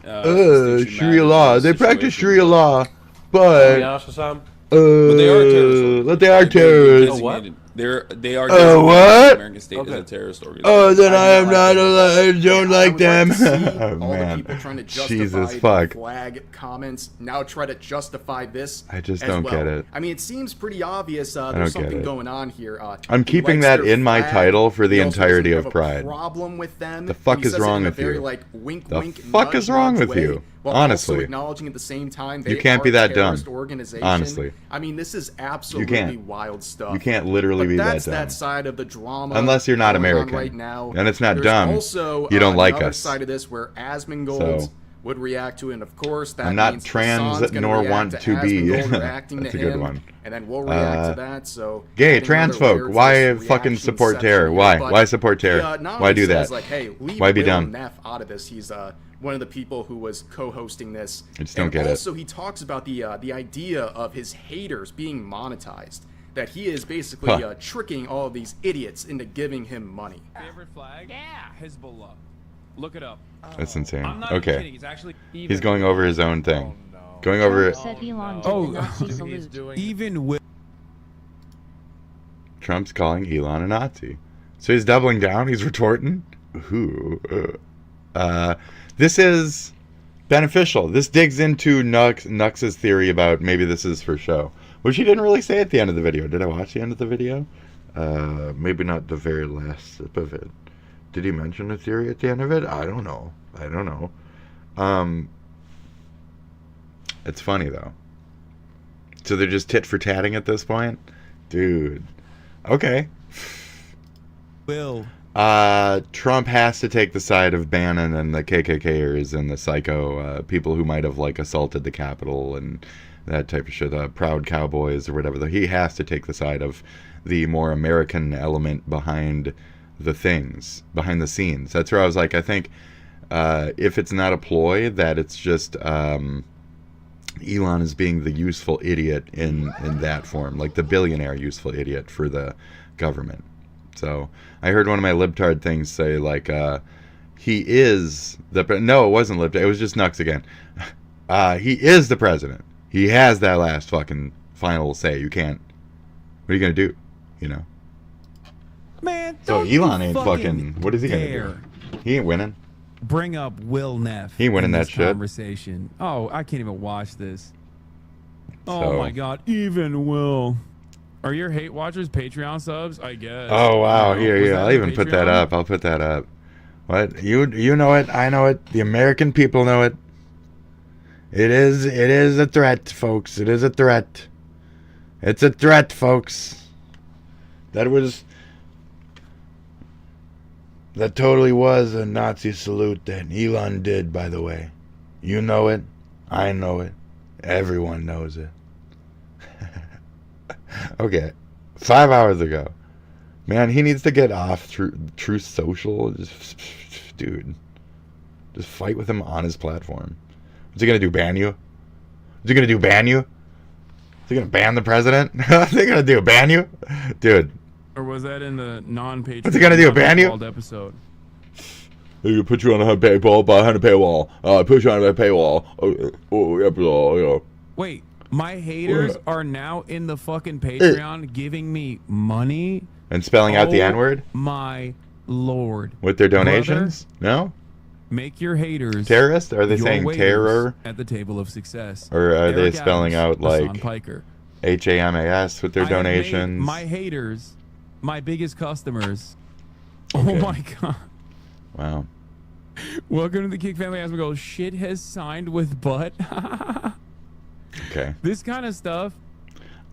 Sharia law. They practice Sharia law, To but be honest with Sam, But they are a terrorist. But they are They're terrorists. designated- They are designated what? by the American state as a terrorist organization. Oh, then I am not allowed. Don't like them. To see Oh all the man, people trying to justify Jesus the fuck. flag comments now try to justify this. I just as don't well. get it. I mean, it seems pretty obvious. don't There's get something it. going on here. I'm he keeping likes that their in my flag. title for the He also entirety doesn't of have a Pride. Problem with them. The fuck He is says it wrong in a with very, you? like, wink, The wink, fuck nudge, is wrong nudge with way, you? while Honestly. also acknowledging at the same time You they can't are be a that dumb. terrorist organization. Honestly. I mean, this is You absolutely can't. wild stuff. You can't literally But be that that's dumb. that side of the drama. Unless you're not going on American. right now. And it's not There's dumb. Also, You don't like another us. side of this where Asmongold So- would react to it, and of course that I'm not means trans Hassan's gonna nor react want to be. Asmongold reacting That's to a good him, one. and then we'll react to that. So Gay, adding trans another layer folk, to why this fucking reaction support section terror? here. Why? But Why support terror? he, not Why only do says, that? Like, hey, leave Why be Will dumb? Neff out of this. He's one of the people who was co-hosting this. I just don't and get it. also, he talks about the idea of his haters being monetized. That he is basically Huh. tricking all of these idiots into giving him money. Favorite flag? Yeah. Hezbollah. Look it up. That's insane. I'm not even Okay. kidding. It's actually He's going over his own thing. Going over it. Said Elon did the Nazi salute. Even with Trump's calling Elon a Nazi. So he's doubling down. He's retorting. Ooh. This is beneficial. This digs into Nux's theory about maybe this is for show, which he didn't really say at the end of the video. Did I watch the end of the video? Maybe not the very last sip of it. Did he mention a theory at the end of it? I don't know. It's funny though. So they're just tit for tatting at this point? Dude. Okay. Trump has to take the side of Bannon and the KKKers and the psycho people who might have like assaulted the Capitol and that type of shit, the Proud Cowboys or whatever. He has to take the side of the more American element behind the things, behind the scenes. That's where I was like, I think if it's not a ploy, that it's just Elon is being the useful idiot in that form, like the billionaire useful idiot for the government. So I heard one of my libtard things say like he is the no, it wasn't libtard, it was just Nux again. He is the president. He has that last fucking final say. You can't. What are you gonna do? You know. Man, So don't Elon you ain't fucking. What is he gonna dare. do? He ain't winning. bring up Will Neff. He winning in that this shit. conversation. Oh, I can't even watch this. Oh So- my god, even Will. Are your hate watchers Patreon subs? I guess. Oh wow, You know, here, was yeah. that I'll on even put that Patreon? up. I'll put that up. What? You know it. I know it. The American people know it. It is a threat, folks. It is a threat. It's a threat, folks. That totally was a Nazi salute that Elon did, by the way. You know it. I know it. Everyone knows it. Okay. 5 hours ago. Man, he needs to get off Truth Social. Dude. Just fight with him on his platform. What's he gonna do, ban you? Is he gonna do ban you? Is he gonna ban the president? What's he gonna do, ban you? Dude. Or was that in the non-Patreon? What's he gonna do, ban you? Episode? You put you on a paywall, behind a paywall. Put you on a paywall. Wait, my haters are now in the fucking Patreon giving me money And spelling out the Oh N-word? My lord. With their donations? No? Make your haters Terrorist? Are they your saying waiters terror? at the table of success? Or are they Eric spelling Adams, out Hassan like Piker. HAMAS with their I have made donations? my haters, my biggest customers. Okay. Oh my god. Wow. Welcome to the Kick Family. As we go, shit has signed with butt. Okay. This kind of stuff.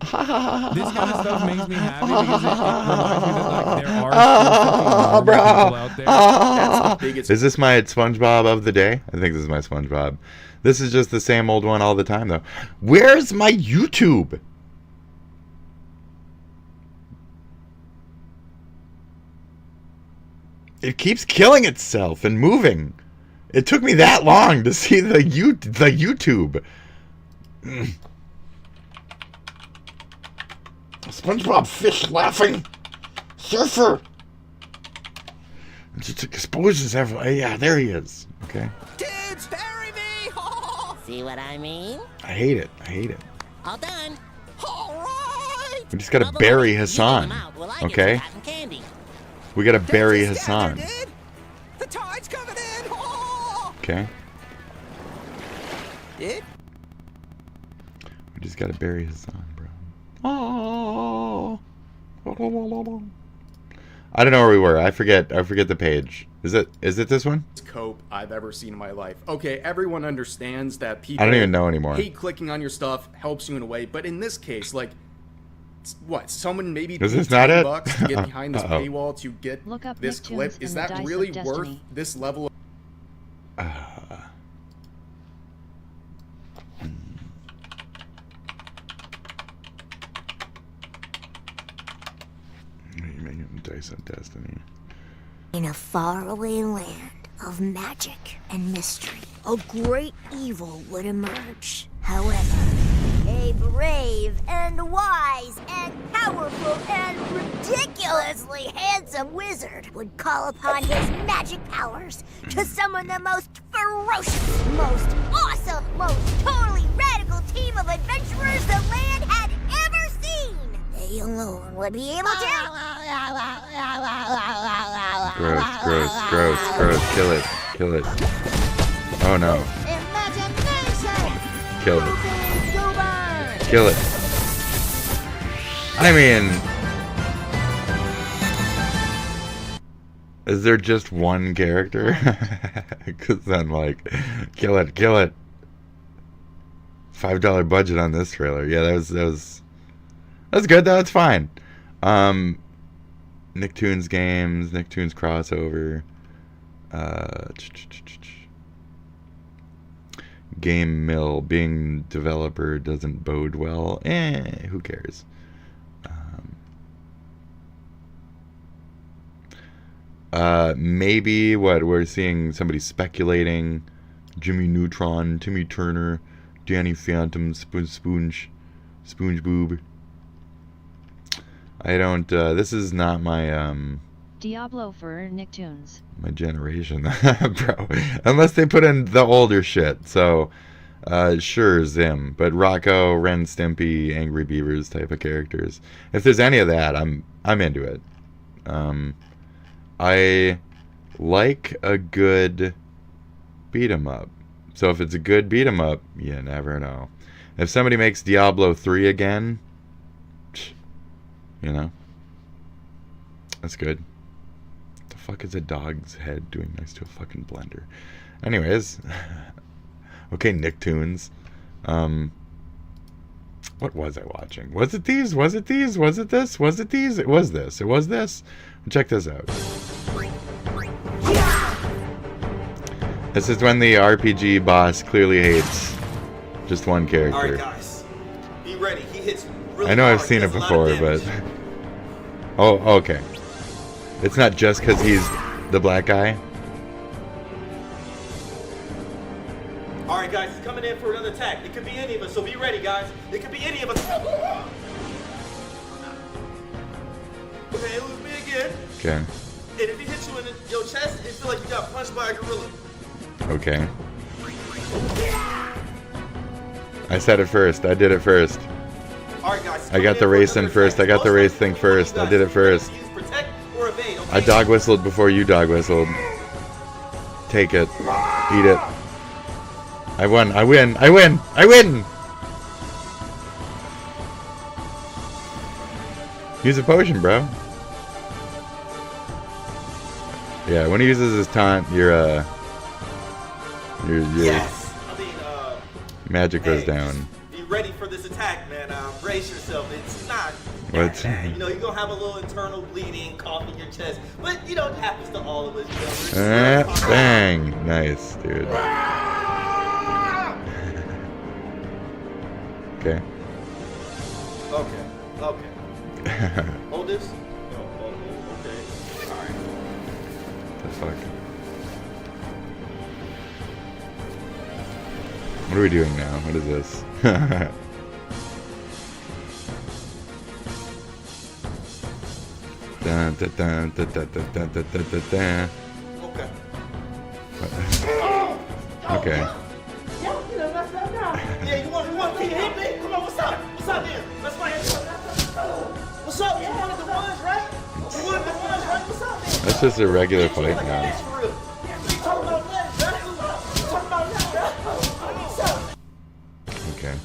This kind of stuff makes me happy because it reminds me that like there are still fucking normal people out there. That's the biggest. Is this my SpongeBob of the day? I think this is my SpongeBob. This is just the same old one all the time, though. Where's my YouTube? It keeps killing itself and moving. It took me that long to see the YouTube. SpongeBob fish laughing. Surfer. It just exposes everything. Yeah, there he is. Okay. Kids, bury me! See what I mean? I hate it. I hate it. All done. All right. We just gotta bury Hassan. Okay? We gotta bury Hassan. The tide's coming in. Okay? Did? We just gotta bury Hassan, bro. Oh. I don't know where we were. I forget the page. Is it this one? Cope I've ever seen in my life. Okay, everyone understands that people I don't even know anymore. hate clicking on your stuff helps you in a way, but in this case, like, what? Someone maybe Is paid this not it? $10 to get behind this Uh-oh. paywall to get Look up this Nicktoons clip. and Is the that Dice really of worth Destiny. this level of Dice of Destiny. In a faraway land of magic and mystery, a great evil would emerge. However, a brave and wise and powerful and ridiculously handsome wizard would call upon his magic powers to summon the most ferocious, most awesome, most totally radical team of adventurers the land had ever seen. They alone would be able to... Gross. Kill it. Oh no. Kill it. I mean, is there just one character? Because then, like, kill it. $5 budget on this trailer. Yeah, that's good though. It's fine. Nicktoons games, Nicktoons crossover. Game Mill, being developer doesn't bode well. Who cares? Maybe what we're seeing, somebody speculating, Jimmy Neutron, Timmy Turner, Danny Phantom, SpongeBob. I don't. This is not my Diablo for Nicktoons. my generation, bro. Unless they put in the older shit. So, sure, Zim. But Rocco, Ren, Stimpy, Angry Beavers type of characters. If there's any of that, I'm into it. I like a good beat 'em up. So if it's a good beat 'em up, you never know. If somebody makes Diablo 3 again, you know, that's good. What the fuck is a dog's head doing next to a fucking blender? Anyways, okay, Nicktoons. What was I watching? Was it these? Was it these? Was it this? Was it these? It was this. It was this. Check this out. This is when the RPG boss clearly hates just one character. Alright guys, be ready. He hits really I know I've hard. seen He it has a lot of before, damage. but... Oh, okay. It's not just because he's the black guy. Alright guys, he's coming in for another attack. It could be any of us, so be ready guys. It could be any of us. Okay, it was me again. Okay. And if he hits you in your chest, it feels like you got punched by a gorilla. Okay. I said it first. I did it first. Alright guys. I got the race in first. I got the race thing first. I did it first. Protect or evade, okay? I dog whistled before you dog whistled. Take it. Eat it. I won. I win. I win. I win! Use a potion, bro. Yeah, when he uses his taunt, your Yes. I mean, magic goes hey, down. Be ready for this attack, man. Brace yourself. It's not What? that bad. You know, you're gonna have a little internal bleeding, cough in your chest, but you know, it happens to all of us. You know, Bang! Nice, dude. Okay. Okay. Okay. Hold this. Oh, okay. All right. The fuck? What are we doing now? What is this? Dun, dun, dun, dun, dun, dun, dun, dun, dun, dun, dun. Okay. Okay. Yeah, you want to hit me? Come on, what's up? What's up, then? Let's fight. What's up? You wanted the ones, right? You wanted the ones, right? What's up, then? That's just a regular fight now. You talking about that, man? You talking about that, man? What's up? Okay.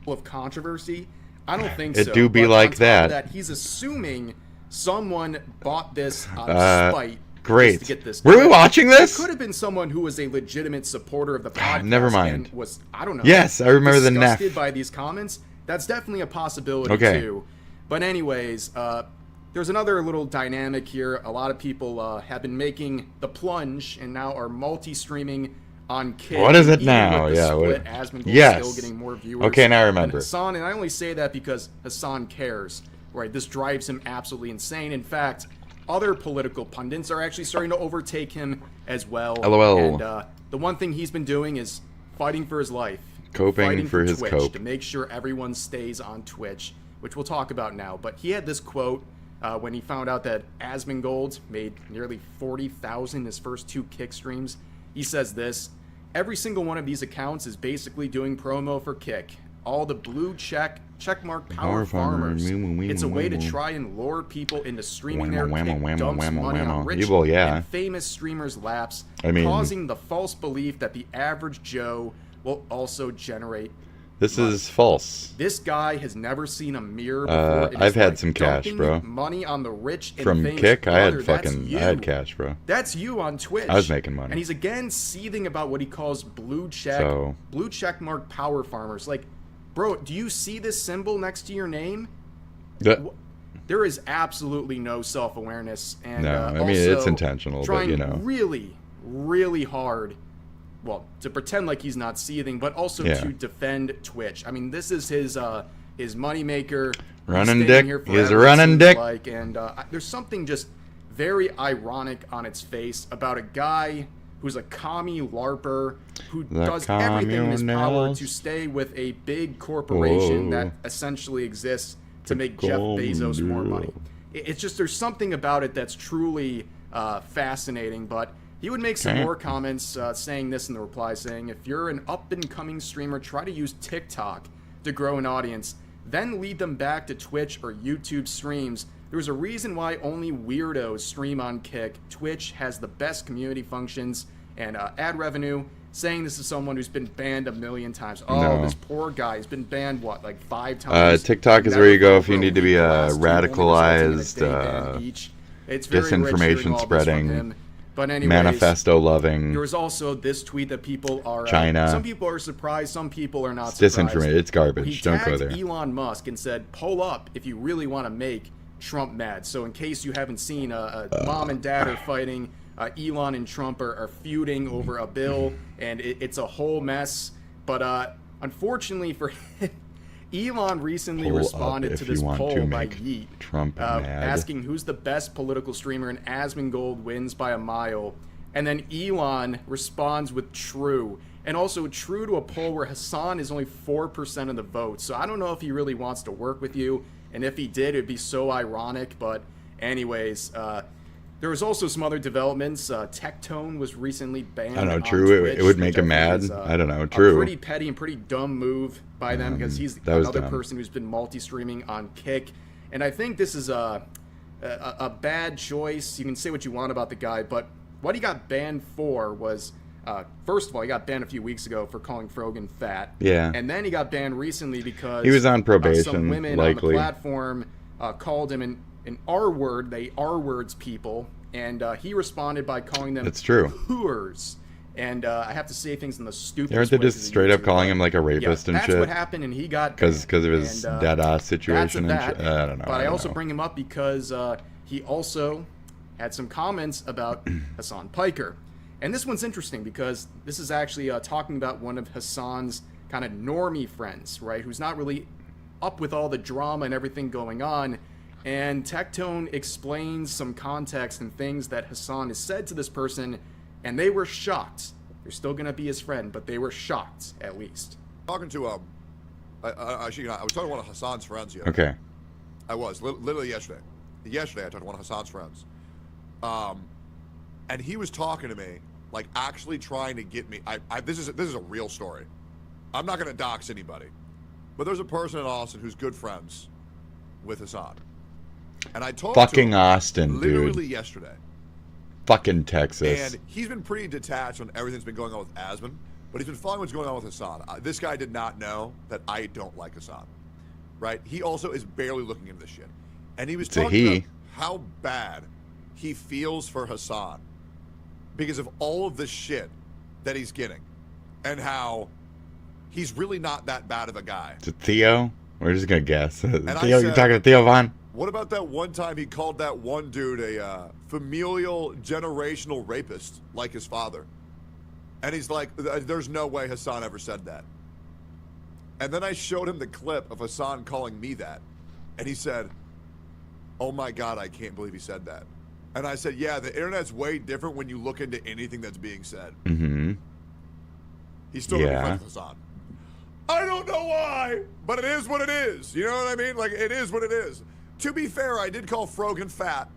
Of controversy? I don't think It so. do be but like on top that. of that. He's assuming someone bought this out of spite. Great. Just to get this Were we credit. watching this? It could have been someone who was a legitimate supporter of the podcast. Never mind. And was, I don't know. Yes, I remember the disgusted Neff. by these comments. That's definitely a possibility Okay. too. But anyways, there's another little dynamic here. A lot of people have been making the plunge and now are multi-streaming on Kick. What is it Even now? with the Yeah, split, what- Asmongold yes. still getting more viewers. Okay, now I than remember. Hassan, and I only say that because Hassan cares. Right, this drives him absolutely insane. In fact, other political pundits are actually starting to overtake him as well. LOL. And the one thing he's been doing is fighting for his life. Coping fighting for his Twitch cope. to make sure everyone stays on Twitch, which we'll talk about now. But he had this quote when he found out that Asmongold made nearly 40,000 his first 2 Kick streams. He says this: "Every single one of these accounts is basically doing promo for Kick. All the blue checkmark power farmers. It's a way to try and lure people into streaming their Kick dumps money on rich and famous streamers' laps, I mean, causing the false belief that the average Joe will also generate. This is false. This guy has never seen a mirror before. in his I've had life. some cash, Dumping bro. Money on the rich and From famous. Kick, I had Brother, that's fucking, you. I had cash, bro. That's you on Twitch. I was making money. And he's again seething about what he calls blue check mark power farmers. Like, bro, do you see this symbol next to your name? There is absolutely no self-awareness, and No, I mean, also it's intentional, but, trying you know. really, really hard. Well, to pretend like he's not seething, but also Yeah. to defend Twitch. I mean, this is his moneymaker. Running dick. He's a running dick. Like, and there's something just very ironic on its face about a guy who's a commie LARPer who does everything in his power communist. to stay with a big corporation Whoa. that essentially exists to make Jeff Bezos more money. It's just, there's something about it that's truly fascinating. But he would make some Okay. more comments saying this in the reply, saying, "If you're an up-and-coming streamer, try to use TikTok to grow an audience, then lead them back to Twitch or YouTube streams. There's a reason why only weirdos stream on Kick. Twitch has the best community functions and ad revenue. Saying this is someone who's been banned a million times. Oh, No. this poor guy has been banned, what, like 5 times? TikTok is Never where you go for if you a need to be week, the last two only radicalized, resulting in a day ban each. It's very rich hearing all disinformation this from spreading, him. But anyways, manifesto loving. there was also this tweet that people are China. some people are surprised, some people are not It's surprised. disinformation. It's garbage. He Don't go tagged there. Elon Musk and said, "Pull up if you really want to make Trump mad." So in case you haven't seen, mom and dad are fighting. Elon and Trump are feuding over a bill, and it's a whole mess. But unfortunately for him, Elon recently Pull up responded if to this you want poll to by make Yeet, Trump mad. asking who's the best political streamer, and Asmongold wins by a mile. And then Elon responds with true. And also true to a poll where Hassan is only 4% of the vote. So I don't know if he really wants to work with you. And if he did, it'd be so ironic. But anyways, there was also some other developments. Tectone was recently banned. I don't know, on true. Twitch, It would make which him I think mad. is, I don't know, a true. pretty petty and pretty dumb move by them because he's that was another dumb. person who's been multi-streaming on Kick. And I think this is a bad choice. You can say what you want about the guy, but what he got banned for was, first of all, he got banned a few weeks ago for calling Frogan fat. Yeah. And then he got banned recently because He was on probation, some women likely. on the platform called him an R word. They R words people, and he responded by calling them That's true. hooers. And I have to say things in the stupidest Aren't they ways just as a straight up YouTuber, calling but him like a rapist yeah, and that's shit? what happened, and he got Because of his and, dada situation and that's shit. that. I don't know. But I don't also know. bring him up because he also had some comments about Hassan Piker. And this one's interesting because this is actually talking about one of Hassan's kind of normie friends, right? Who's not really up with all the drama and everything going on. And Tectone explains some context and things that Hassan has said to this person, and they were shocked. They're still going to be his friend, but they were shocked, at least. Talking to I was talking to one of Hassan's friends the other Okay. day. I was literally yesterday. Yesterday, I talked to one of Hassan's friends, and he was talking to me, like actually trying to get me. This is a real story. I'm not going to dox anybody, but there's a person in Austin who's good friends with Hassan, and I told Fucking Austin, literally dude. yesterday. Fucking Texas. And he's been pretty detached on everything's been going on with Asmon, but he's been following what's going on with Hassan. This guy did not know that I don't like Hassan, right? He also is barely looking into this shit. And he was talking about how bad he feels for Hassan because of all of the shit that he's getting and how he's really not that bad of a guy. Is it Theo? We're just going to guess. Theo, I you're said, talking to Theo Vaughn? What about that one time he called that one dude a familial generational rapist like his father? And he's like, there's no way Hassan ever said that. And then I showed him the clip of Hassan calling me that. And he said, oh my God, I can't believe he said that. And I said, yeah, the internet's way different when you look into anything that's being said. Mm-hmm. He's still gonna be friends with Hassan. I don't know why, but it is what it is. You know what I mean? Like, it is what it is. To be fair, I did call Frogan fat.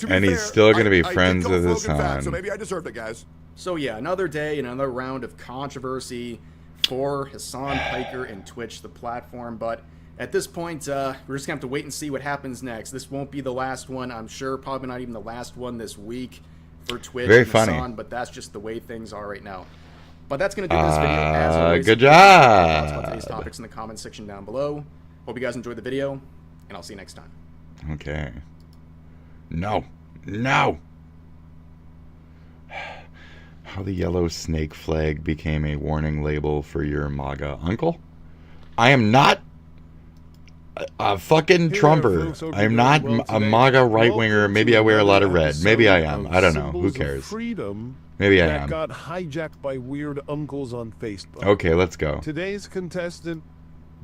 And he's still going to be friends with Frogan Hassan. fat, so maybe I deserved it, guys. So yeah, another day and another round of controversy for Hassan Piker and Twitch, the platform. But at this point, we're just going to have to wait and see what happens next. This won't be the last one, I'm sure. Probably not even the last one this week for Twitch Very and funny. Hassan, but that's just the way things are right now. But that's going to do this video. As always, good Thoughts job. about today's topics in the comments section down below. Hope you guys enjoyed the video, and I'll see you next time. Okay. No. No. How the yellow snake flag became a warning label for your MAGA uncle? I am not a fucking Trumper. I am not a MAGA right-winger. Maybe I wear a lot of red. Maybe I am. I don't know. Who cares? Maybe I am. Got hijacked by weird uncles on Facebook. Okay, let's go. Today's contestant,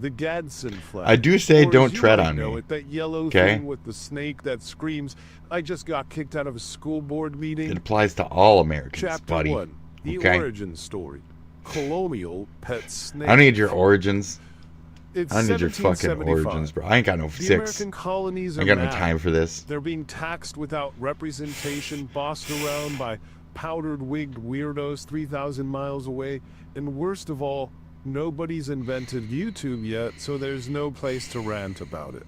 the Gadsden flag. I do say Or don't as you tread might on know me. it, that yellow Okay? thing with the snake that screams, I just got kicked out of a school board meeting. It applies to all Americans, Chapter buddy. 1, the Okay? origin story. Colonial pet snake. I don't need your origins. It's I don't need your fucking 1775. origins, bro. I ain't got no The 6. American colonies I are ain't got no mad. time for this. They're being taxed without representation, bossed around by powdered-wigged weirdos 3,000 miles away, and worst of all, nobody's invented YouTube yet, so there's no place to rant about it.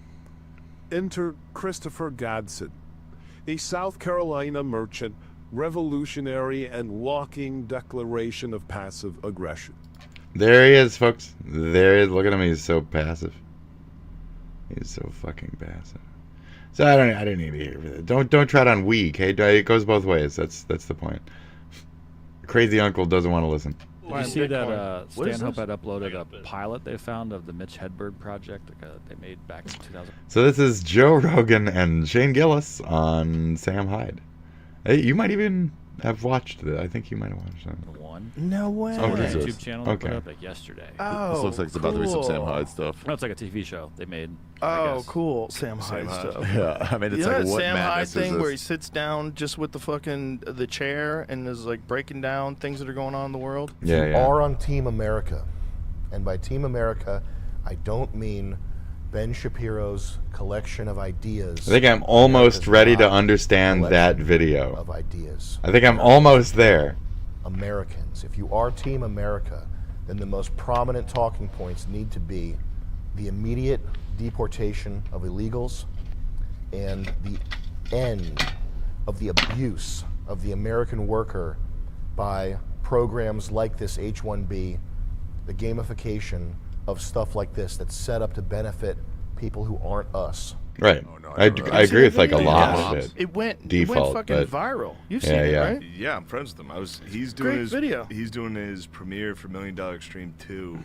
Enter Christopher Gadsden, a South Carolina merchant, revolutionary, and walking declaration of passive aggression. There he is, folks. There he is. Look at him. He's so passive. He's so fucking passive. So I didn't need to hear that. Don't tread on weak. Hey, it goes both ways. That's the point. Crazy uncle doesn't want to listen. Did you see that Stanhope had uploaded a pilot they found of the Mitch Hedberg project they made back in 2000? So this is Joe Rogan and Shane Gillis on Sam Hyde. Hey, you might even have watched it. I think you might have watched that. No way. Oh, okay. YouTube channel they put up yesterday. Oh, this looks like it's about to be some Sam Hyde stuff. No, it's like a TV show they made. Oh, cool. Sam Hyde stuff. Yeah, I mean, it's you know like that what Sam Hyde madness is thing this? where he sits down just with the chair and is like breaking down things that are going on in the world? Yeah, You are on Team America. And by Team America, I don't mean Ben Shapiro's collection of ideas. I think I'm almost ready to understand that video. Of ideas. I think I'm almost there. Americans. If you are Team America, then the most prominent talking points need to be the immediate deportation of illegals and the end of the abuse of the American worker by programs like this H-1B, the gamification of stuff like this that's set up to benefit people who aren't us. Right. I agree with like a lot of it. It went default, fucking but viral. You've seen it, right? Yeah, I'm friends with him. He's Great doing his video. He's doing his premiere for $1 Million Extreme 2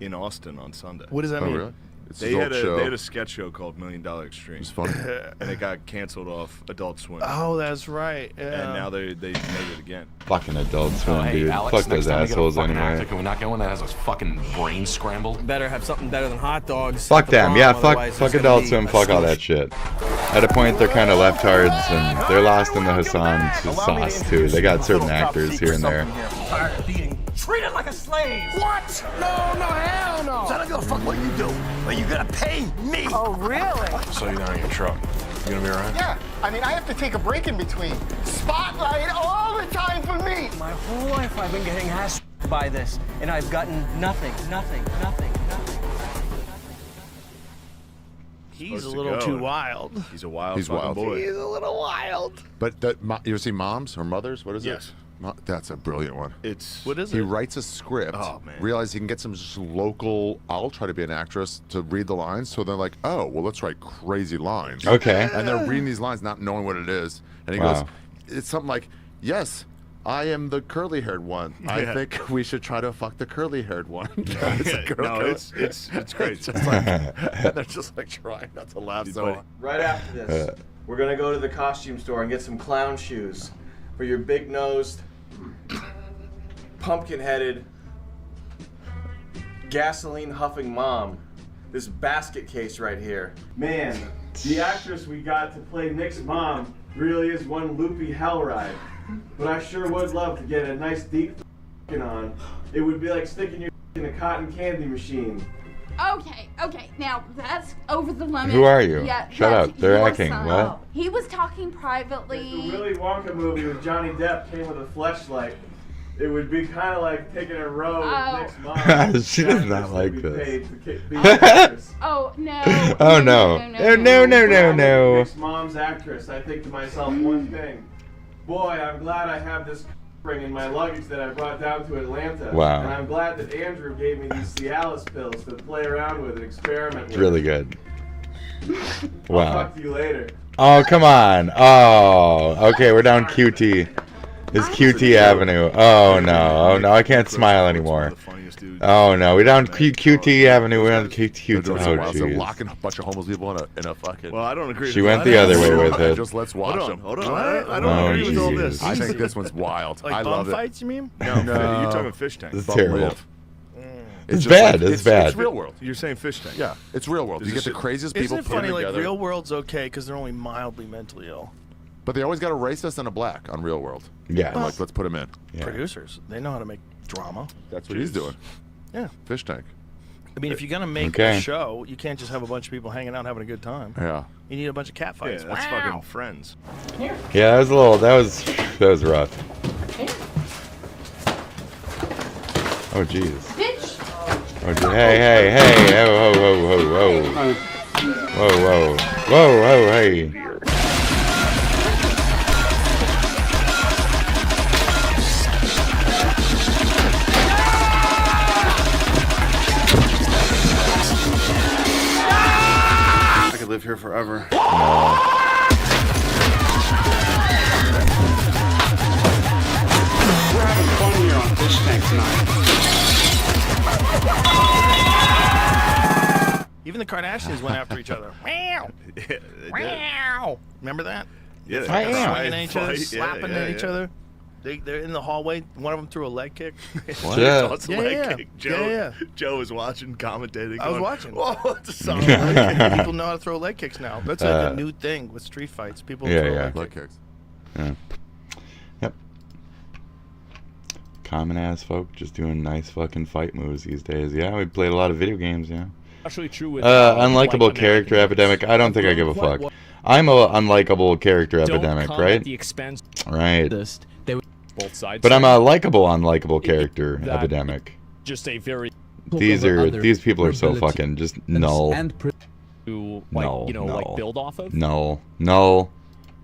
in Austin on Sunday. What does that mean? Really? It's They his had, old show. they had a sketch show called $1 Million Extreme. It's funny. And it got canceled off Adult Swim. Oh, that's right. Yeah. And now they made it again. Fucking Adult Swim, Hey, dude. Alex, Fuck next those time we get a assholes fucking anyway. actor, can we not get one that has a fucking brain scrambled? Better have something better than hot dogs. Fuck at the them. prom, Yeah, fuck otherwise there's gonna Adult be Swim. a Fuck all smush. that shit. At a point, they're kind of leftards, and they're lost in the Hassan sauce, too. They got certain actors here and there. Tired of being treated like a slave. What? No, hell no. So I don't give a fuck what you do, but you gotta pay me. Oh, really? So you're not in your truck. You gonna be alright? Yeah. I mean, I have to take a break in between. Spotlight all the time for me. My whole life I've been getting asked by this, and I've gotten nothing. He's a little too wild. He's a wild He's fucking wild. boy. He's a little wild. But you ever see Moms or Mothers? What is Yes. it? That's a brilliant one. What is He it? writes a script, Oh, man. realizes he can get some just local, I'll try to be an actress to read the lines. So they're like, oh, well, let's write crazy lines. Okay. And they're reading these lines, not knowing what it is. And he Wow. goes, it's something like, yes, I am the curly-haired one. I Yeah. think we should try to fuck the curly-haired one. No, it's crazy. Just like, and they're just like trying not to laugh so hard. Right after this, we're gonna go to the costume store and get some clown shoes for your big-nosed, pumpkin-headed, gasoline-huffing mom. This basket case right here. Man, the actress we got to play Nick's mom really is one loopy hell ride. But I sure would love to get a nice deep f***ing on. It would be like sticking your in a cotton candy machine. Okay, now that's over the limit. Who are you? Yeah, Shut that's up. They're your acting. son. What? He was talking If the privately. Willy Wonka movie with Johnny Depp came with a fleshlight, it would be kind of like taking a row with Nick's mom. She does not Actress like would be this. paid to be an actress. Oh no. Oh, no. No. Nick's mom's actress. I think to myself one thing. Boy, I'm glad I have this ring in my luggage that I brought down to Atlanta. Wow. And I'm glad that Andrew gave me these Cialis pills to play around with and experiment with. Really good. I'll Wow. talk to you later. Oh, come on. Oh, okay, we're down QT. It's QT Avenue. Oh, no. Oh, no, I can't smile anymore. Oh, no, we're down QT Avenue. We're on QT. They're Oh, they're jeez. locking a bunch of homeless people in a fucking. Well, I don't agree. She with went that. the other way with it. Just let's watch them. Hold on. I don't Oh, agree with all Jesus. this. I think this one's wild. Like I bum love fights, you mean? No, you're talking fish tank. This is But terrible. live. It's just bad. like- It's bad. It's real world. You're saying fish tank. Yeah, it's real world. Is You get this the it? craziest people Isn't it put funny? them Like together. real world's okay because they're only mildly mentally ill. But they always got a racist and a black on Real World. Yeah. And like, let's put him in. Yeah. Producers, they know how to make drama. That's what he's doing. Yeah. Fish tank. I mean, if you're gonna make Okay. a show, you can't just have a bunch of people hanging out having a good time. Yeah. You need a bunch of cat Yeah, fights. that's fucking Friends. Yeah, that was a little. That was rough. Oh, jeez. Bitch. Oh, hey. Ho. Whoa, whoa. Whoa, whoa, hey. I could live here forever. No. We're having fun here on Fish Tank tonight. Even the Kardashians went after each other. Wow. Yeah, Wow. Remember that? Yeah, They they were fight, swinging at each other, fight, yeah, slapping yeah, at each yeah. other. They're in the hallway. One of them threw a leg kick. What? Yeah. Tossed a leg kick. Joe, yeah. Joe was watching, commentating. I was going, watching. Whoa, it's a solid leg kick. People know how to throw leg kicks now. That's like a new thing with street fights. People Yeah, throw yeah. leg Leg kicks. kicks. Yeah. Yep. Common ass folk just doing nice fucking fight moves these days. Yeah, we played a lot of video games, yeah. Actually true with Unlikable white character Americans. epidemic. I don't think I give a fuck. I'm a unlikable character epidemic, Don't come right? at the expense Right. both sides. But I'm say. a likable unlikable character that- epidemic. Just a very These people are so fucking just null. to like No, like no. build off of. Null. There are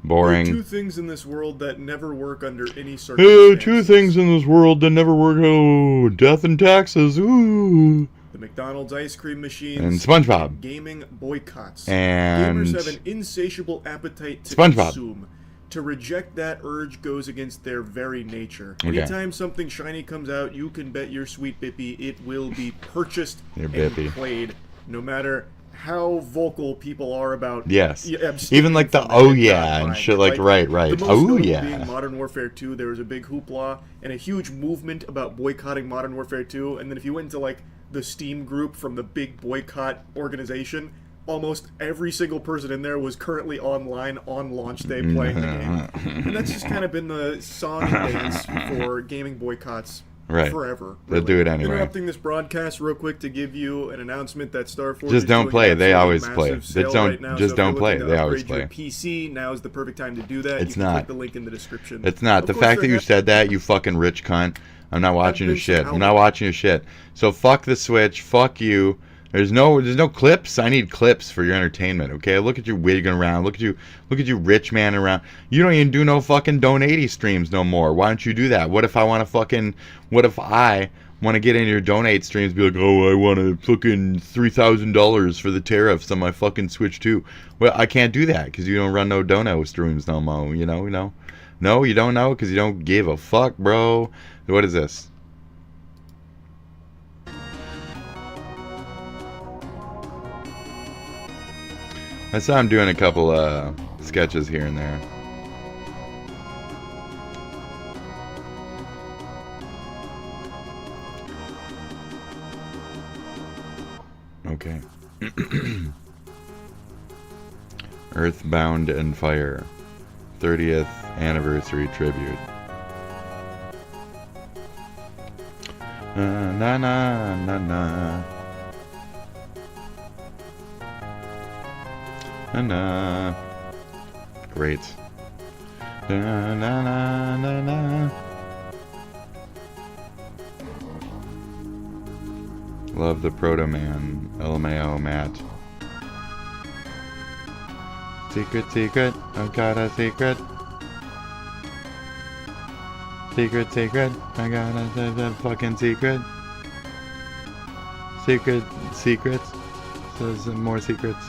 Boring. two things in this world that never work under any Oh, circumstances. two things in this world that never work. Oh, death and taxes. Ooh. The McDonald's ice cream machines And SpongeBob. and gaming boycotts. And Gamers have an insatiable appetite to SpongeBob. consume. To reject that urge goes against their very nature. Okay. Anytime something shiny comes out, you can bet your sweet Bippy it will be purchased Your and Bippy. played, no matter how vocal people are about. Yes. abstaining Even like the from oh it, yeah not and mine. shit like right. The most Oh notable yeah. being Modern Warfare 2, there was a big hoopla and a huge movement about boycotting Modern Warfare 2, and then if you went into like the Steam group from the big boycott organization, almost every single person in there was currently online on launch day playing the game. And that's just kind of been the song and dance for gaming boycotts Right. forever. They'll do it anyway. Interrupting this broadcast real quick to give you an announcement that Starforge Just is don't doing play. an They absolutely always play. massive Just sale don't- right now, just so if don't you're play. looking to They always upgrade your play. PC, now is the perfect time to do that. It's you can not. click the link in the description. It's not. Of The course, fact that there you have- said that, you fucking rich cunt. I'm not watching your been some shit. I'm not watching your shit. So fuck the Switch. Fuck you. There's no clips. I need clips for your entertainment. Okay. Look at you wigging around. Look at you rich man around. You don't even do no fucking donate streams no more. Why don't you do that? What if I want to get into your donate streams, be like, oh, I want a fucking $3,000 for the tariffs on my fucking Switch 2. Well, I can't do that because you don't run no dono streams no more. You know. No, you don't know because you don't give a fuck, bro. What is this? I saw him doing a couple sketches here and there. Okay. Earthbound and Fire 30th anniversary tribute. Na na na na na. Na na. Great. Na na na na na. Love the Proto Man, LMAO Matt. Secret, secret, I got a secret. Secret, secret, I got a fucking secret. Secret, secrets. So some more secrets.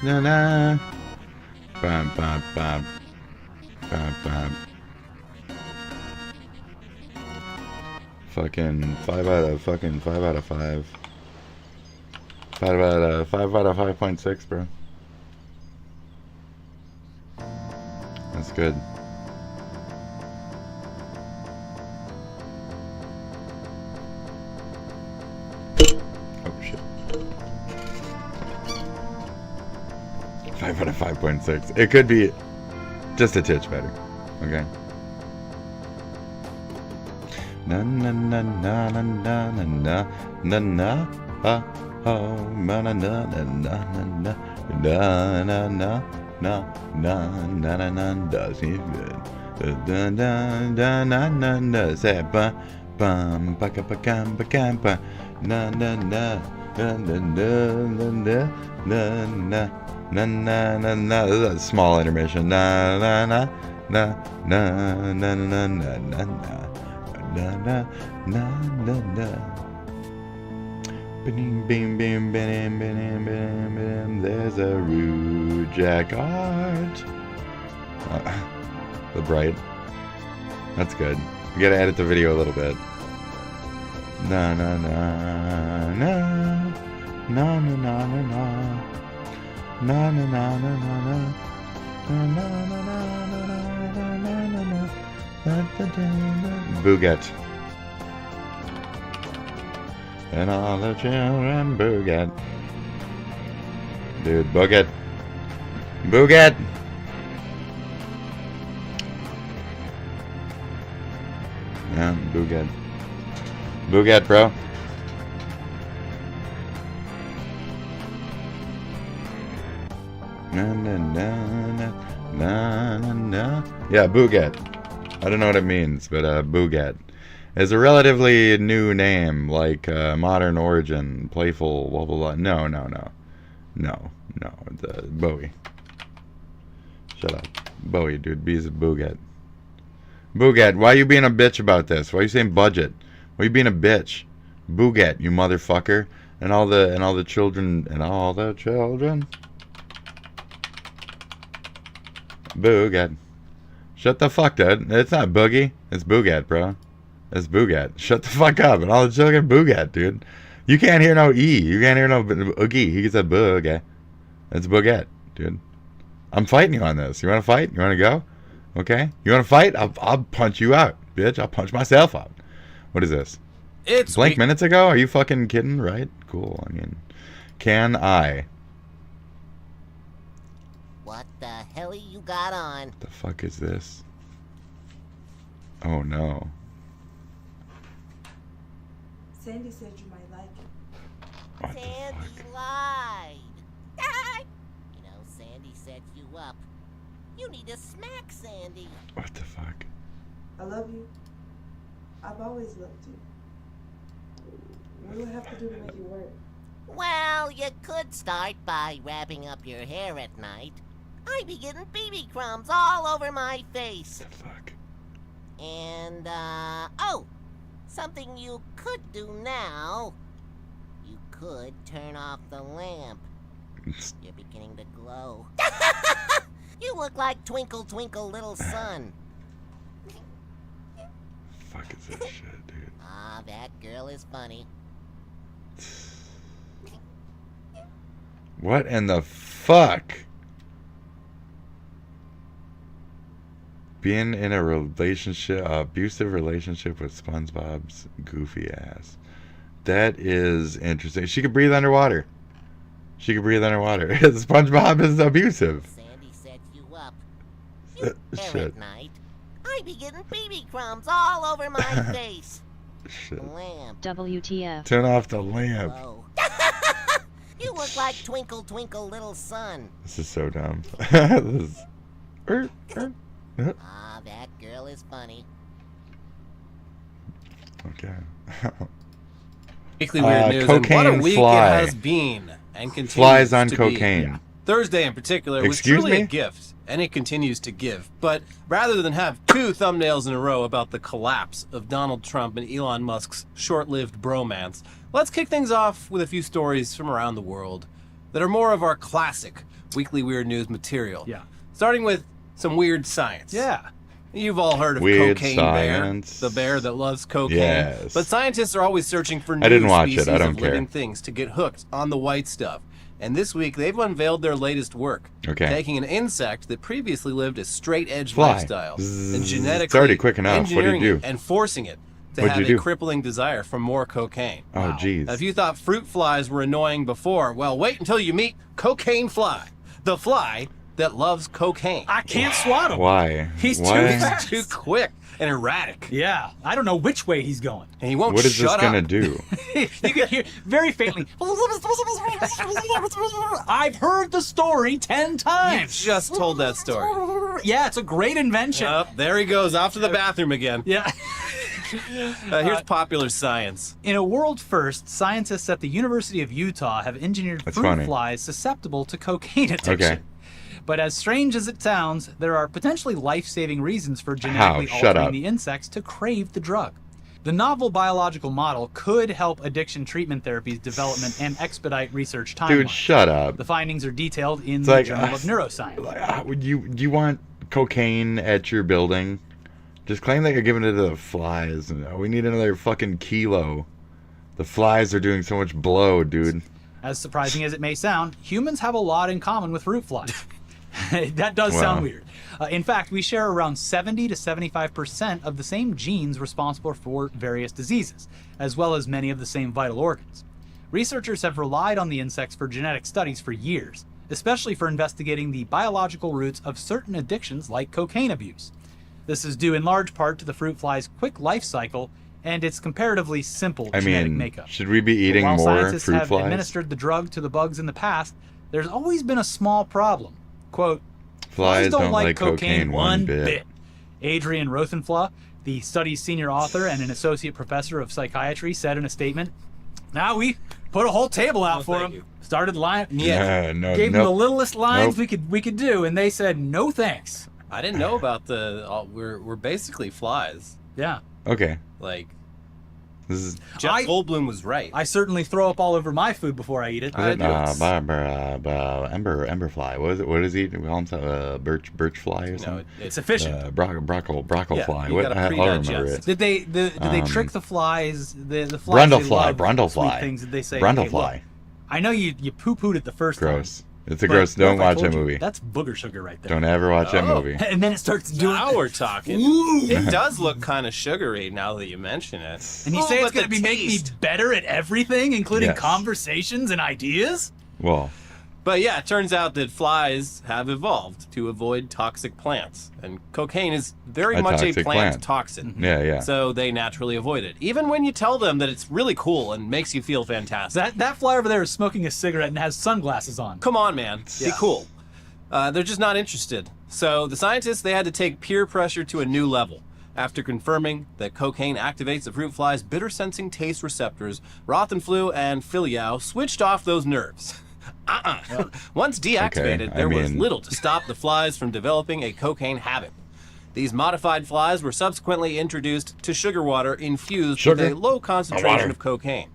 Na na. Bam, bam, bam. Bam, bam. Fucking 5 out of 5. 5 out of 5.6, bro. That's good. Oh shit. 5 out of 5.6. It could be just a titch better. Okay. Na na na na na na na na na oh na na na na na na na na na na na na does it good da da da na na na say ba bum ba ka ba cam ba cam ba na na na Na na na na na na na na na na. This is a small intermission. Na na na na na na na na na na na na na. Bing bing bing bing bing bing bing. There's a rude Jack Art. The bright. That's good. We gotta edit the video a little bit. Na na na na na na na na na na na na na na na Booget. And all the children Booget. Dude, Booget. Booget! Yeah, Booget. Booget, bro. Na na na na na na na. Yeah, Booget. I don't know what it means, but Booget is a relatively new name, like modern origin, playful, blah blah blah. No, no, no, no, no. Bowie. Shut up, Bowie, dude. Be's a Booget. Booget, why are you being a bitch about this? Why are you saying budget? Why are you being a bitch? Booget, you motherfucker, and all the children and all the children. Booget. Shut the fuck, dude. It's not Boogie. It's Booget, bro. It's Booget. Shut the fuck up. And all the children Booget, dude. You can't hear no E. You can't hear no Oogie. He gets a Booget. It's Booget, dude. I'm fighting you on this. You want to fight? You want to go? Okay. You want to fight? I'll punch you out, bitch. I'll punch myself out. What is this? It's blank minutes ago? Are you fucking kidding? Right? Cool. I mean, can I? What the hell you got on? The fuck is this? Oh no. Sandy said you might like it. What Sandy lied. You know, Sandy set you up. You need to smack Sandy. What the fuck? I love you. I've always loved you. What do I have to do to make you work? Well, you could start by wrapping up your hair at night. I be getting BB crumbs all over my face. What the fuck? And, oh, something you could do now. You could turn off the lamp. You're beginning to glow. You look like Twinkle Twinkle Little Sun. Fuck is this shit, dude? Ah, that girl is funny. What in the fuck? Being in a relationship, abusive relationship with SpongeBob's goofy ass. That is interesting. She could breathe underwater. She could breathe underwater. SpongeBob is abusive. Sandy set you up. You Shit. at night. I be getting BB crumbs all over my face. Shit. Lamp. WTF. Turn off the lamp. Glow. You look like Twinkle Twinkle Little Sun. This is so dumb. This is... Ah, that girl is funny. Okay. Weekly weird news, and what a week fly. it has been, and continues Flies on to cocaine. Be. Yeah. Thursday in particular was Excuse truly me? a gift, and it continues to give. But rather than have two thumbnails in a row about the collapse of Donald Trump and Elon Musk's short-lived bromance, let's kick things off with a few stories from around the world that are more of our classic weekly weird news material. Yeah. Starting with some weird science. Yeah. You've all heard of Weird Cocaine science. Bear, the bear that loves cocaine. Yes. But scientists are always searching for new I didn't watch species it. I don't of care. living things to get hooked on the white stuff. And this week, they've unveiled their latest work, Okay. taking an insect that previously lived a straight-edge Fly. lifestyle and Zzz. genetically It's already quick enough. What'd you engineering do? it and forcing it to What'd have you a do? crippling desire for more cocaine. Oh, jeez. Now, if you thought fruit flies were annoying before, well, wait until you meet Cocaine Fly, the fly that loves cocaine. I can't swat him. Why? He's Why? Too quick and erratic. Yeah, I don't know which way he's going. And he won't What is shut this gonna up. do? You can hear very faintly. I've heard the story 10 You times. just told that story. Yeah, it's a great invention. There he goes, off to the bathroom again. Yeah. Here's popular science. In a world first, scientists at the University of Utah have engineered That's fruit funny. flies susceptible to cocaine addiction. Okay. But as strange as it sounds, there are potentially life-saving reasons for genetically Shut altering up. the insects to crave the drug. The novel biological model could help addiction treatment therapies development and expedite research timelines. Dude, shut up. The findings are detailed in It's the like, Journal of Neuroscience. Would you want cocaine at your building? Just claim that you're giving it to the flies. We need another fucking kilo. The flies are doing so much blow, dude. As surprising as it may sound, humans have a lot in common with fruit flies. That does Wow. sound weird. In fact, we share around 70 to 75% of the same genes responsible for various diseases, as well as many of the same vital organs. Researchers have relied on the insects for genetic studies for years, especially for investigating the biological roots of certain addictions like cocaine abuse. This is due in large part to the fruit fly's quick life cycle and its comparatively simple genetic makeup. Should we be eating While more scientists fruit have flies? administered the drug to the bugs in the past, there's always been a small problem. Quote, Flies don't like cocaine one bit. Adrian Rothenfla, the study's senior author and an associate professor of psychiatry, said in a statement, "Now we put a whole table out for them. Started lying. Yeah, no, gave them the nope. littlest lines Nope. we could do, and they said no thanks." I didn't know about we're basically flies. Yeah. Okay. Like, This is Jeff Goldblum was right. I certainly throw up all over my food before I eat it. ember fly. What is it? What is he? We call him birch fly or something? it's efficient. Brockle fly. you What? gotta I'll remember pre-digest. it. Did they trick the flies? The flies Brundle they fly. love Brundle sweet fly. Things. Did they say? Brundle "Hey, fly. look, I know you poo-pooed it the first time. Gross. It's a but gross. what Don't if I watch told that you? movie. That's booger sugar right there. Don't ever watch that movie. And then it starts doing. Now we're talking. Ooh. It does look kind of sugary now that you mention it. And you say it's going to be making me better at everything, including Yes. conversations and ideas? Well. But yeah, it turns out that flies have evolved to avoid toxic plants. And cocaine is very A much a toxic plant plant. toxin. Yeah, yeah. So they naturally avoid it. Even when you tell them that it's really cool and makes you feel fantastic. That fly over there is smoking a cigarette and has sunglasses on. Come on, man. Be cool. They're just not interested. So the scientists, they had to take peer pressure to a new level. After confirming that cocaine activates the fruit fly's bitter-sensing taste receptors, Rothenflu and Filiau switched off those nerves. Once deactivated, Okay, I there was mean- little to stop the flies from developing a cocaine habit. These modified flies were subsequently introduced to sugar water infused with Sugar? a low Water. concentration of cocaine.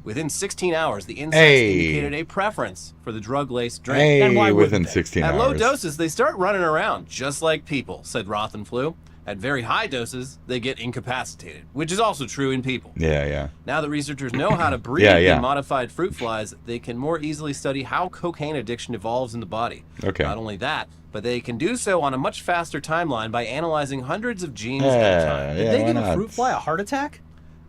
Within 16 hours, the insects Hey. indicated a preference for the drug-laced drink. Hey, And why within wouldn't they? 16 At low hours. doses, they start running around just like people, said Rothenflu. At very high doses, they get incapacitated, which is also true in people. Yeah, yeah. Now that researchers know how to breed Yeah. the modified fruit flies, they can more easily study how cocaine addiction evolves in the body. Okay. Not only that, but they can do so on a much faster timeline by analyzing hundreds of genes at a time. Did they give a fruit fly a heart attack?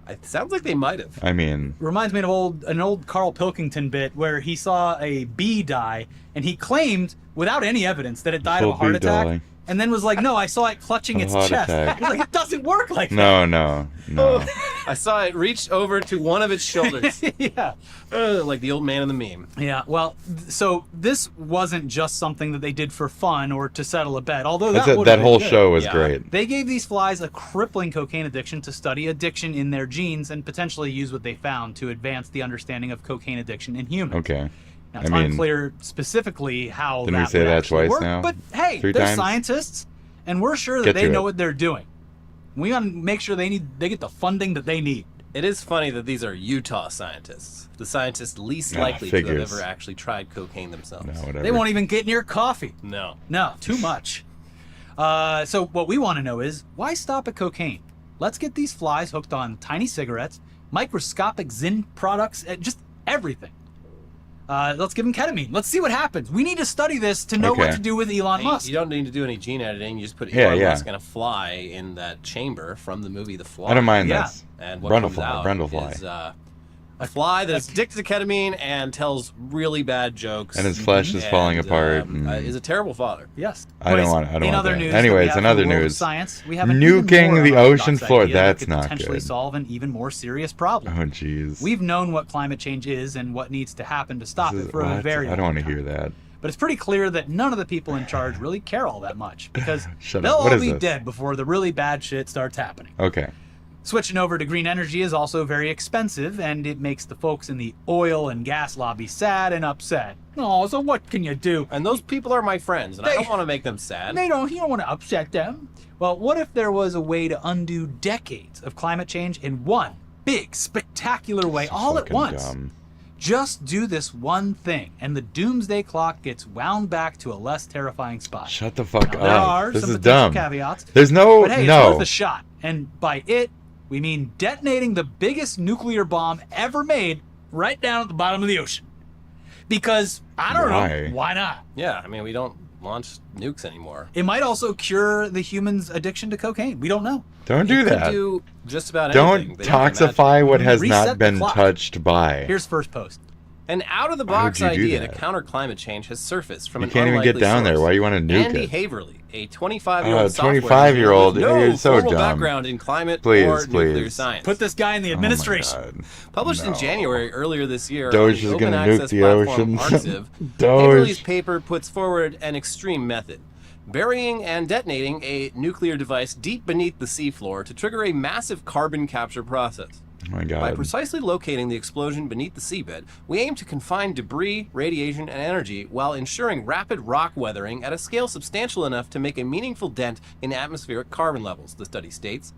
It sounds like they might have. I mean, Reminds me of an old Carl Pilkington bit where he saw a bee die and he claimed, without any evidence, that it died of a Full heart bee attack. dying. And then was like, no, I saw it clutching A its heart chest. attack. He's like, it doesn't work like that. no. I saw it reach over to one of its shoulders. Yeah. Like the old man in the meme. Yeah, well, so this wasn't just something that they did for fun or to settle a bet, although that would've that been whole good. show was great. They gave these flies a crippling cocaine addiction to study addiction in their genes and potentially use what they found to advance the understanding of cocaine addiction in humans. Okay. Now, it's I mean, unclear specifically how didn't we that say would that actually twice work, now? but hey, 3 they're times? scientists, and we're sure that Get they to know it. what they're doing. We want to make sure they get the funding that they need. It is funny that these are Utah scientists. The scientists least Ah, likely to have figures. ever actually tried cocaine themselves. No, whatever. They won't even get near coffee. No. No, too much. So what we want to know is, why stop at cocaine? Let's get these flies hooked on tiny cigarettes, microscopic Zyn products, just everything. Let's give them ketamine. Let's see what happens. We need to study this to know what Okay. to do with Elon Musk. You don't need to do any gene editing. You just put Yeah, Elon yeah. Musk and a fly in that chamber from the movie The Fly. I don't mind Yeah. this. And what Brundle comes fly. out Brundle fly. is a fly that is addicted to ketamine and tells really bad jokes. And his flesh is falling apart. Is a terrible father. Yes. I don't want. I don't in want other that. news, Anyways, that we have in from other the world of news, science, we have an even nuking more the unorthodox ocean floor. idea that That's could not potentially good. solve an even more serious problem. Oh, jeez. We've known what climate change is and what needs to happen to stop it for a What? very I long don't want to time. hear that. But it's pretty clear that none of the people in charge really care all that much because Shut they'll up. What all is be this? dead before the really bad shit starts happening. Okay. Switching over to green energy is also very expensive, and it makes the folks in the oil and gas lobby sad and upset. Oh, so what can you do? And those people are my friends, and I don't want to make them sad. You don't want to upset them. Well, what if there was a way to undo decades of climate change in one big, spectacular way all at once? Dumb. Just do this one thing, and the doomsday clock gets wound back to a less terrifying spot. Shut the fuck Now, up. there are This some is potential dumb. caveats. There's no but hey, no. it's worth a shot. And by it, we mean detonating the biggest nuclear bomb ever made right down at the bottom of the ocean. Because, I don't know, why not? Yeah, I mean, we don't launch nukes anymore. It might also cure the human's addiction to cocaine. We don't know. Don't do It could that. do just about Don't anything that you can toxify what has Reset not the been clock. touched by. Here's first post. An Why out-of-the-box would you do idea to that? counter climate change has surfaced from You an can't even get unlikely down there. source. Why do you want to nuke Andy it? Haverly, a 25-year-old software 25-year-old. engineer with no You're so formal dumb. background in climate Please, or nuclear please. science. Put this guy in the administration. Published in No. January earlier this year Doge on is the gonna open nuke access the platform oceans. Arxiv, Doge. Haverly's paper puts forward an extreme method. Burying and detonating a nuclear device deep beneath the seafloor to trigger a massive carbon capture process. Oh my By god. precisely locating the explosion beneath the seabed, we aim to confine debris, radiation, and energy while ensuring rapid rock weathering at a scale substantial enough to make a meaningful dent in atmospheric carbon levels, the study states.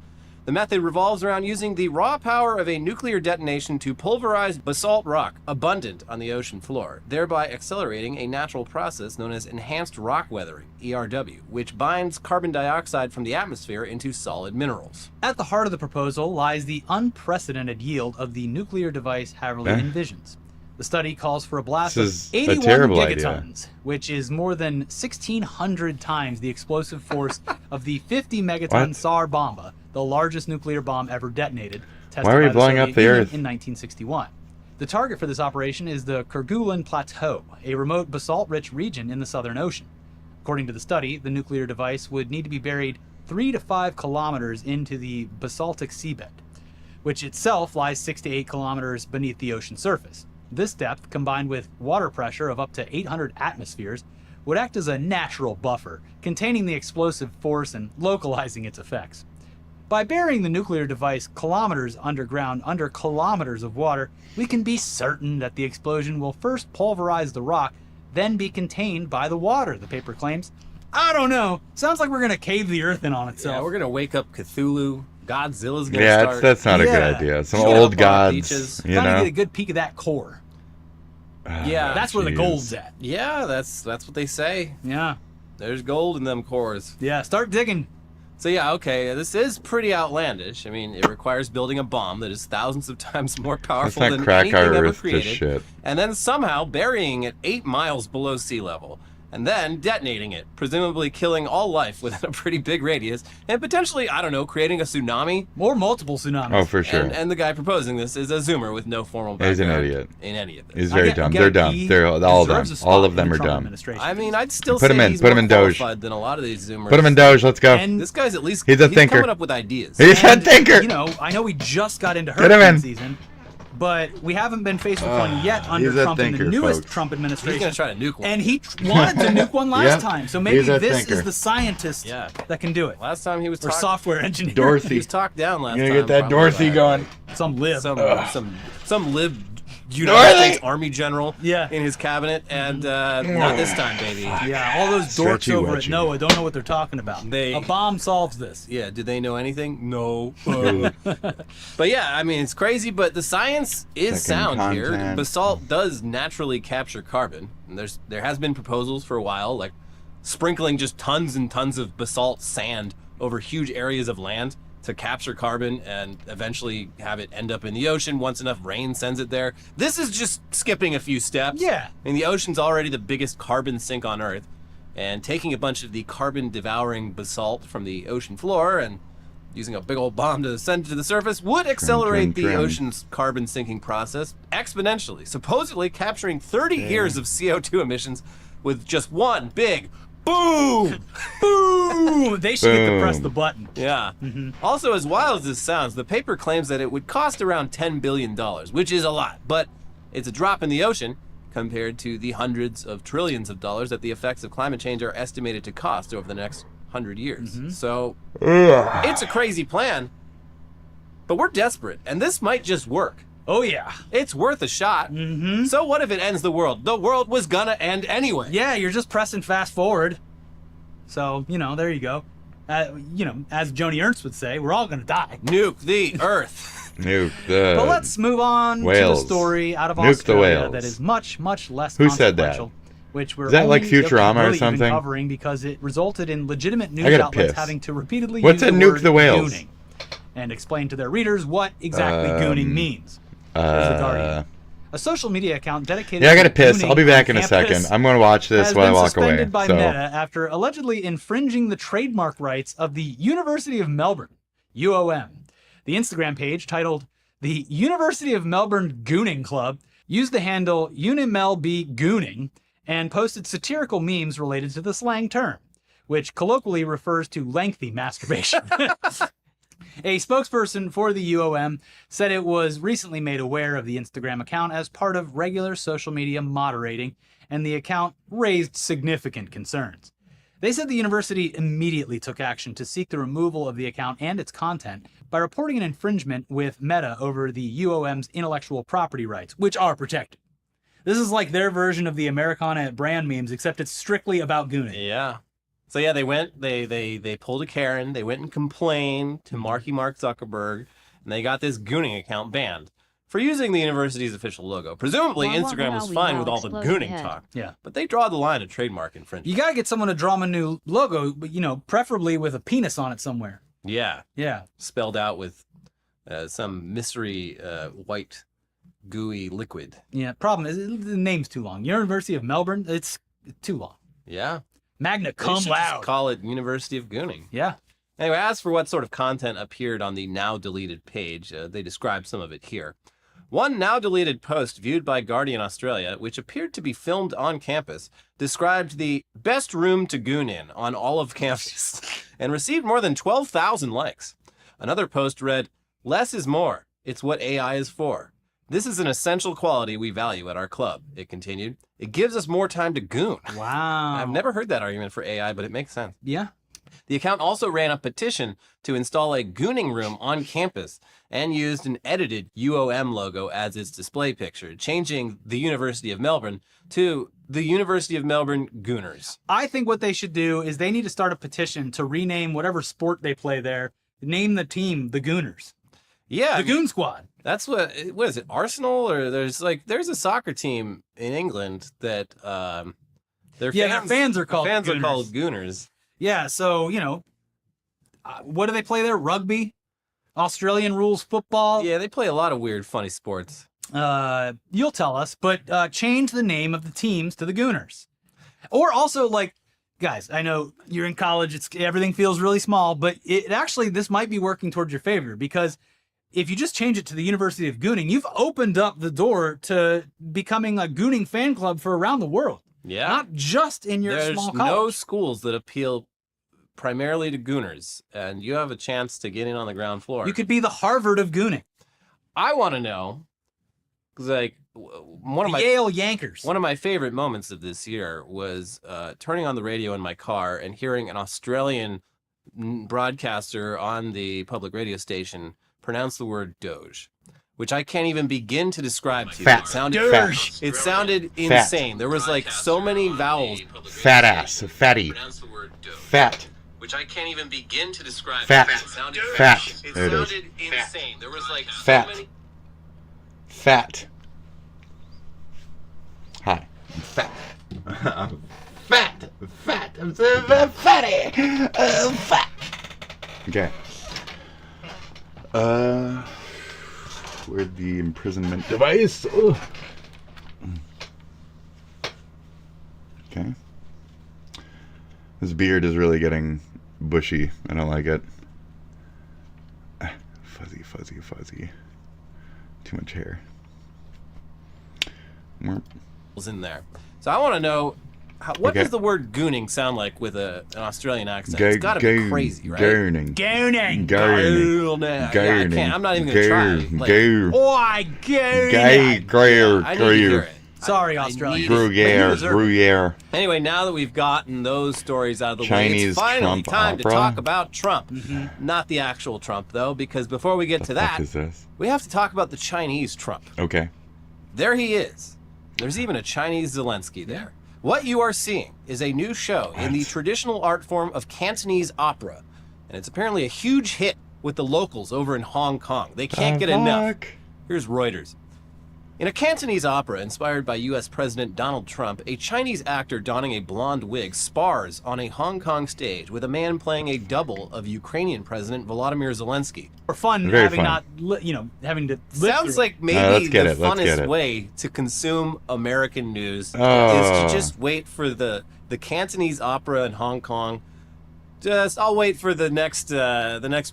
The method revolves around using the raw power of a nuclear detonation to pulverize basalt rock abundant on the ocean floor, thereby accelerating a natural process known as enhanced rock weathering, ERW, which binds carbon dioxide from the atmosphere into solid minerals. At the heart of the proposal lies the unprecedented yield of the nuclear device Haverly envisions. The study calls for a blast of This is a 81 terrible gigatons, which is more than 1,600 times the explosive force of the 50 megaton What? Tsar Bomba, the largest nuclear bomb ever detonated, tested Why are we by blowing the up Soviet the Union Earth? in 1961. The target for this operation is the Kerguelen Plateau, a remote basalt-rich region in the Southern Ocean. According to the study, the nuclear device would need to be buried 3 to 5 kilometers into the basaltic seabed, which itself lies 6 to 8 kilometers beneath the ocean surface. This depth, combined with water pressure of up to 800 atmospheres, would act as a natural buffer, containing the explosive force and localizing its effects. By burying the nuclear device kilometers underground under kilometers of water, we can be certain that the explosion will first pulverize the rock, then be contained by the water, the paper claims. I don't know. Sounds like we're going to cave the earth in on itself. Yeah, we're gonna wake up Cthulhu. Godzilla's gonna Yeah, start. that's not a good idea. Some Showing up old on our gods, beaches. you Trying to know. get a good peek of that core. Yeah, That's where the jeez. gold's at. Yeah, that's what they say. Yeah. There's gold in them cores. Yeah, start digging. So yeah, okay, this is pretty outlandish. I mean, it requires building a bomb that is thousands of times more powerful not than crack anything our ever Earth to created, shit. and then somehow burying it 8 miles below sea level, and then detonating it, presumably killing all life within a pretty big radius, and potentially, I don't know, creating a tsunami. Or multiple tsunamis. Oh, for sure. And the guy proposing this is a Zoomer with no formal He's an background idiot. in any of this. He's very dumb. They're dumb. They're all dumb. All of them are dumb. I mean, I'd still Put say him in. he's Put more him in Doge. qualified than a lot of these Zoomers. Put him in Doge. Let's go. And This guy's at least He's a thinker. coming up with ideas. He's a thinker. You know, I know we just got into Get him hurricane in. season, but we haven't been faced with one yet under he's a Trump in the thinker, newest folks. Trump administration. He's gonna try to nuke one. And he wanted to nuke one last Yep. time, so He's maybe a this thinker. is the scientist that can do it. Last time he was Or software engineer. Dorothy. He was talked down last You're time. gonna get that probably Dorothy by going. Some lib. Some lib United Dorothy! States Army general in his cabinet, and not this time, baby. Yeah, all those dorks Stretchy over at wedgy. NOAA don't know what they're talking about. A bomb solves this. Yeah, did they know anything? No. But yeah, I mean, it's crazy, but the science is Second sound here. content. Basalt does naturally capture carbon. And there has been proposals for a while, like sprinkling just tons and tons of basalt sand over huge areas of land to capture carbon and eventually have it end up in the ocean once enough rain sends it there. This is just skipping a few steps. Yeah. I mean, the ocean's already the biggest carbon sink on Earth, and taking a bunch of the carbon-devouring basalt from the ocean floor and using a big old bomb to send it to the surface would accelerate the trim. ocean's carbon sinking process exponentially, supposedly capturing 30 years of CO2 emissions with just one big boom! Boom! They should get to press Boom. the button. Yeah. Also, as wild as this sounds, the paper claims that it would cost around $10 billion, which is a lot, but it's a drop in the ocean compared to the hundreds of trillions of dollars that the effects of climate change are estimated to cost over the next 100 years. So, it's a crazy plan, But we're desperate, and this might just work. Oh, yeah. It's worth a shot. Mm-hmm. So what if it ends the world? The world was gonna end anyway. Yeah, you're just pressing fast forward. So, there you go. As Joni Ernst would say, we're all gonna die. Nuke the Earth. Nuke the But let's move on whales. to the story out of Nuke Australia that is much, much less Who said that? consequential. Which we're Is that like only Futurama or really something? even covering because it resulted in legitimate news I gotta outlets piss. having to repeatedly What's use a the nuke word the whales? gooning and explain to their readers what exactly gooning means. Here's the Guardian. A social media account dedicated I gotta to piss. gooning I'll be back on in a campus second. I'm gonna watch this has while I been walk away. suspended by So Meta after allegedly infringing the trademark rights of the University of Melbourne, UOM. The Instagram page, titled The University of Melbourne Gooning Club, used the handle UnimelBGooning and posted satirical memes related to the slang term, which colloquially refers to lengthy masturbation. A spokesperson for the UOM said it was recently made aware of the Instagram account as part of regular social media moderating, and the account raised significant concerns. They said the university immediately took action to seek the removal of the account and its content by reporting an infringement with Meta over the UOM's intellectual property rights, which are protected. This is like their version of the Americana brand memes, except it's strictly about gooning. Yeah. So yeah, they pulled a Karen, they went and complained to Mark Zuckerberg, and they got this gooning account banned for using the university's official logo. Presumably Instagram was fine with all the gooning talk. Yeah. But they draw the line at trademark infringement. You gotta get someone to draw them a new logo, but preferably with a penis on it somewhere. Yeah. Yeah. Spelled out with some mystery white gooey liquid. Yeah, problem is the name's too long. University of Melbourne, it's too long. Yeah. Magna They cum should laude. just call it University of Gooning. Yeah. Anyway, as for what sort of content appeared on the now deleted page, they describe some of it here. One now deleted post viewed by Guardian Australia, which appeared to be filmed on campus, described the best room to goon in on all of campus and received more than 12,000 likes. Another post read, "Less is more. It's what AI is for. This is an essential quality we value at our club," it continued. "It gives us more time to goon." Wow. I've never heard that argument for AI, but it makes sense. Yeah. The account also ran a petition to install a gooning room on campus and used an edited UOM logo as its display picture, changing the University of Melbourne to the University of Melbourne Gooners. I think what they should do is they need to start a petition to rename whatever sport they play there, name the team the Gooners. Yeah. The Goon Squad. That's what is it, Arsenal? Or there's a soccer team in England that their fans are called Gooners. Yeah, so, what do they play there? Rugby? Australian rules football? Yeah, they play a lot of weird, funny sports. You'll tell us, but change the name of the teams to the Gooners. Or also, guys, I know you're in college, everything feels really small, but this might be working towards your favor, because if you just change it to the University of Gooning, you've opened up the door to becoming a Gooning fan club for around the world. Yeah. Not just in your There's small no college. schools that appeal primarily to Gooners, and you have a chance to get in on the ground floor. You could be the Harvard of Gooning. I want to know, because one of my Yale Yankers. One of my favorite moments of this year was turning on the radio in my car and hearing an Australian broadcaster on the public radio station pronounce the word Doge, which I can't even begin to describe to you. Fat. It sounded Doge. It sounded Fat. insane. There was so many vowels. fat ass, fatty, fat, Which I can't even begin to describe. Fat. It sounded, Fat. It There it is. sounded insane. There was Fat. so many. fat. Hi, I'm fat. I'm fat. I'm so fatty. I'm fat. Okay. Where'd the imprisonment device? Ugh. Okay. This beard is really getting bushy. I don't like it. Fuzzy, fuzzy, fuzzy. Too much hair. Was in there. So I want to know, what Okay. does the word gooning sound like with an Australian accent? It's got to be crazy, right? Gooning. Gooning. Yeah, I can't. I'm not even going to try. Oi, gooning. Gay, I need to hear it. Sorry, Australia. Gruyere. Anyway, now that we've gotten those stories out of the way, Chinese it's finally Trump time opera? to talk about Trump. Not the actual Trump, though, because before we get to that, is this? we have to talk about the Chinese Trump. Okay. There he is. There's even a Chinese Zelensky there. What you are seeing is a new show in the traditional art form of Cantonese opera, and it's apparently a huge hit with the locals over in Hong Kong. They can't get enough. Here's Reuters. In a Cantonese opera inspired by U.S. President Donald Trump, a Chinese actor donning a blonde wig spars on a Hong Kong stage with a man playing a double of Ukrainian President Volodymyr Zelensky. For fun, Very having fun. not, having to. Sounds like maybe let's get the it, let's get funnest it. way to consume American news is Oh. to just wait for the Cantonese opera in Hong Kong. I'll wait for the next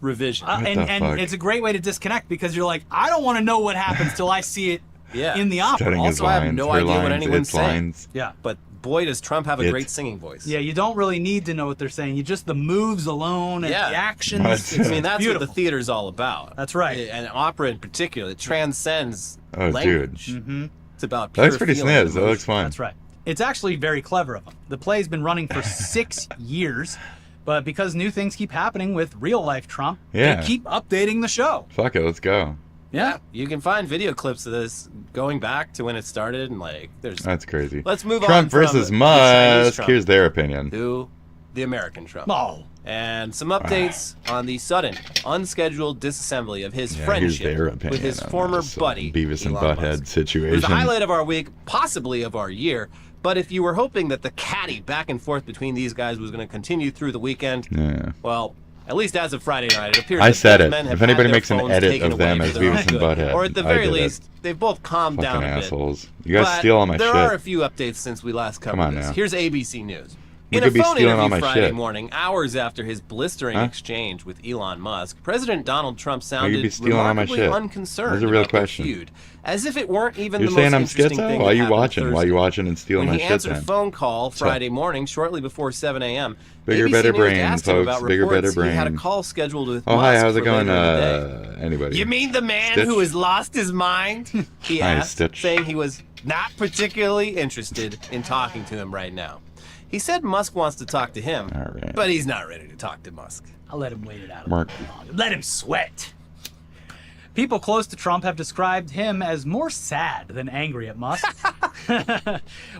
revision. And it's a great way to disconnect because you're like, I don't want to know what happens till I see it Yeah. in the opera. Studying his Also, I have lines, no her idea what lines, anyone's its saying. lines. Yeah. But boy, does Trump have a It. great singing voice. Yeah, you don't really need to know what they're saying. You just the moves alone and the actions. That's- It's I mean, that's beautiful. what the theater's all about. That's right. And opera in particular, it transcends Oh, dude. language. Mm-hmm. It's about That pure looks pretty feeling and sniz. That looks emotion. fun. That's right. It's actually very clever of them. The play's been running for 6 years, but because new things keep happening with real life Trump, Yeah. they keep updating the show. Fuck it, let's go. Yeah. You can find video clips of this going back to when it started, and like, there's. That's crazy. Let's move on Trump from versus the Chinese Musk. Trump Here's their opinion. to the American Trump. Oh. And some updates on the sudden, unscheduled disassembly of his Yeah, here's friendship their opinion with his on former this, buddy, Beavis and Elon Butthead Musk. situation. It was the highlight of our week, possibly of our year. But if you were hoping that the catty back and forth between these guys was going to continue through the weekend, Yeah. well, at least as of Friday night, it appears I that said both it. men have If anybody had their makes an phones edit taken of them away as for their Beavis and own good. Butthead, Or at the I very did it. least, they've both calmed down Fucking a bit. assholes. You guys But steal all my there shit. are a few updates since we last covered Come on this. now. Here's ABC News. We In could a be phone stealing all interview my Friday shit. morning, hours after his blistering exchange with Elon Musk, President Donald Trump sounded be stealing all my remarkably shit? unconcerned That's a real about the question. feud, as if it weren't even You're the saying most I'm interesting thing schizo? Why that you happened watching? Why Thursday. you watching and stealing When my he shit answered then? a phone call What's up? Friday morning, shortly before 7 a.m., Bigger, ABC better News brain, asked him about folks. Bigger, reports better he had a brain. call scheduled with Oh, Musk hi, how's it for going? later in the day. Anybody? You mean the man Stitch? who has lost his mind? He Hi, asked, Stitch. saying he was not particularly interested in talking to him right now. He said Musk wants to talk to him, but he's not ready to talk to Musk. I'll let him wait it out. Mark. Let him sweat. People close to Trump have described him as more sad than angry at Musk.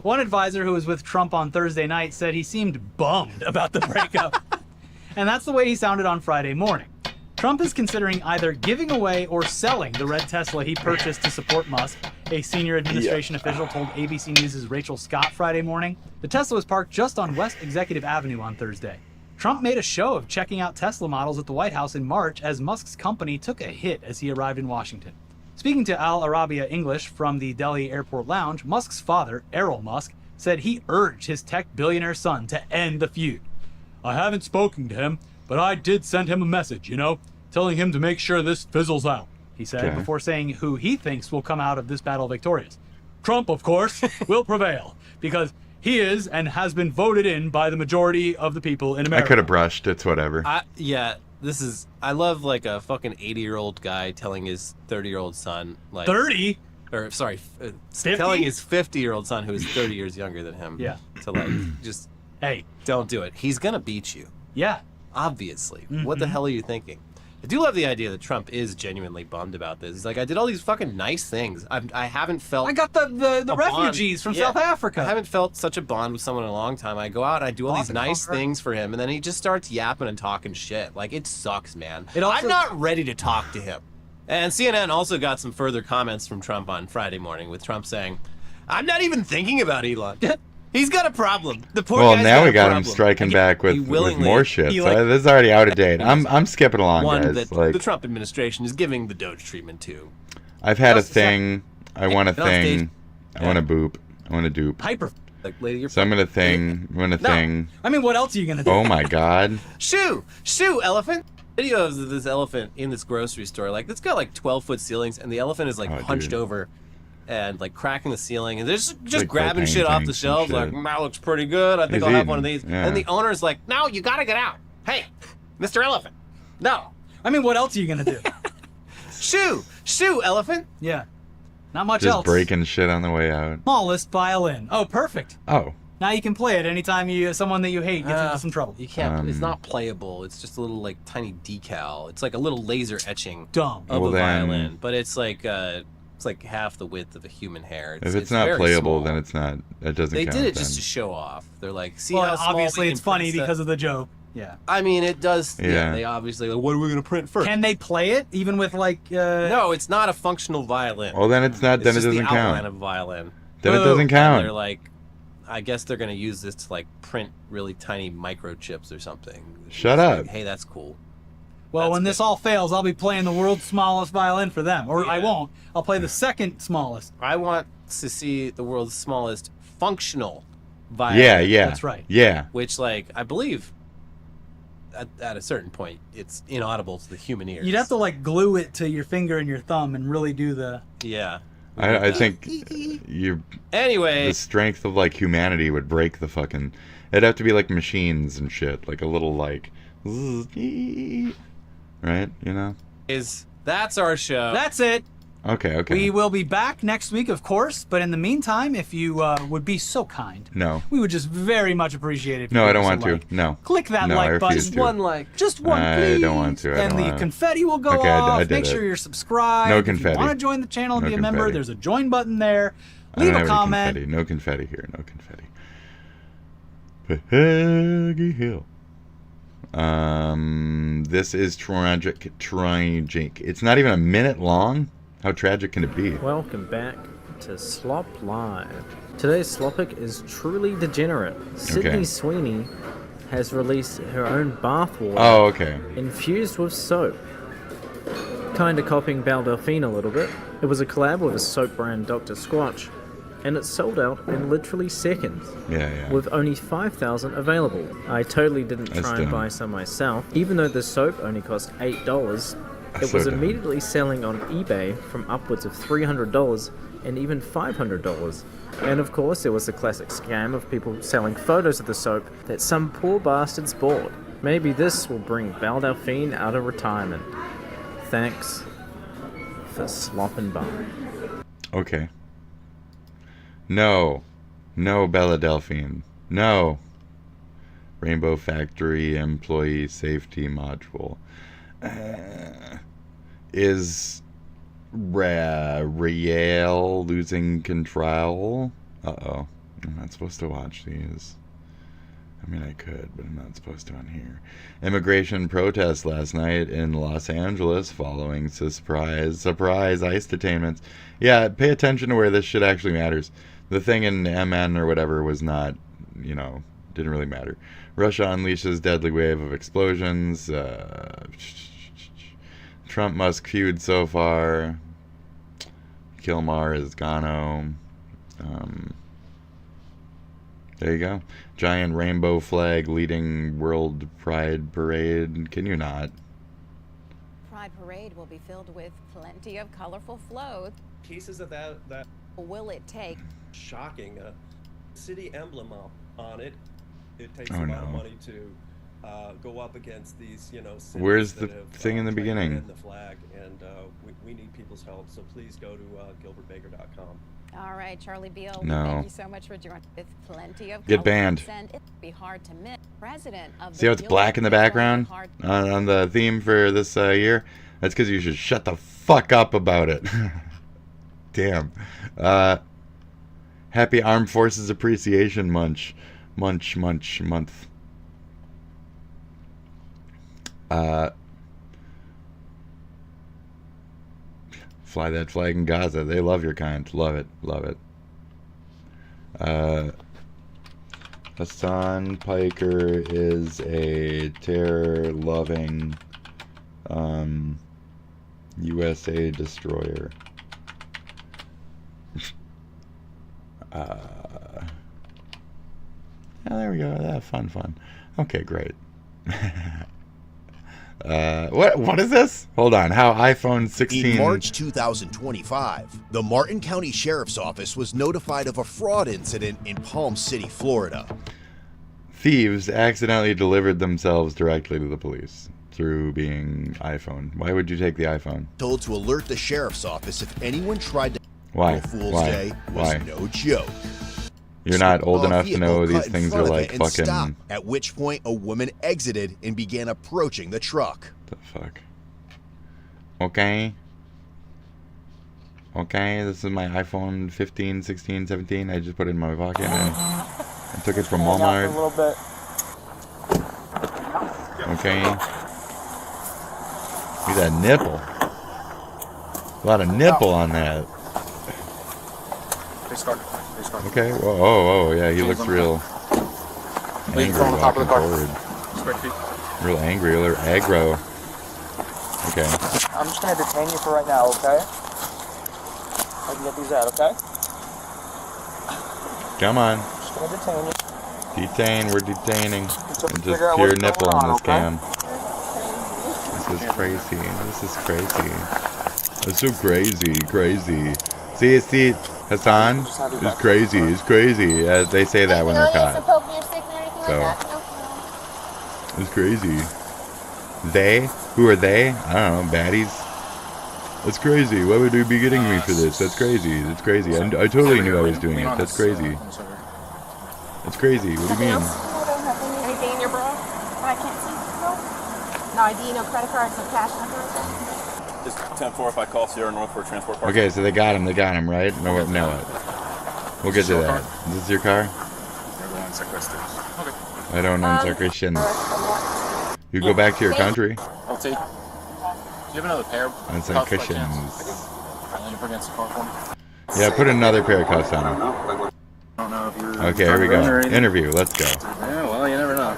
One advisor who was with Trump on Thursday night said he seemed bummed about the breakup. And that's the way he sounded on Friday morning. Trump is considering either giving away or selling the red Tesla he purchased to support Musk, a senior administration official told ABC News' Rachel Scott Friday morning. The Tesla was parked just on West Executive Avenue on Thursday. Trump made a show of checking out Tesla models at the White House in March as Musk's company took a hit as he arrived in Washington. Speaking to Al Arabiya English from the Delhi Airport Lounge, Musk's father, Errol Musk, said he urged his tech billionaire son to end the feud. I haven't spoken to him, but I did send him a message, telling him to make sure this fizzles out, he said, Okay. before saying who he thinks will come out of this battle victorious. Trump, of course, will prevail, because he is and has been voted in by the majority of the people in I America. could have brushed. It's whatever. I love like a fucking 80-year-old guy telling his 30-year-old son, like 30? Or sorry, 50? telling his 50-year-old son who is 30 years younger than him. Yeah. To like just hey, don't do it. He's gonna beat you. Yeah. Obviously. What the hell are you thinking? I do love the idea that Trump is genuinely bummed about this. He's like, I did all these fucking nice things. I haven't felt. I got the a refugees bond. from South Africa. I haven't felt such a bond with someone in a long time. I go out and I do all Bought these the nice car. things for him, and then he just starts yapping and talking shit. Like, it sucks, man. It also- I'm not ready to talk to him. And CNN also got some further comments from Trump on Friday morning, with Trump saying, I'm not even thinking about Elon. He's got a problem. The poor Well, guy's now got we a got him problem. striking back He with willingly- more shit. he, So like, this is already out of date. I'm skipping along, one guys. that Like, the Trump administration is giving the Doge treatment to. I've had a Just a sec. thing. I want a Get on stage. thing. I want a boop. I want a dupe. Hyper. Like, lady, you're So I'm gonna thing. I'm gonna No. thing. I mean, what else are you gonna do? Oh my god. Shoo, elephant. Video of this elephant in this grocery store. Like, it's got like 12-foot ceilings, and the elephant is like Oh, hunched dude. over and like cracking the ceiling, and they're just Like grabbing propane shit off the tanks and shelves. Like, shit. that looks pretty good. I think He's I'll have one of eating, these. yeah. And the owner's like, no, you gotta get out. Hey, Mr. Elephant. No. I mean, what else are you gonna do? Shoo, elephant. Yeah. Not much Just else. breaking shit on the way out. Smallest violin. Oh, perfect. Oh. Now you can play it anytime someone that you hate gets into some trouble. You can't. It's not playable. It's just a little like tiny decal. It's like a little laser etching of a violin, but it's like half the width of a human hair. If it's not very playable, small. then it's not. It doesn't They count. did it then. just to show off. They're like, see Well, how small obviously we it's can funny print stuff? because of the joke. Yeah. I mean, it does. Yeah. Yeah. They obviously. Like, what are we gonna print first? Can they play it even with like? No, it's not a functional violin. Well, then it's not. Then it just doesn't the outline count. of violin. Then it doesn't count. And they're like, I guess they're gonna use this to like print really tiny microchips or something. Shut It's up. like, hey, that's cool. Well, when this all fails, I'll be playing the world's smallest violin for them, or I won't. I'll play the second smallest. I want to see the world's smallest functional violin. Yeah, yeah. That's right. Yeah. Which, like, I believe at a certain point, it's inaudible to the human ear. You'd have to like glue it to your finger and your thumb and really do the. Yeah. I think you. Anyway. The strength of like humanity would break the fucking. It'd have to be like machines and shit, like a little like. Right, you know. That's our show. That's it. Okay. We will be back next week, of course. But in the meantime, if you would be so kind, No. we would just very much appreciate it. If No, you I don't give us want a to. like. No. Click that No, I like button. refuse Just to. one like. Just one, I please. don't want to. I And don't the want to. confetti will go Okay, off. I did Make it. sure you're subscribed. No If confetti. you want to join the channel and No be a member, confetti. there's a join button there. I Leave don't a have any comment. confetti. No confetti here. No confetti. Peggy Hill. This is tragic. It's not even a minute long. How tragic can it be? Welcome back to Slop Live. Today's Slopic is truly degenerate. Sydney Sweeney has released her own bathwater. Oh, okay. Infused with soap. Kinda copying Belle Delphine a little bit. It was a collab with a soap brand Dr. Squatch, and it sold out in literally seconds. Yeah. With only 5,000 available. I totally didn't That's try and dumb. buy some myself. Even though the soap only cost $8, it That's was so dumb. immediately selling on eBay from upwards of $300 and even $500. And of course, there was the classic scam of people selling photos of the soap that some poor bastards bought. Maybe this will bring Belle Delphine out of retirement. Thanks for slopping by. Okay. No, Bella Delphine. No. Rainbow Factory employee safety module. Is Riel losing control? Uh-oh. I'm not supposed to watch these. I mean, I could, but I'm not supposed to on here. Immigration protests last night in Los Angeles following surprise ICE detainments. Yeah, pay attention to where this shit actually matters. The thing in MN or whatever was not, didn't really matter. Russia unleashes deadly wave of explosions. Trump-Musk feud so far. Kilmar is Gano. There you go. Giant rainbow flag leading World Pride Parade. Can you not? Pride Parade will be filled with plenty of colorful floats. Pieces of that Will it take? shocking city emblem on it. It takes Oh, a lot of no. money to go up against these, cities Where's that the have, thing in the tried to beginning? ban the flag, and we need people's help. So please go to gilbertbaker.com. All right, Charlie Beal. No. Thank you so much for joining with plenty of Get color. banned. And it'd be hard to miss. President of See how it's black in the background on the theme for this year? That's because you should shut the fuck up about it. Damn. Happy Armed Forces Appreciation Month. Fly that flag in Gaza. They love your kind. Love it. Love it. Hassan Piker is a terror-loving USA destroyer. There we go. Fun. Okay, great. What is this? Hold on. How iPhone 16... In March 2025, the Martin County Sheriff's Office was notified of a fraud incident in Palm City, Florida. Thieves accidentally delivered themselves directly to the police through being iPhone. Why would you take the iPhone? Told to alert the Sheriff's Office if anyone tried to... Why? April Fool's Why? Day was Why? no joke. You're not old A enough to know vehicle these cut in things front are of it like and fucking. stopped, at which point a woman exited and began approaching the truck. The fuck? Okay. Okay, this is my iPhone 15, 16, 17. I just put it in my pocket and I took it from Walmart. Okay. Look at that nipple. A lot of nipple on that. Okay. Whoa, oh, yeah. He looks real angry walking forward. Real angry, real aggro. Okay. I'm just gonna detain you for right now, okay? I can get these out, okay? Come on. Just gonna detain you. Detain. We're detaining. Just And just figure out pure what's nipple going on on, this okay? cam. This is crazy. This is crazy. It's so crazy. Crazy. See, Hassan is crazy. He's crazy. They say that when they're caught. So it's crazy. They? Who are they? I don't know. Baddies. That's crazy. Why would you be getting me for this? That's crazy. That's crazy. I totally knew I was doing it. That's crazy. That's crazy. What do you mean? Anything in your bra that I can't see? No ID, no credit cards, no cash, nothing like that? Just 10-4 if I call Sierra North for a transport party. Okay, so they got him, right? No, what? We'll get to that. Is this your car? I don't answer questions. You go back to your country. I'll take. Do you have another pair of Answer cuffs by questions. chance? I'll lean up against the car for me. Yeah, put another pair of cuffs on him. I don't know if you're. Okay, here we go. Interview. Let's go. Yeah, well, you never know.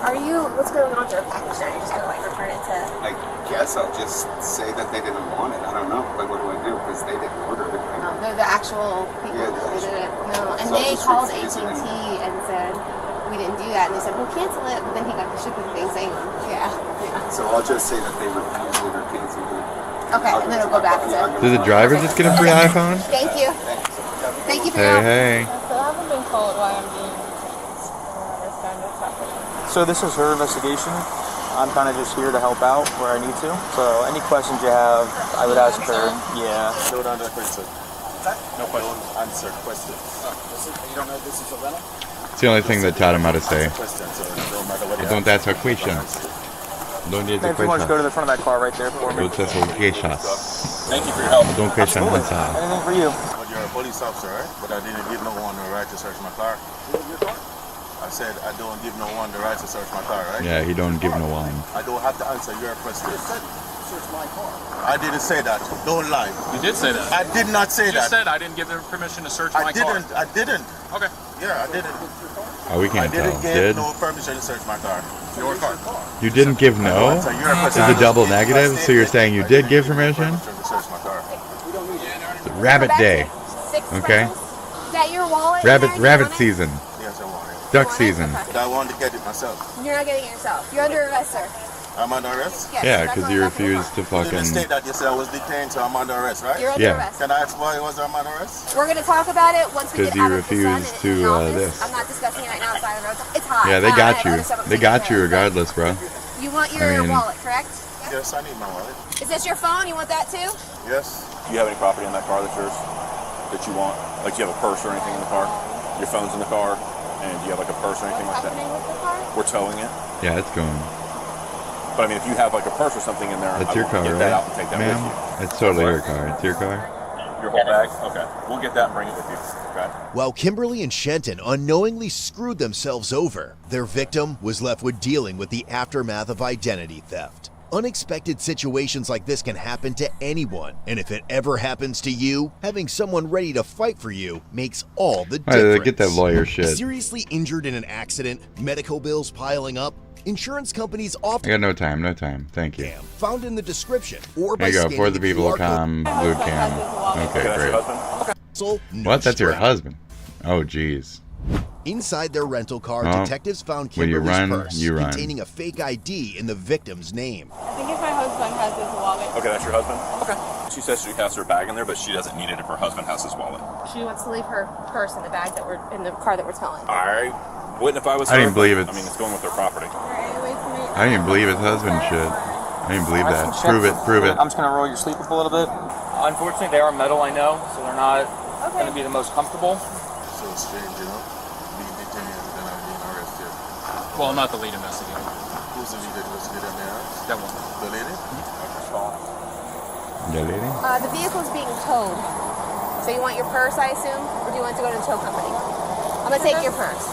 Are you, what's going on with your package there? You're just gonna like return it to... I guess I'll just say that they didn't want it. I don't know. Like, what do I do? Because they didn't order it. They're the actual people Yeah, who did it. No, and So they just called refuse it AT&T and said, we didn't do that. And they said, we'll cancel it. But then he got the shipping thing saying, yeah. So I'll just say that they refused it or canceled it. Okay, and then it'll go back to... Did the driver just get a free iPhone? Thank you. Thank you for your help. Hey. I still haven't been told why I'm being... So this is her investigation. I'm kind of just here to help out where I need to. So any questions you have, I would ask her. Yeah. No, no, no question. No question. Answer question. You don't know this is a rental? It's the only thing that taught him how to say. Question, so no matter what you Don't answer questions. Don't answer If you want to go to questions. the front of that car right there for me. Don't answer questions. Thank you for your help. Don't question Absolutely. answer. Anything for you. But you're a police officer, right? But I didn't give no one the right to search my car. I said I don't give no one the right to search my car, right? Yeah, he don't give no one. I don't have to answer your question. Search my car. I didn't say that. Don't lie. You did say that. I did not say You that. just said I didn't give them permission to search my car. I didn't. Okay. Yeah, I didn't. Oh, we can't I didn't tell. give Did? no permission to search my car. Your car. You didn't give no? Is a double negative? So you're saying you did give permission? To search my car. It's Rabbit Day. Okay? Is that your wallet? Rabbit season. Yes, I want it. Duck season. But I want to get it myself. You're not getting it yourself. You're under arrest, sir. I'm under arrest? Yes, Yeah, that's because on you the back of the refused to You didn't fucking. state that you said I was detained, so I'm under arrest, right? You're under Yeah. arrest. Can I ask why I'm under arrest? We're gonna talk about it once we 'Cause get you out of the sun refused and to, in the office. this. I'm not discussing it right now outside of the road. It's hot. Yeah, they I got have you. other stuff I'm They taking got care you of. regardless, bro. You want your I mean- wallet, correct? Yes, I need my wallet. Is this your phone? You want that too? Yes. Do you have any property in that car that's yours that you want? Like, do you have a purse or anything in the car? Your phone's in the car, and do you have like a purse or anything like that? We're towing it. Yeah, it's going. But I mean, if you have like a purse or something in there, That's I your will car, get that out and take right? that with Ma'am? you. It's totally your car. It's your car. Your whole bag? Okay. We'll get that and bring it with you. Okay. While Kimberly and Shenton unknowingly screwed themselves over, their victim was left with dealing with the aftermath of identity theft. Unexpected situations like this can happen to anyone, and if it ever happens to you, having someone ready to fight for you makes all the Why did difference. they get that lawyer shit? Seriously injured in an accident, medical bills piling up, insurance companies I often got no time. No time. Thank you. found in the description or by There you go. scanning For the people, QR code. com, blue cam. Okay, great. So, no What? That's your stress. husband? Oh, jeez. Inside their rental car, Oh. detectives found When you Kimberly's run, purse you run. containing a fake ID in the victim's name. I think if my husband has his wallet. Okay, that's your husband? Okay. She says she has her bag in there, but she doesn't need it if her husband has his wallet. She wants to leave her purse in the bag that we're in the car that we're towing. I wouldn't if I was I her, didn't believe but, it. I mean, it's going with her property. I didn't even believe his husband should. I didn't believe that. Prove it. Prove it. I'm just gonna roll your sleep up a little bit. Unfortunately, they are metal, I know, so they're not going to be the most comfortable. So strange, you know? Being detained and then I'm being arrested. Well, I'm not the lead investigator. Who's the lead investigator in the house? That one. The lady? The lady? The vehicle's being towed. So you want your purse, I assume? Or do you want to go to the tow company? I'm going to take your purse.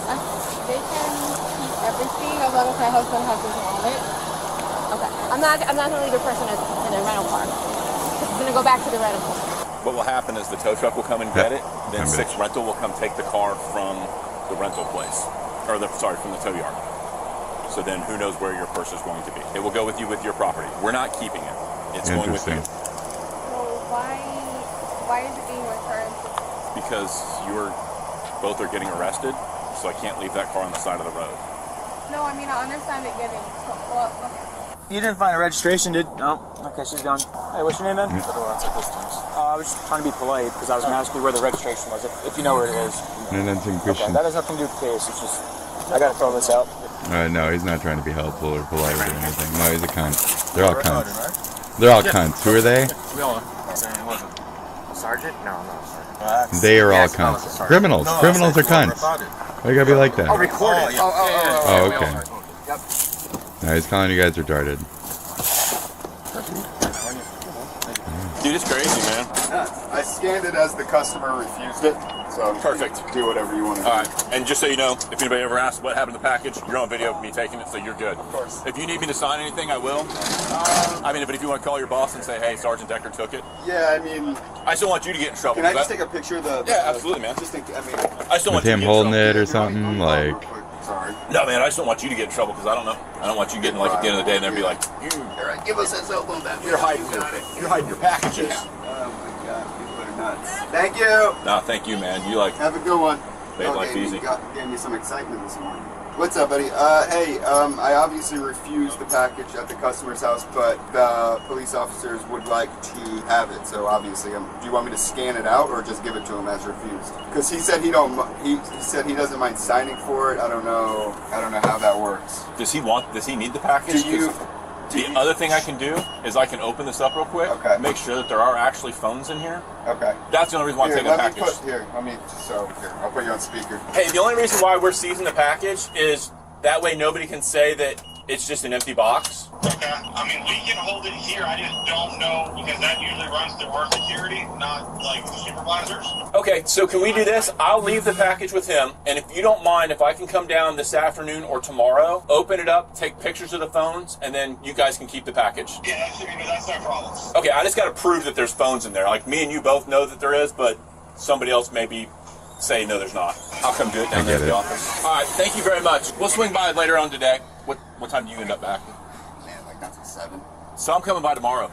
They can keep everything as long as my husband has his wallet. Okay. I'm not going to leave your purse in a rental car. It's going to go back to the rental car. What will happen is the tow truck will come and get it, then 6 Rental will come take the car from the rental place, or from the tow yard. So then who knows where your purse is going to be. It will go with you with your property. We're not keeping it. It's going with you. So why is it being returned? Because both are getting arrested, so I can't leave that car on the side of the road. No, I mean, I understand it getting... Well, okay. You didn't find a registration, did you? No. Okay, she's gone. Hey, what's your name, man? I was just trying to be polite because I was going to ask you where the registration was, if you know where it is. Okay, that has nothing to do with the case. It's just, I got to throw this out. No, he's not trying to be helpful or polite or anything. No, he's a cunt. They're all cunts. They're all cunts. Who are they? We all are. Sergeant? No, no, sir. They are all cunts. Criminals. Criminals are cunts. Why you gotta be like that? Oh, recorded. Oh, okay. No, he's calling you guys retarded. Dude, it's crazy, man. I scanned it as the customer refused it, so perfect. Do whatever you want to do. All right, and just so you know, if anybody ever asks what happened to the package, you're on video of me taking it, so you're good. Of course. If you need me to sign anything, I will. But if you want to call your boss and say, hey, Sergeant Decker took it. Yeah, I mean... I just don't want you to get in trouble. Can I just take a picture of the... Yeah, absolutely, man. I just don't want you With to him get in holding trouble. it or something, like... Sorry. No, man, I just don't want you to get in trouble because I don't know. I don't want you getting at the end of the day and then be like, Give us that cell phone back. you're hiding your packages. Oh my God, people are nuts. Thank you. No, thank you, man. You Have a good one. made life easy. Gave me some excitement this morning. What's up, buddy? I obviously refused the package at the customer's house, but the police officers would like to have it. So obviously, do you want me to scan it out or just give it to him as refused? Because he said he said he doesn't mind signing for it. I don't know how that works. Does he need the package? The other thing I can do is I can open this up real quick. Okay. Make sure that there are actually phones in here. Okay. That's the only reason why I'm taking the package. I'll put you on speaker. Hey, the only reason why we're seizing the package is that way nobody can say that it's just an empty box. Okay. I mean, we can hold it here. I just don't know because that usually runs through our security, not like the supervisors. Okay, so can we do this? I'll leave the package with him, and if you don't mind, if I can come down this afternoon or tomorrow, open it up, take pictures of the phones, and then you guys can keep the package. Yeah, that's no problem. Okay, I just got to prove that there's phones in there. Like, me and you both know that there is, but somebody else maybe say no, there's not. I'll come do it down there at the office. All right, thank you very much. We'll swing by later on today. What time do you end up back? Man, like that's 7. So I'm coming by tomorrow.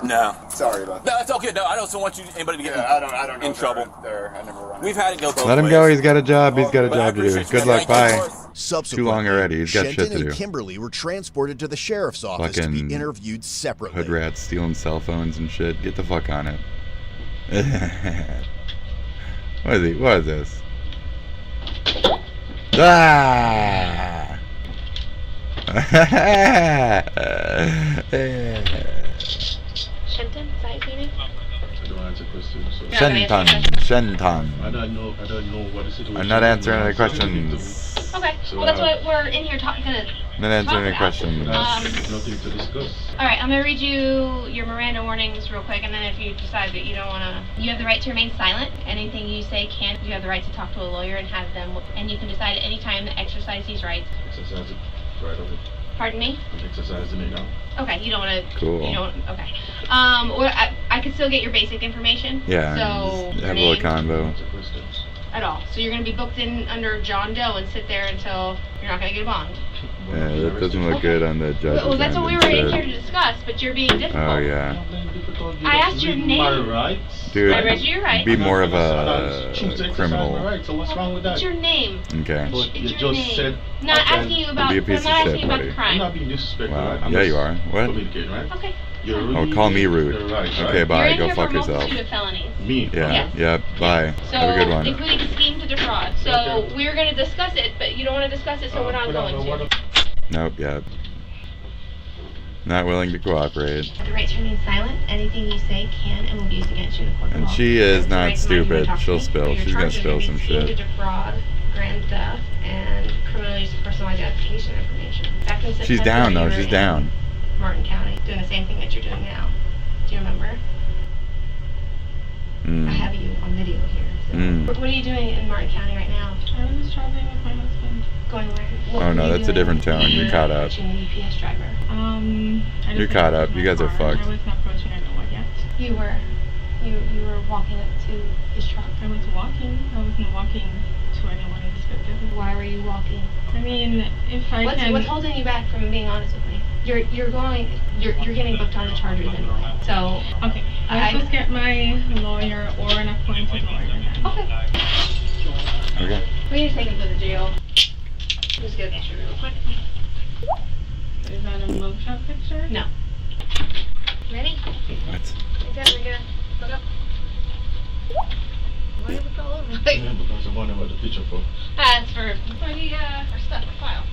No. Sorry about that. No, it's okay. No, I don't want anybody to get in trouble. I never run. We've had it go both Let him ways. go. He's got a job. He's got a job to do. Good luck. Bye. Subsequently, Too long already. He's got Shenton shit to do. and Kimberly were transported to the sheriff's office to Fucking be interviewed separately. Hood rats stealing cell phones and shit. Get the fuck on it. What is this? Ah! Shenton, is that your name? I don't answer questions. So. Shenton. I don't know what the situation is. I'm not answering any questions. Okay, So, well that's what we're in here gonna Not answering any questions. nothing to discuss. Alright, I'm gonna read you your Miranda warnings real quick, and then if you decide that you don't wanna... You have the right to remain silent. Anything you say can't. You have the right to talk to a lawyer and have them, and you can decide at any time to exercise these rights. Exercise it right of it. Pardon me? I'm exercising it now. Okay, you don't wanna... Cool. You don't... Okay. Or I could still get your basic information. Yeah. So, Just your have a little name, convo. at all. So you're gonna be booked in under John Doe and sit there until you're not gonna get a bond. Yeah, that doesn't look good on the judge's Well, that's end what we were in instead. here to discuss, but you're being difficult. Oh, yeah. I asked your name. Dude, I read you your rights. be more of a criminal. So what's wrong with that? What's your name? Okay. But you It's your just name. said... Not asking you about. Be a I'm piece not of asking shit, you about buddy. the crime. I'm not being disrespectful, Wow. right? I'm Yeah, just you are. What? communicating, right? Okay. You're Oh, really call me rude. the right, Okay, right? bye. You're in Go here fuck for a yourself. multitude of felonies. Me? Yeah. Yes. Yeah. Bye. So, Have a good one. including scheme to defraud. So Okay. we're going to discuss it, but you don't want to discuss it, so we're not going to. Nope. Yeah. Not willing to cooperate. The right to remain silent. Anything you say can and will be used against you in the court of And law. she is The not right to mind who stupid. talks to She'll me. spill. Your She's gonna charges spill are some scheme to shit. defraud, grand theft, and criminal use of personal identification information. Back in She's September, down you though. were She's in down. Martin County, doing the same thing that you're doing now. Do you remember? I have you on video here. So. What are you doing in Martin County right now? I was just traveling with my husband. Going where? Oh no, that's a different tone. You're caught up. Approaching the UPS driver. You're caught up. You guys are fucked. I wasn't approaching anyone yet. You were. You were walking up to his truck. I was walking. I wasn't walking to anyone specific. Why were you walking? I mean, if I can. What's holding you back from being honest with me? You're getting booked on the charges anyway. So okay, let's just get my lawyer or an appointed lawyer then. Okay. Okay. We need to take him to the jail. Just get a picture real quick. Is that a mugshot picture? No. Ready? What? Okay, we're gonna look up. Why did we all over? Yeah, because I wonder what the picture for. It's for our stuff, file.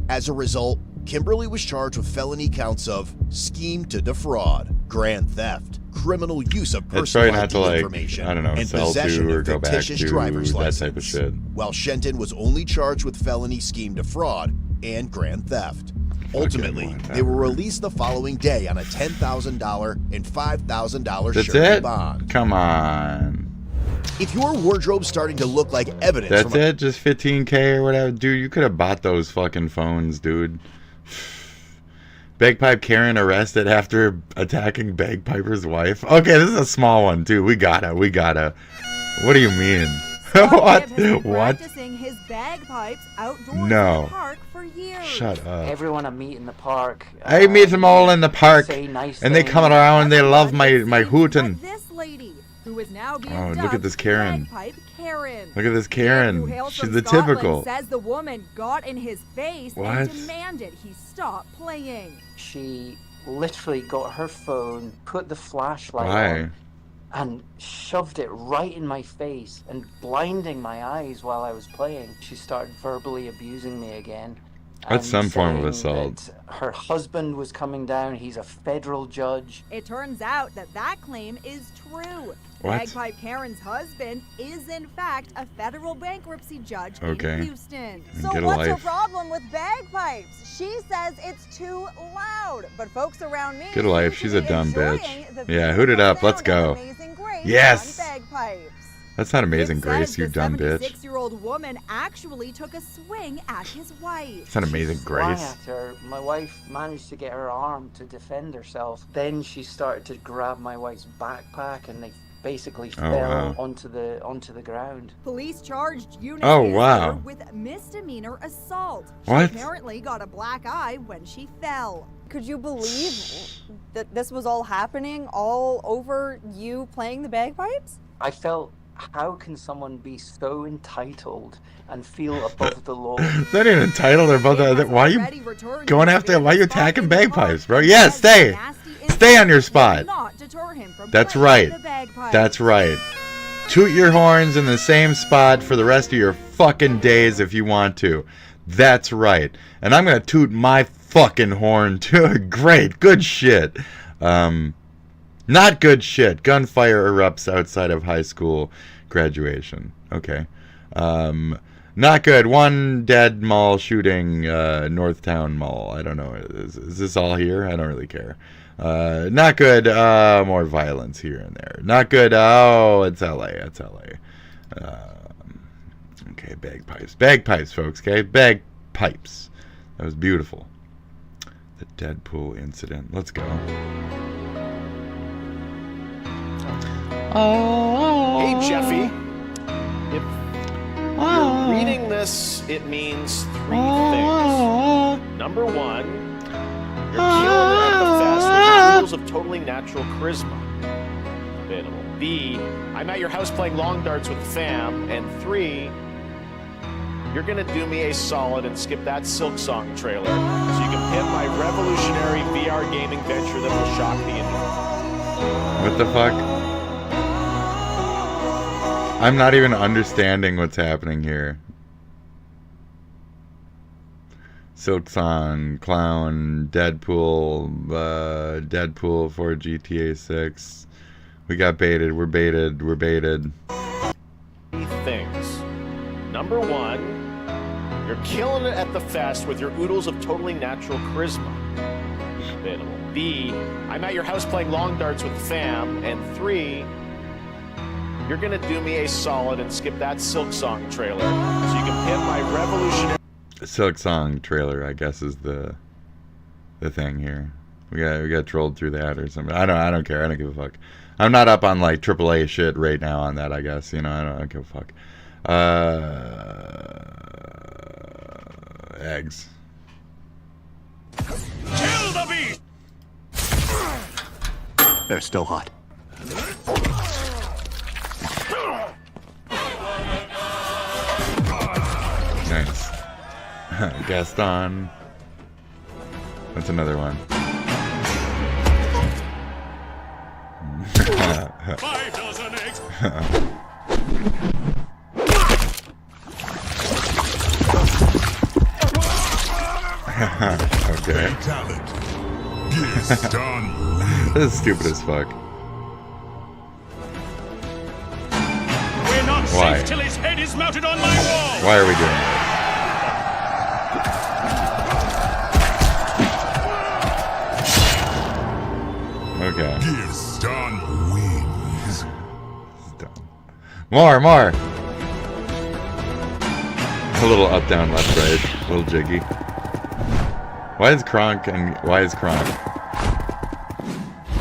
As a result, Kimberly was charged with felony counts of scheme to defraud, grand theft, criminal use of It's personal probably not to, ID like, information, I don't know, and sell possession to or of go back fictitious to, driver's that license. type of shit. While Shenton was only charged with felony scheme to fraud and grand theft. Ultimately, they were released the following day on a $10,000 and $5,000 That's surety it? bond. Come on. If your wardrobe's starting to look like evidence That's from a it? Just 15K or whatever? Dude, you could have bought those fucking phones, dude. Bagpipe Karen arrested after attacking Bagpiper's wife. Okay, this is a small one, too. We gotta. What do you mean? What? What? Practicing his bagpipes outdoors No. in the park for years. Shut up. Everyone I meet in the park. I meet them all in the park, say nice and they come things. around and they love my hootin'. This lady, who is now being Oh, look dubbed at this Karen. Bagpipe Karen. Look at this Who Karen. hails She's from the Scotland, typical. says the woman got in his face What? and demanded he stop playing. She literally got her phone, put the flashlight Why? on, and shoved it right in my face and blinding my eyes while I was playing. She started verbally abusing me again. That's and some form of saying assault. that her husband was coming down. He's a federal judge. It turns out that claim is true. What? Bagpipe Karen's husband is in fact a federal bankruptcy judge Okay. in Houston. So Get a what's her life. problem with bagpipes? She says it's too loud, but folks around me Get a life. She's a dumb bitch. Yeah, hoot it up. Let's go. Yes. That's not Amazing Grace, you dumb bitch. The 76-year-old woman actually took a swing at his wife. It's not Amazing Swung Grace. at her. My wife managed to get her arm to defend herself. Then she started to grab my wife's backpack, and they basically Oh, fell wow. onto the ground. Police charged Eunice Oh, Isler wow. with misdemeanor assault. What? She apparently got a black eye when she fell. Could you believe that this was all happening all over you playing the bagpipes? I felt, how can someone be so entitled and feel above the law? It's not even entitled or about that. Why are you going after? Why are you attacking bagpipes, bro? Yeah, stay. Stay on your spot. That's right. That's right. Toot your horns in the same spot for the rest of your fucking days if you want to. That's right. And I'm gonna toot my fucking horn too. Great. Good shit. Not good shit. Gunfire erupts outside of high school graduation. Okay. Not good. One dead mall shooting, Northtown Mall. I don't know. Is this all here? I don't really care. Not good. More violence here and there. Not good. Oh, it's LA. It's LA. Okay, bagpipes. Bagpipes, folks. Okay, bagpipes. That was beautiful. The Deadpool incident. Let's go. Hey, Jeffy. If you're reading this, it means three things. Number one, you're killing it at the fest with the tools of totally natural charisma. Debatable. B, I'm at your house playing long darts with the fam. And 3, you're gonna do me a solid and skip that Silk Song trailer so you can pin my revolutionary VR gaming venture that will shock the industry. What the fuck? I'm not even understanding what's happening here. Silk Song, Clown, Deadpool, Deadpool for GTA 6. We got baited. We're baited. We're baited. Things. Number one, you're killing it at the fest with your oodles of totally natural charisma. Debatable. B, I'm at your house playing long darts with the fam. And 3, you're gonna do me a solid and skip that Silk Song trailer so you can pin my revolutionary. The Silk Song trailer, I guess, is the thing here. We got trolled through that or something. I don't care. I don't give a fuck. I'm not up on like AAA shit right now on that. I guess I don't give a fuck. Eggs. Kill the beast! They're still hot. Nice. Gaston. That's another one. 5 dozen eggs. Okay. This is stupid as fuck. We're not Why? safe till his head is mounted on my wall. Why are we doing that? Okay. Gaston wins. More. A little up, down, left, right. A little jiggy. Why is Kronk? I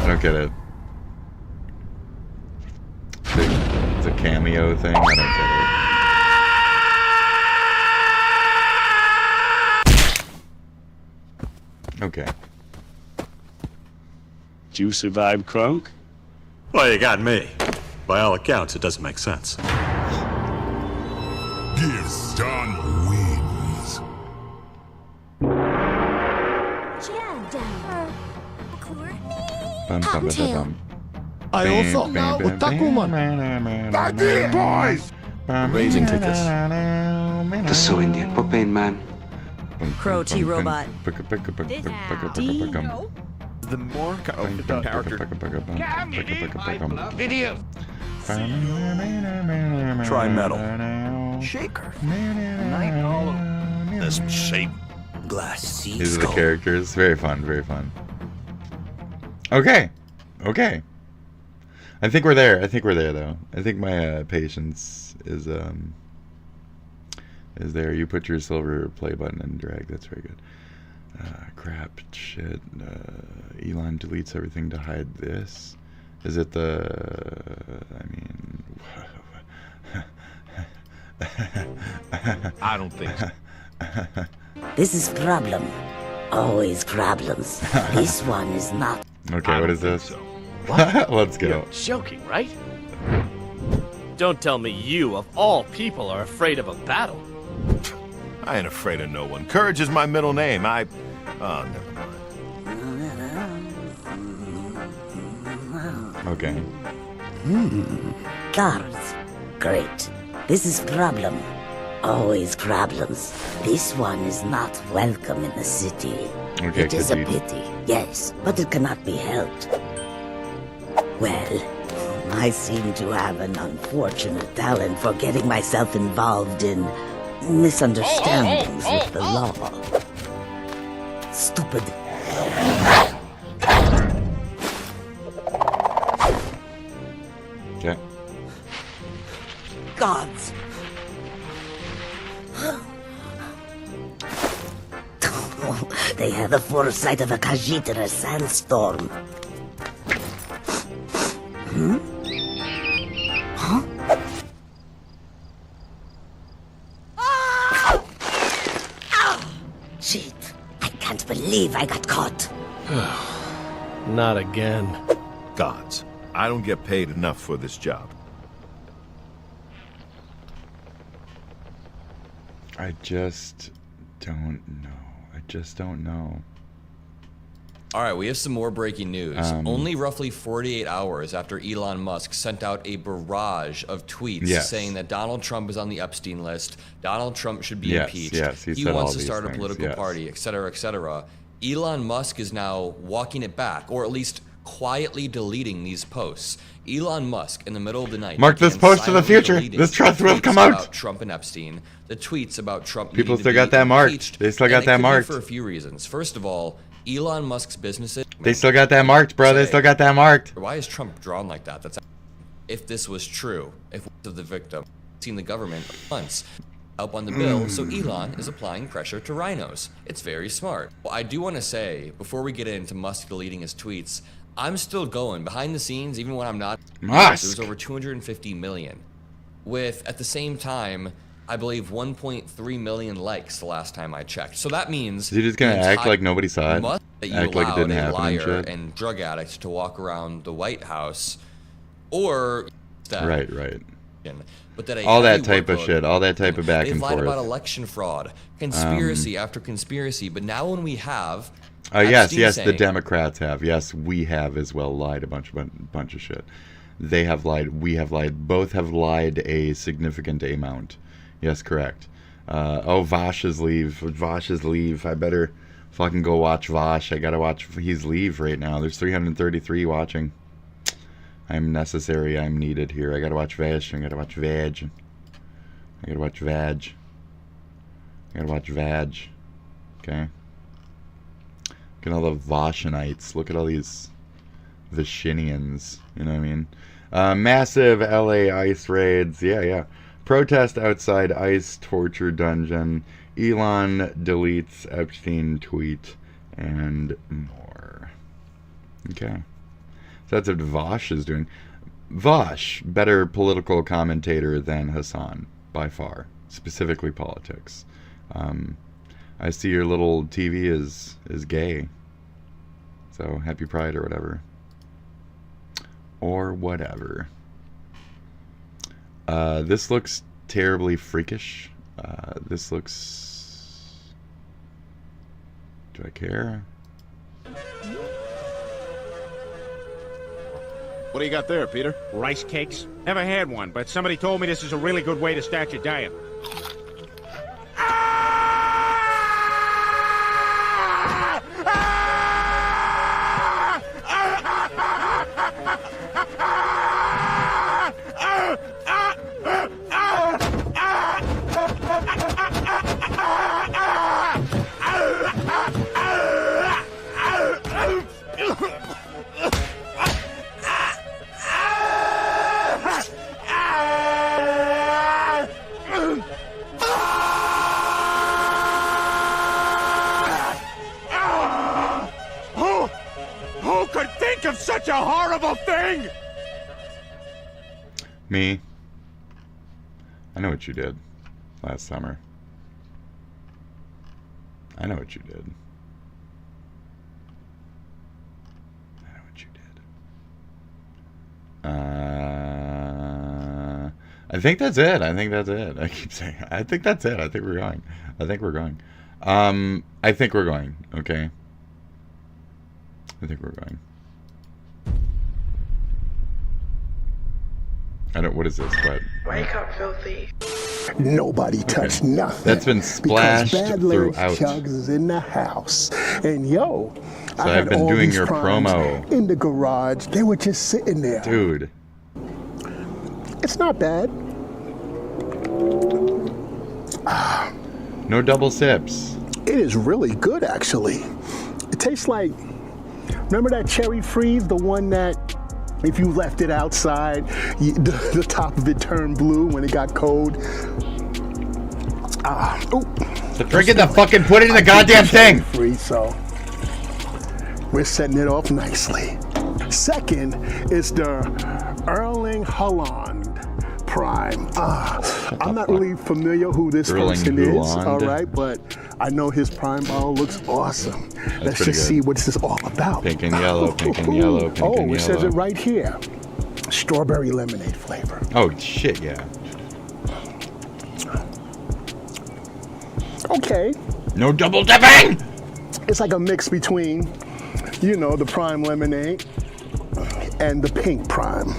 don't get it. It's a cameo thing. I don't get it. Okay. Did you survive, Kronk? Well, you got me. By all accounts, it doesn't make sense. Gaston wins. boys! Raising tickets. That's so Indian. Propane man. Crow T-Robot. The more character. Video. Try metal. Shaker. This shape. Glass seed. These are the characters. Very fun. Very fun. Okay. I think we're there. Though. I think my patience is there. You put your silver play button and drag. That's very good. Crap. Shit. Elon deletes everything to hide this. Is it the... I don't think so. This is problem. Always problems. This one is not. Okay, what is this? So. Let's go. You're joking, right? Don't tell me you, of all people, are afraid of a battle. I ain't afraid of no one. Courage is my middle name. Oh, never mind. Okay. Guards. Great. This is problem. Always problems. This one is not welcome in the city. Okay, it is a pity, yes, but it cannot be helped. Well, I seem to have an unfortunate talent for getting myself involved in misunderstandings with the law. Stupid. Okay. Gods. They had the foresight of a Khajiit in a sandstorm. Huh? Shit. I can't believe I got caught. Not again. Gods, I don't get paid enough for this job. I just don't know. All right, we have some more breaking news. Only roughly 48 hours after Elon Musk sent out a barrage of tweets saying that Donald Trump is on the Epstein list, Donald Trump should be impeached, he he said wants all to these start a things, political party, etc., etc. Elon Musk is now walking it back, or at least quietly deleting these posts. Elon Musk, in the middle of the night, Mark this post to the future. This truth will come out. About Trump and Epstein. The tweets about Trump. People still got that marked. They still got that marked for a few reasons. First of all, Elon Musk's businesses. They still got that marked, bro. They still got that marked. Why is Trump drawn like that? That's if this was true. If of the victim seen the government once help on the bill, so Elon is applying pressure to rhinos. It's very smart. Well, I do want to say before we get into Musk deleting his tweets, I'm still going behind the scenes, even when I'm not. Musk. It was over 250 million, with at the same time, I believe 1.3 million likes the last time I checked. So that means you're just gonna act like nobody saw it. That you act like it didn't a happen liar and and drug addict to walk around the White House, or that. Right. But that all that type of shit, all that type of back and forth. They've lied about election fraud, conspiracy after conspiracy. But now when we have, yes, the Democrats have. Yes, we have as well lied a bunch of shit. They have lied. We have lied. Both have lied a significant amount. Yes, correct. Vosh's leave. I better fucking go watch Vosh. I gotta watch his leave right now. There's 333 watching. I'm necessary. I'm needed here. I gotta watch Vash. I gotta watch Vag. I gotta watch Vag. I gotta watch Vag. Okay. Look at all the Voshinites. Look at all these Vashinians. You know what I mean? Massive LA ICE raids. Yeah. Protest outside ICE torture dungeon. Elon deletes Epstein tweet. And more. Okay. So that's what Vosh is doing. Vosh, better political commentator than Hassan, by far. Specifically politics. I see your little TV is gay. So happy Pride or whatever. Or whatever. This looks terribly freakish. This looks... Do I care? What do you got there, Peter? Rice cakes? Never had one, but somebody told me this is a really good way to start your diet. Who could think of such a horrible thing? Me. I know what you did last summer. I know what you did. I think that's it. I keep saying, I think that's it. I think we're going. I think we're going. Okay. I think we're going. What is this? What? Wake up, filthy. Nobody touched nothing. That's been splashed because Bad Legs throughout. Chugs is in the house. And So I've been doing your promo. In the garage. They were just sitting there. Dude. It's not bad. No double sips. It is really good, actually. It tastes like, remember that cherry freeze, the one that if you left it outside, the top of it turned blue when it got cold? So forget the fucking, put it in the goddamn thing. Freeze, so we're setting it off nicely. Second is the Erling Haaland Prime. I'm not really familiar who this person is, all right, but I know his Prime bottle looks awesome. Let's just see what this is all about. Pink and yellow, pink and yellow, pink and yellow. It says it right here. Strawberry lemonade flavor. Oh, shit, yeah. Okay. No double dipping! It's like a mix between You know, the Prime Lemonade and the Pink Prime.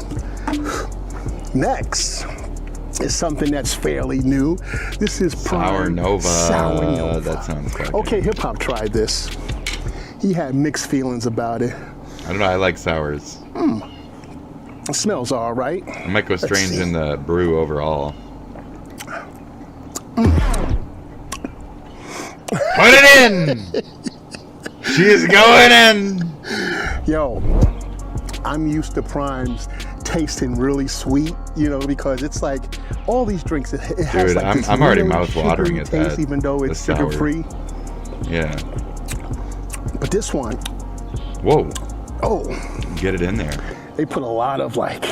Next is something that's fairly new. This is Prime Sour Nova. That sounds good. Okay, Hip Hop tried this. He had mixed feelings about it. I don't know. I like sours. It smells all right. I might go strange in the brew overall. Put it in! She's going in! Yo, I'm used to Primes tasting really sweet, you know, because it's like all these drinks, it has Dude, like this I'm already real mouth-watering sugary at taste, that. even though it's sugar-free. Yeah. But this one, whoa. Oh. Get it in there. They put a lot of like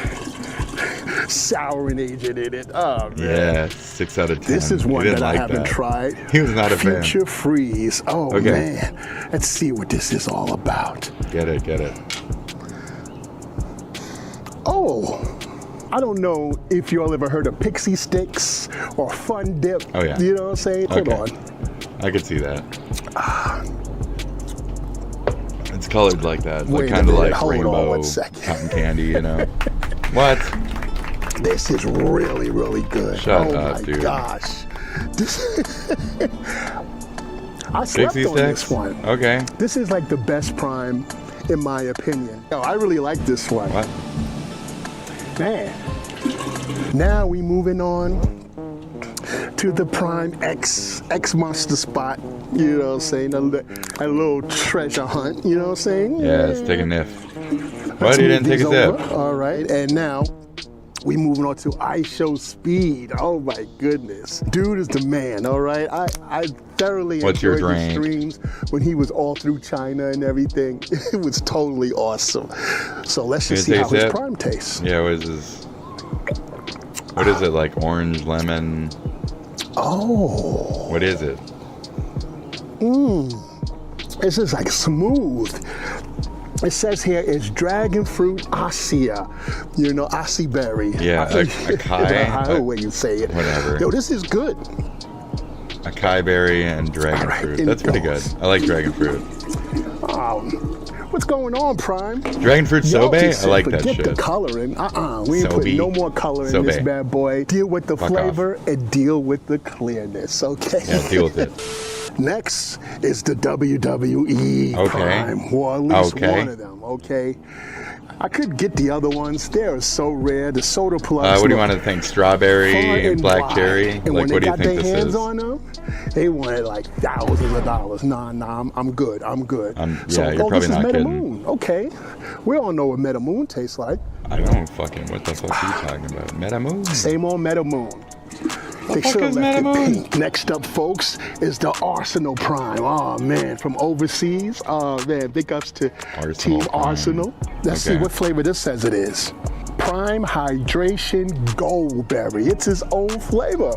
souring agent in it. Oh man. Yeah, 6 out of 10. This is one that I like haven't tried. He was not a fan. Future Freeze. Oh Okay. man. Let's see what this is all about. Get it, get it. Oh. I don't know if you all ever heard of Pixie Sticks or Fun Dip. Oh yeah. You know what I'm saying? Hold on. I could see that. It's colored like that. Wait Like a kind of minute. like Hold on rainbow one second. cotton candy, you know. What? This is really, really good. Shut oh up, my dude. gosh. This I slept Pixie on this Sticks? one. Okay. This is like the best Prime, in my opinion. Yo, I really like this one. What? Man. Now we moving on to the Prime X Monster Spot. You know what I'm saying? A little treasure hunt. You know what I'm saying? Yeah, let's take a nip. Let's What? You move didn't take a these sip? over. All right, and now we moving on to Ice Show Speed. Oh my goodness, dude is the man. All right, I thoroughly What's your enjoyed his drink? streams when he was all through China and everything. It was totally awesome. So let's just see You how take a his sip? Prime tastes. Yeah, what is this? What is it, like orange, lemon? Oh. What is it? This is like smooth. It says here it's dragon fruit Asia. You know, Asi berry. Yeah, acai. However way you say it. Whatever. Yo, this is good. Acai berry and dragon fruit. That's pretty good. I like dragon fruit. What's going on, Prime? Dragon fruit Y'all sobe? just I like that forget shit. the coloring. We ain't putting Sobe. no more color in this Sobe. bad boy. Deal with the Fuck flavor and deal with the clearness, okay? Yeah, deal with it. Next is the WWE Okay. Prime, or at least Okay. one of them, okay? I could get the other ones. They are so rare. The Soda Plus. What do you look want to think? Strawberry far and and black wide. cherry? And Like, when they what do you got think their this hands is? on them, they wanted like thousands of dollars. Nah, I'm good. I'm good. Yeah, so, you're oh, probably this is not Meta kidding. Moon. Okay, we all know what Meta Moon tastes like. I don't fucking. What the fuck are you talking about? Meta Moon? Same old Meta Moon. They fuck should have is left Meta it Moon? pink. Next up, folks, is the Arsenal Prime. Oh man, from overseas. Oh man, big ups to Team Prime. Arsenal. Let's see Okay. what flavor this says it is. Prime Hydration Goldberry. It's his own flavor.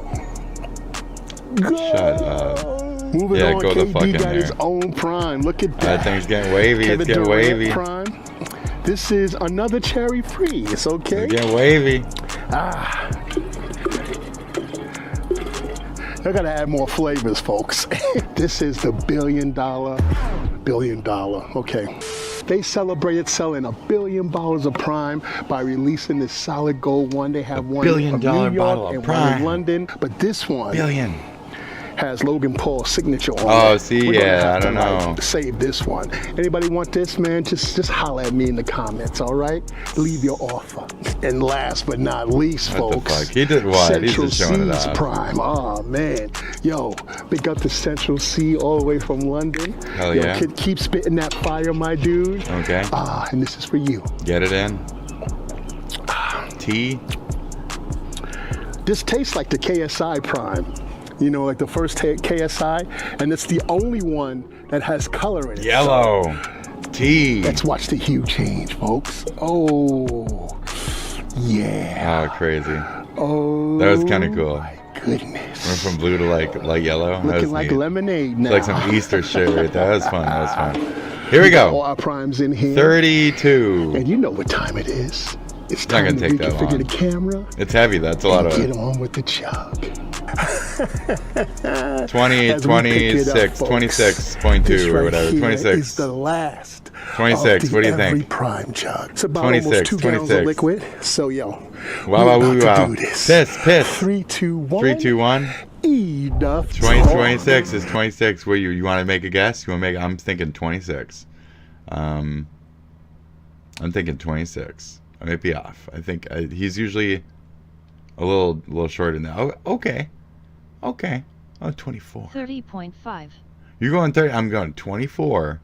Shut up. Moving Yeah, on, go the KD fuck in got there. his own Prime. Look at that. That thing's getting wavy. Kevin It's getting Durant wavy. Prime. This is another cherry free. It's okay. It's getting wavy. I gotta add more flavors, folks. This is the billion dollar. Okay. They celebrated selling $1 billion of Prime by releasing this solid gold one. They have one $1 billion in New bottle York of and one Prime. in London, but this one Billion. has Logan Paul's signature on it. Oh, see, We're gonna yeah, have I don't to, like, know. save this one. Anybody want this, man? Just holler at me in the comments, all right? Leave your offer. And last but not least, What the folks, fuck? He did what? He's Central just showing it Seas off. Prime. Oh man, yo, big up to Central Sea all the way from London. Hell yo, yeah. keep spitting that fire, my dude. Okay. And this is for you. Get it in. Tea. This tastes like the KSI Prime. You know, like the first KSI, and it's the only one that has color in it. Yellow. So, Tea. let's watch the hue change, folks. Oh, yeah. Oh, crazy. Oh, That was kind of cool. Goodness. Went from blue to like light yellow. That was Looking like neat. lemonade now. It's like some Easter shit right there. That was fun. That was fun. Here we go. All our primes in here. 32. And you know what time it is. It's It's not time gonna to take that reconfigure long. the camera It's heavy. That's a lot and of. get on with the chug. 20, As we pick it up, 26, folks, 26.2 this or right whatever. here 26. is the last 26, of the what do you Every think? Prime jug. It's about 26, almost 2 gallons 26. of liquid. So, yo, Wow, we're wow, about woo, to wow. do this. Piss. 3, 2, 1. 3, 2, 1. Enough 26 is 26. What you want to make a guess? You want to make? I'm thinking 26. I'm thinking 26. I might be off. I think he's usually a little shorter than that. Oh, okay. Oh, 24. 30.5. You're going 30. I'm going 24.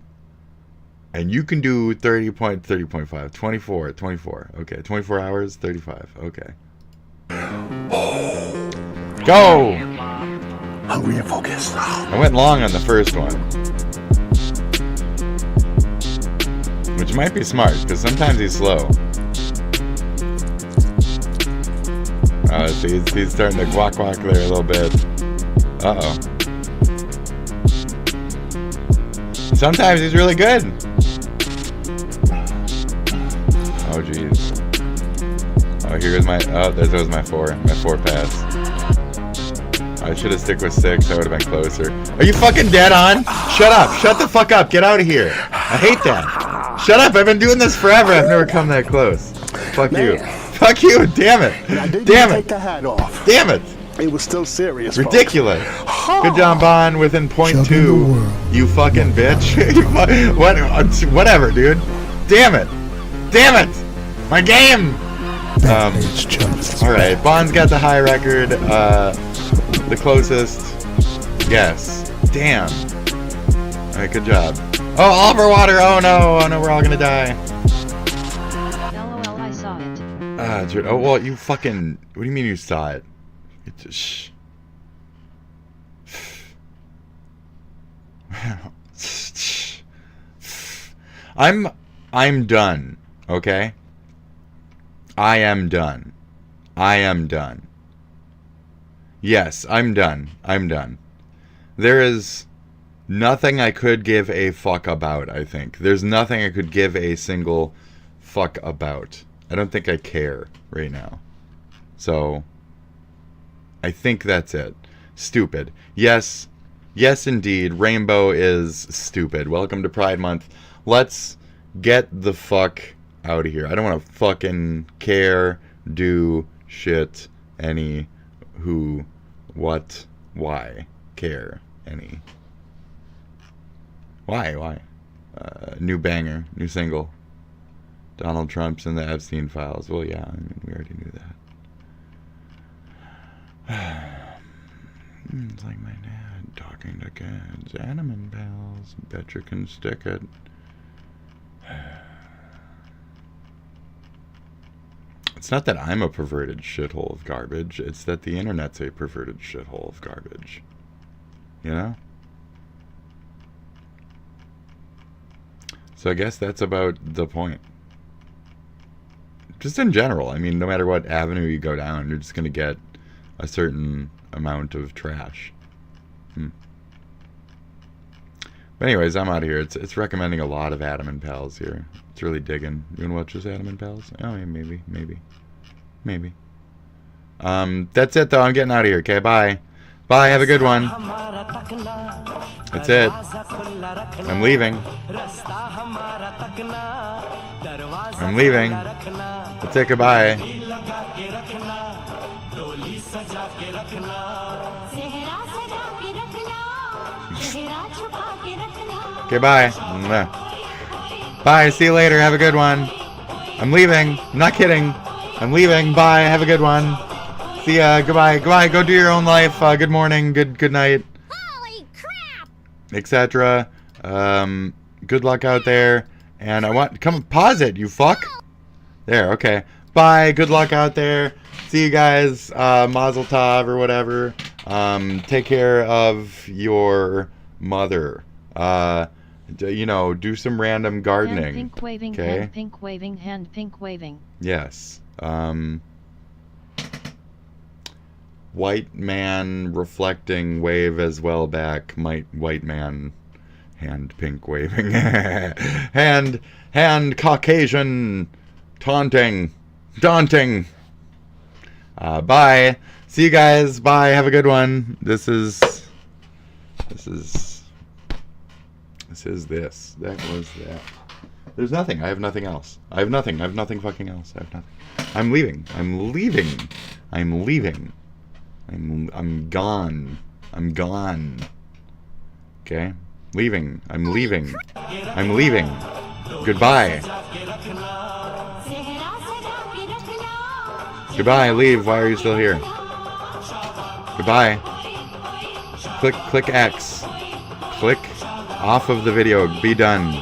And you can do 30.5. 24. Okay. 24 hours, 35. Okay. Go! Hungry and focused. I went long on the first one. Which might be smart, because sometimes he's slow. So he's starting to walk there a little bit. Uh-oh. Sometimes he's really good. Oh, jeez. Oh, here's my... Oh, there was my 4. My 4 pass. I should have stick with 6. I would have been closer. Are you fucking dead on? Shut up. Shut the fuck up. Get out of here. I hate that. Shut up. I've been doing this forever. I've never come that close. Fuck you. Fuck you. Damn it. Damn it. Take the hat off. Damn it. It was still serious. Ridiculous. Good job, Bond. Within .2. You fucking bitch. Whatever, dude. Damn it. Damn it. My game. Alright. Bond's got the high record. The closest. Yes. Damn. Alright, good job. Oh, Oliver Water. Oh no, we're all gonna die. LOL, I saw it. Oh, well, you fucking... What do you mean you saw it? Shh. I'm done, okay? I am done. Yes, I'm done. There is nothing I could give a fuck about, I think. There's nothing I could give a single fuck about. I don't think I care right now. So, I think that's it. Stupid. Yes, indeed, Rainbow is stupid. Welcome to Pride Month. Let's get the fuck out of here. I don't want to fucking care, do, shit, any, who, what, why, care, any. Why? New banger, new single. Donald Trump's in the Epstein files. Well, yeah, I mean, we already knew that. It's like my dad talking to kids. Animal pals. Bet you can stick it. It's not that I'm a perverted shithole of garbage. It's that the internet's a perverted shithole of garbage. You know? So I guess that's about the point. Just in general. I mean, no matter what avenue you go down, you're just going to get a certain amount of trash. But anyways, I'm out of here. It's recommending a lot of Adam and Pals here. It's really digging. You wanna watch this Adam and Pals? Oh yeah, maybe. That's it though. I'm getting out of here. Okay, bye. Have a good one. That's it. I'm leaving. Let's say goodbye. Okay, bye. Bye, see you later. Have a good one. I'm leaving. I'm not kidding. I'm leaving. Bye. Have a good one. See ya. Goodbye. Go do your own life. Good morning. Good night. Holy crap! Etc. Good luck out there. And come pause it, you fuck. There, okay. Bye. Good luck out there. See you guys. Mazel tov or whatever. Take care of your mother. Do some random gardening. Hand pink waving, okay? hand pink waving, hand pink waving. Yes. White man reflecting wave as well back. White man hand pink waving. hand Caucasian taunting. Daunting. Bye. See you guys. Bye. Have a good one. This is this. That was that. There's nothing. I have nothing else. I have nothing. I have nothing fucking else. I have nothing. I'm leaving. I'm leaving. I'm leaving. I'm gone. I'm gone. Okay? Leaving. I'm leaving. I'm leaving. Goodbye. Goodbye. Leave. Why are you still here? Goodbye. Click X. Click off of the video. Be done.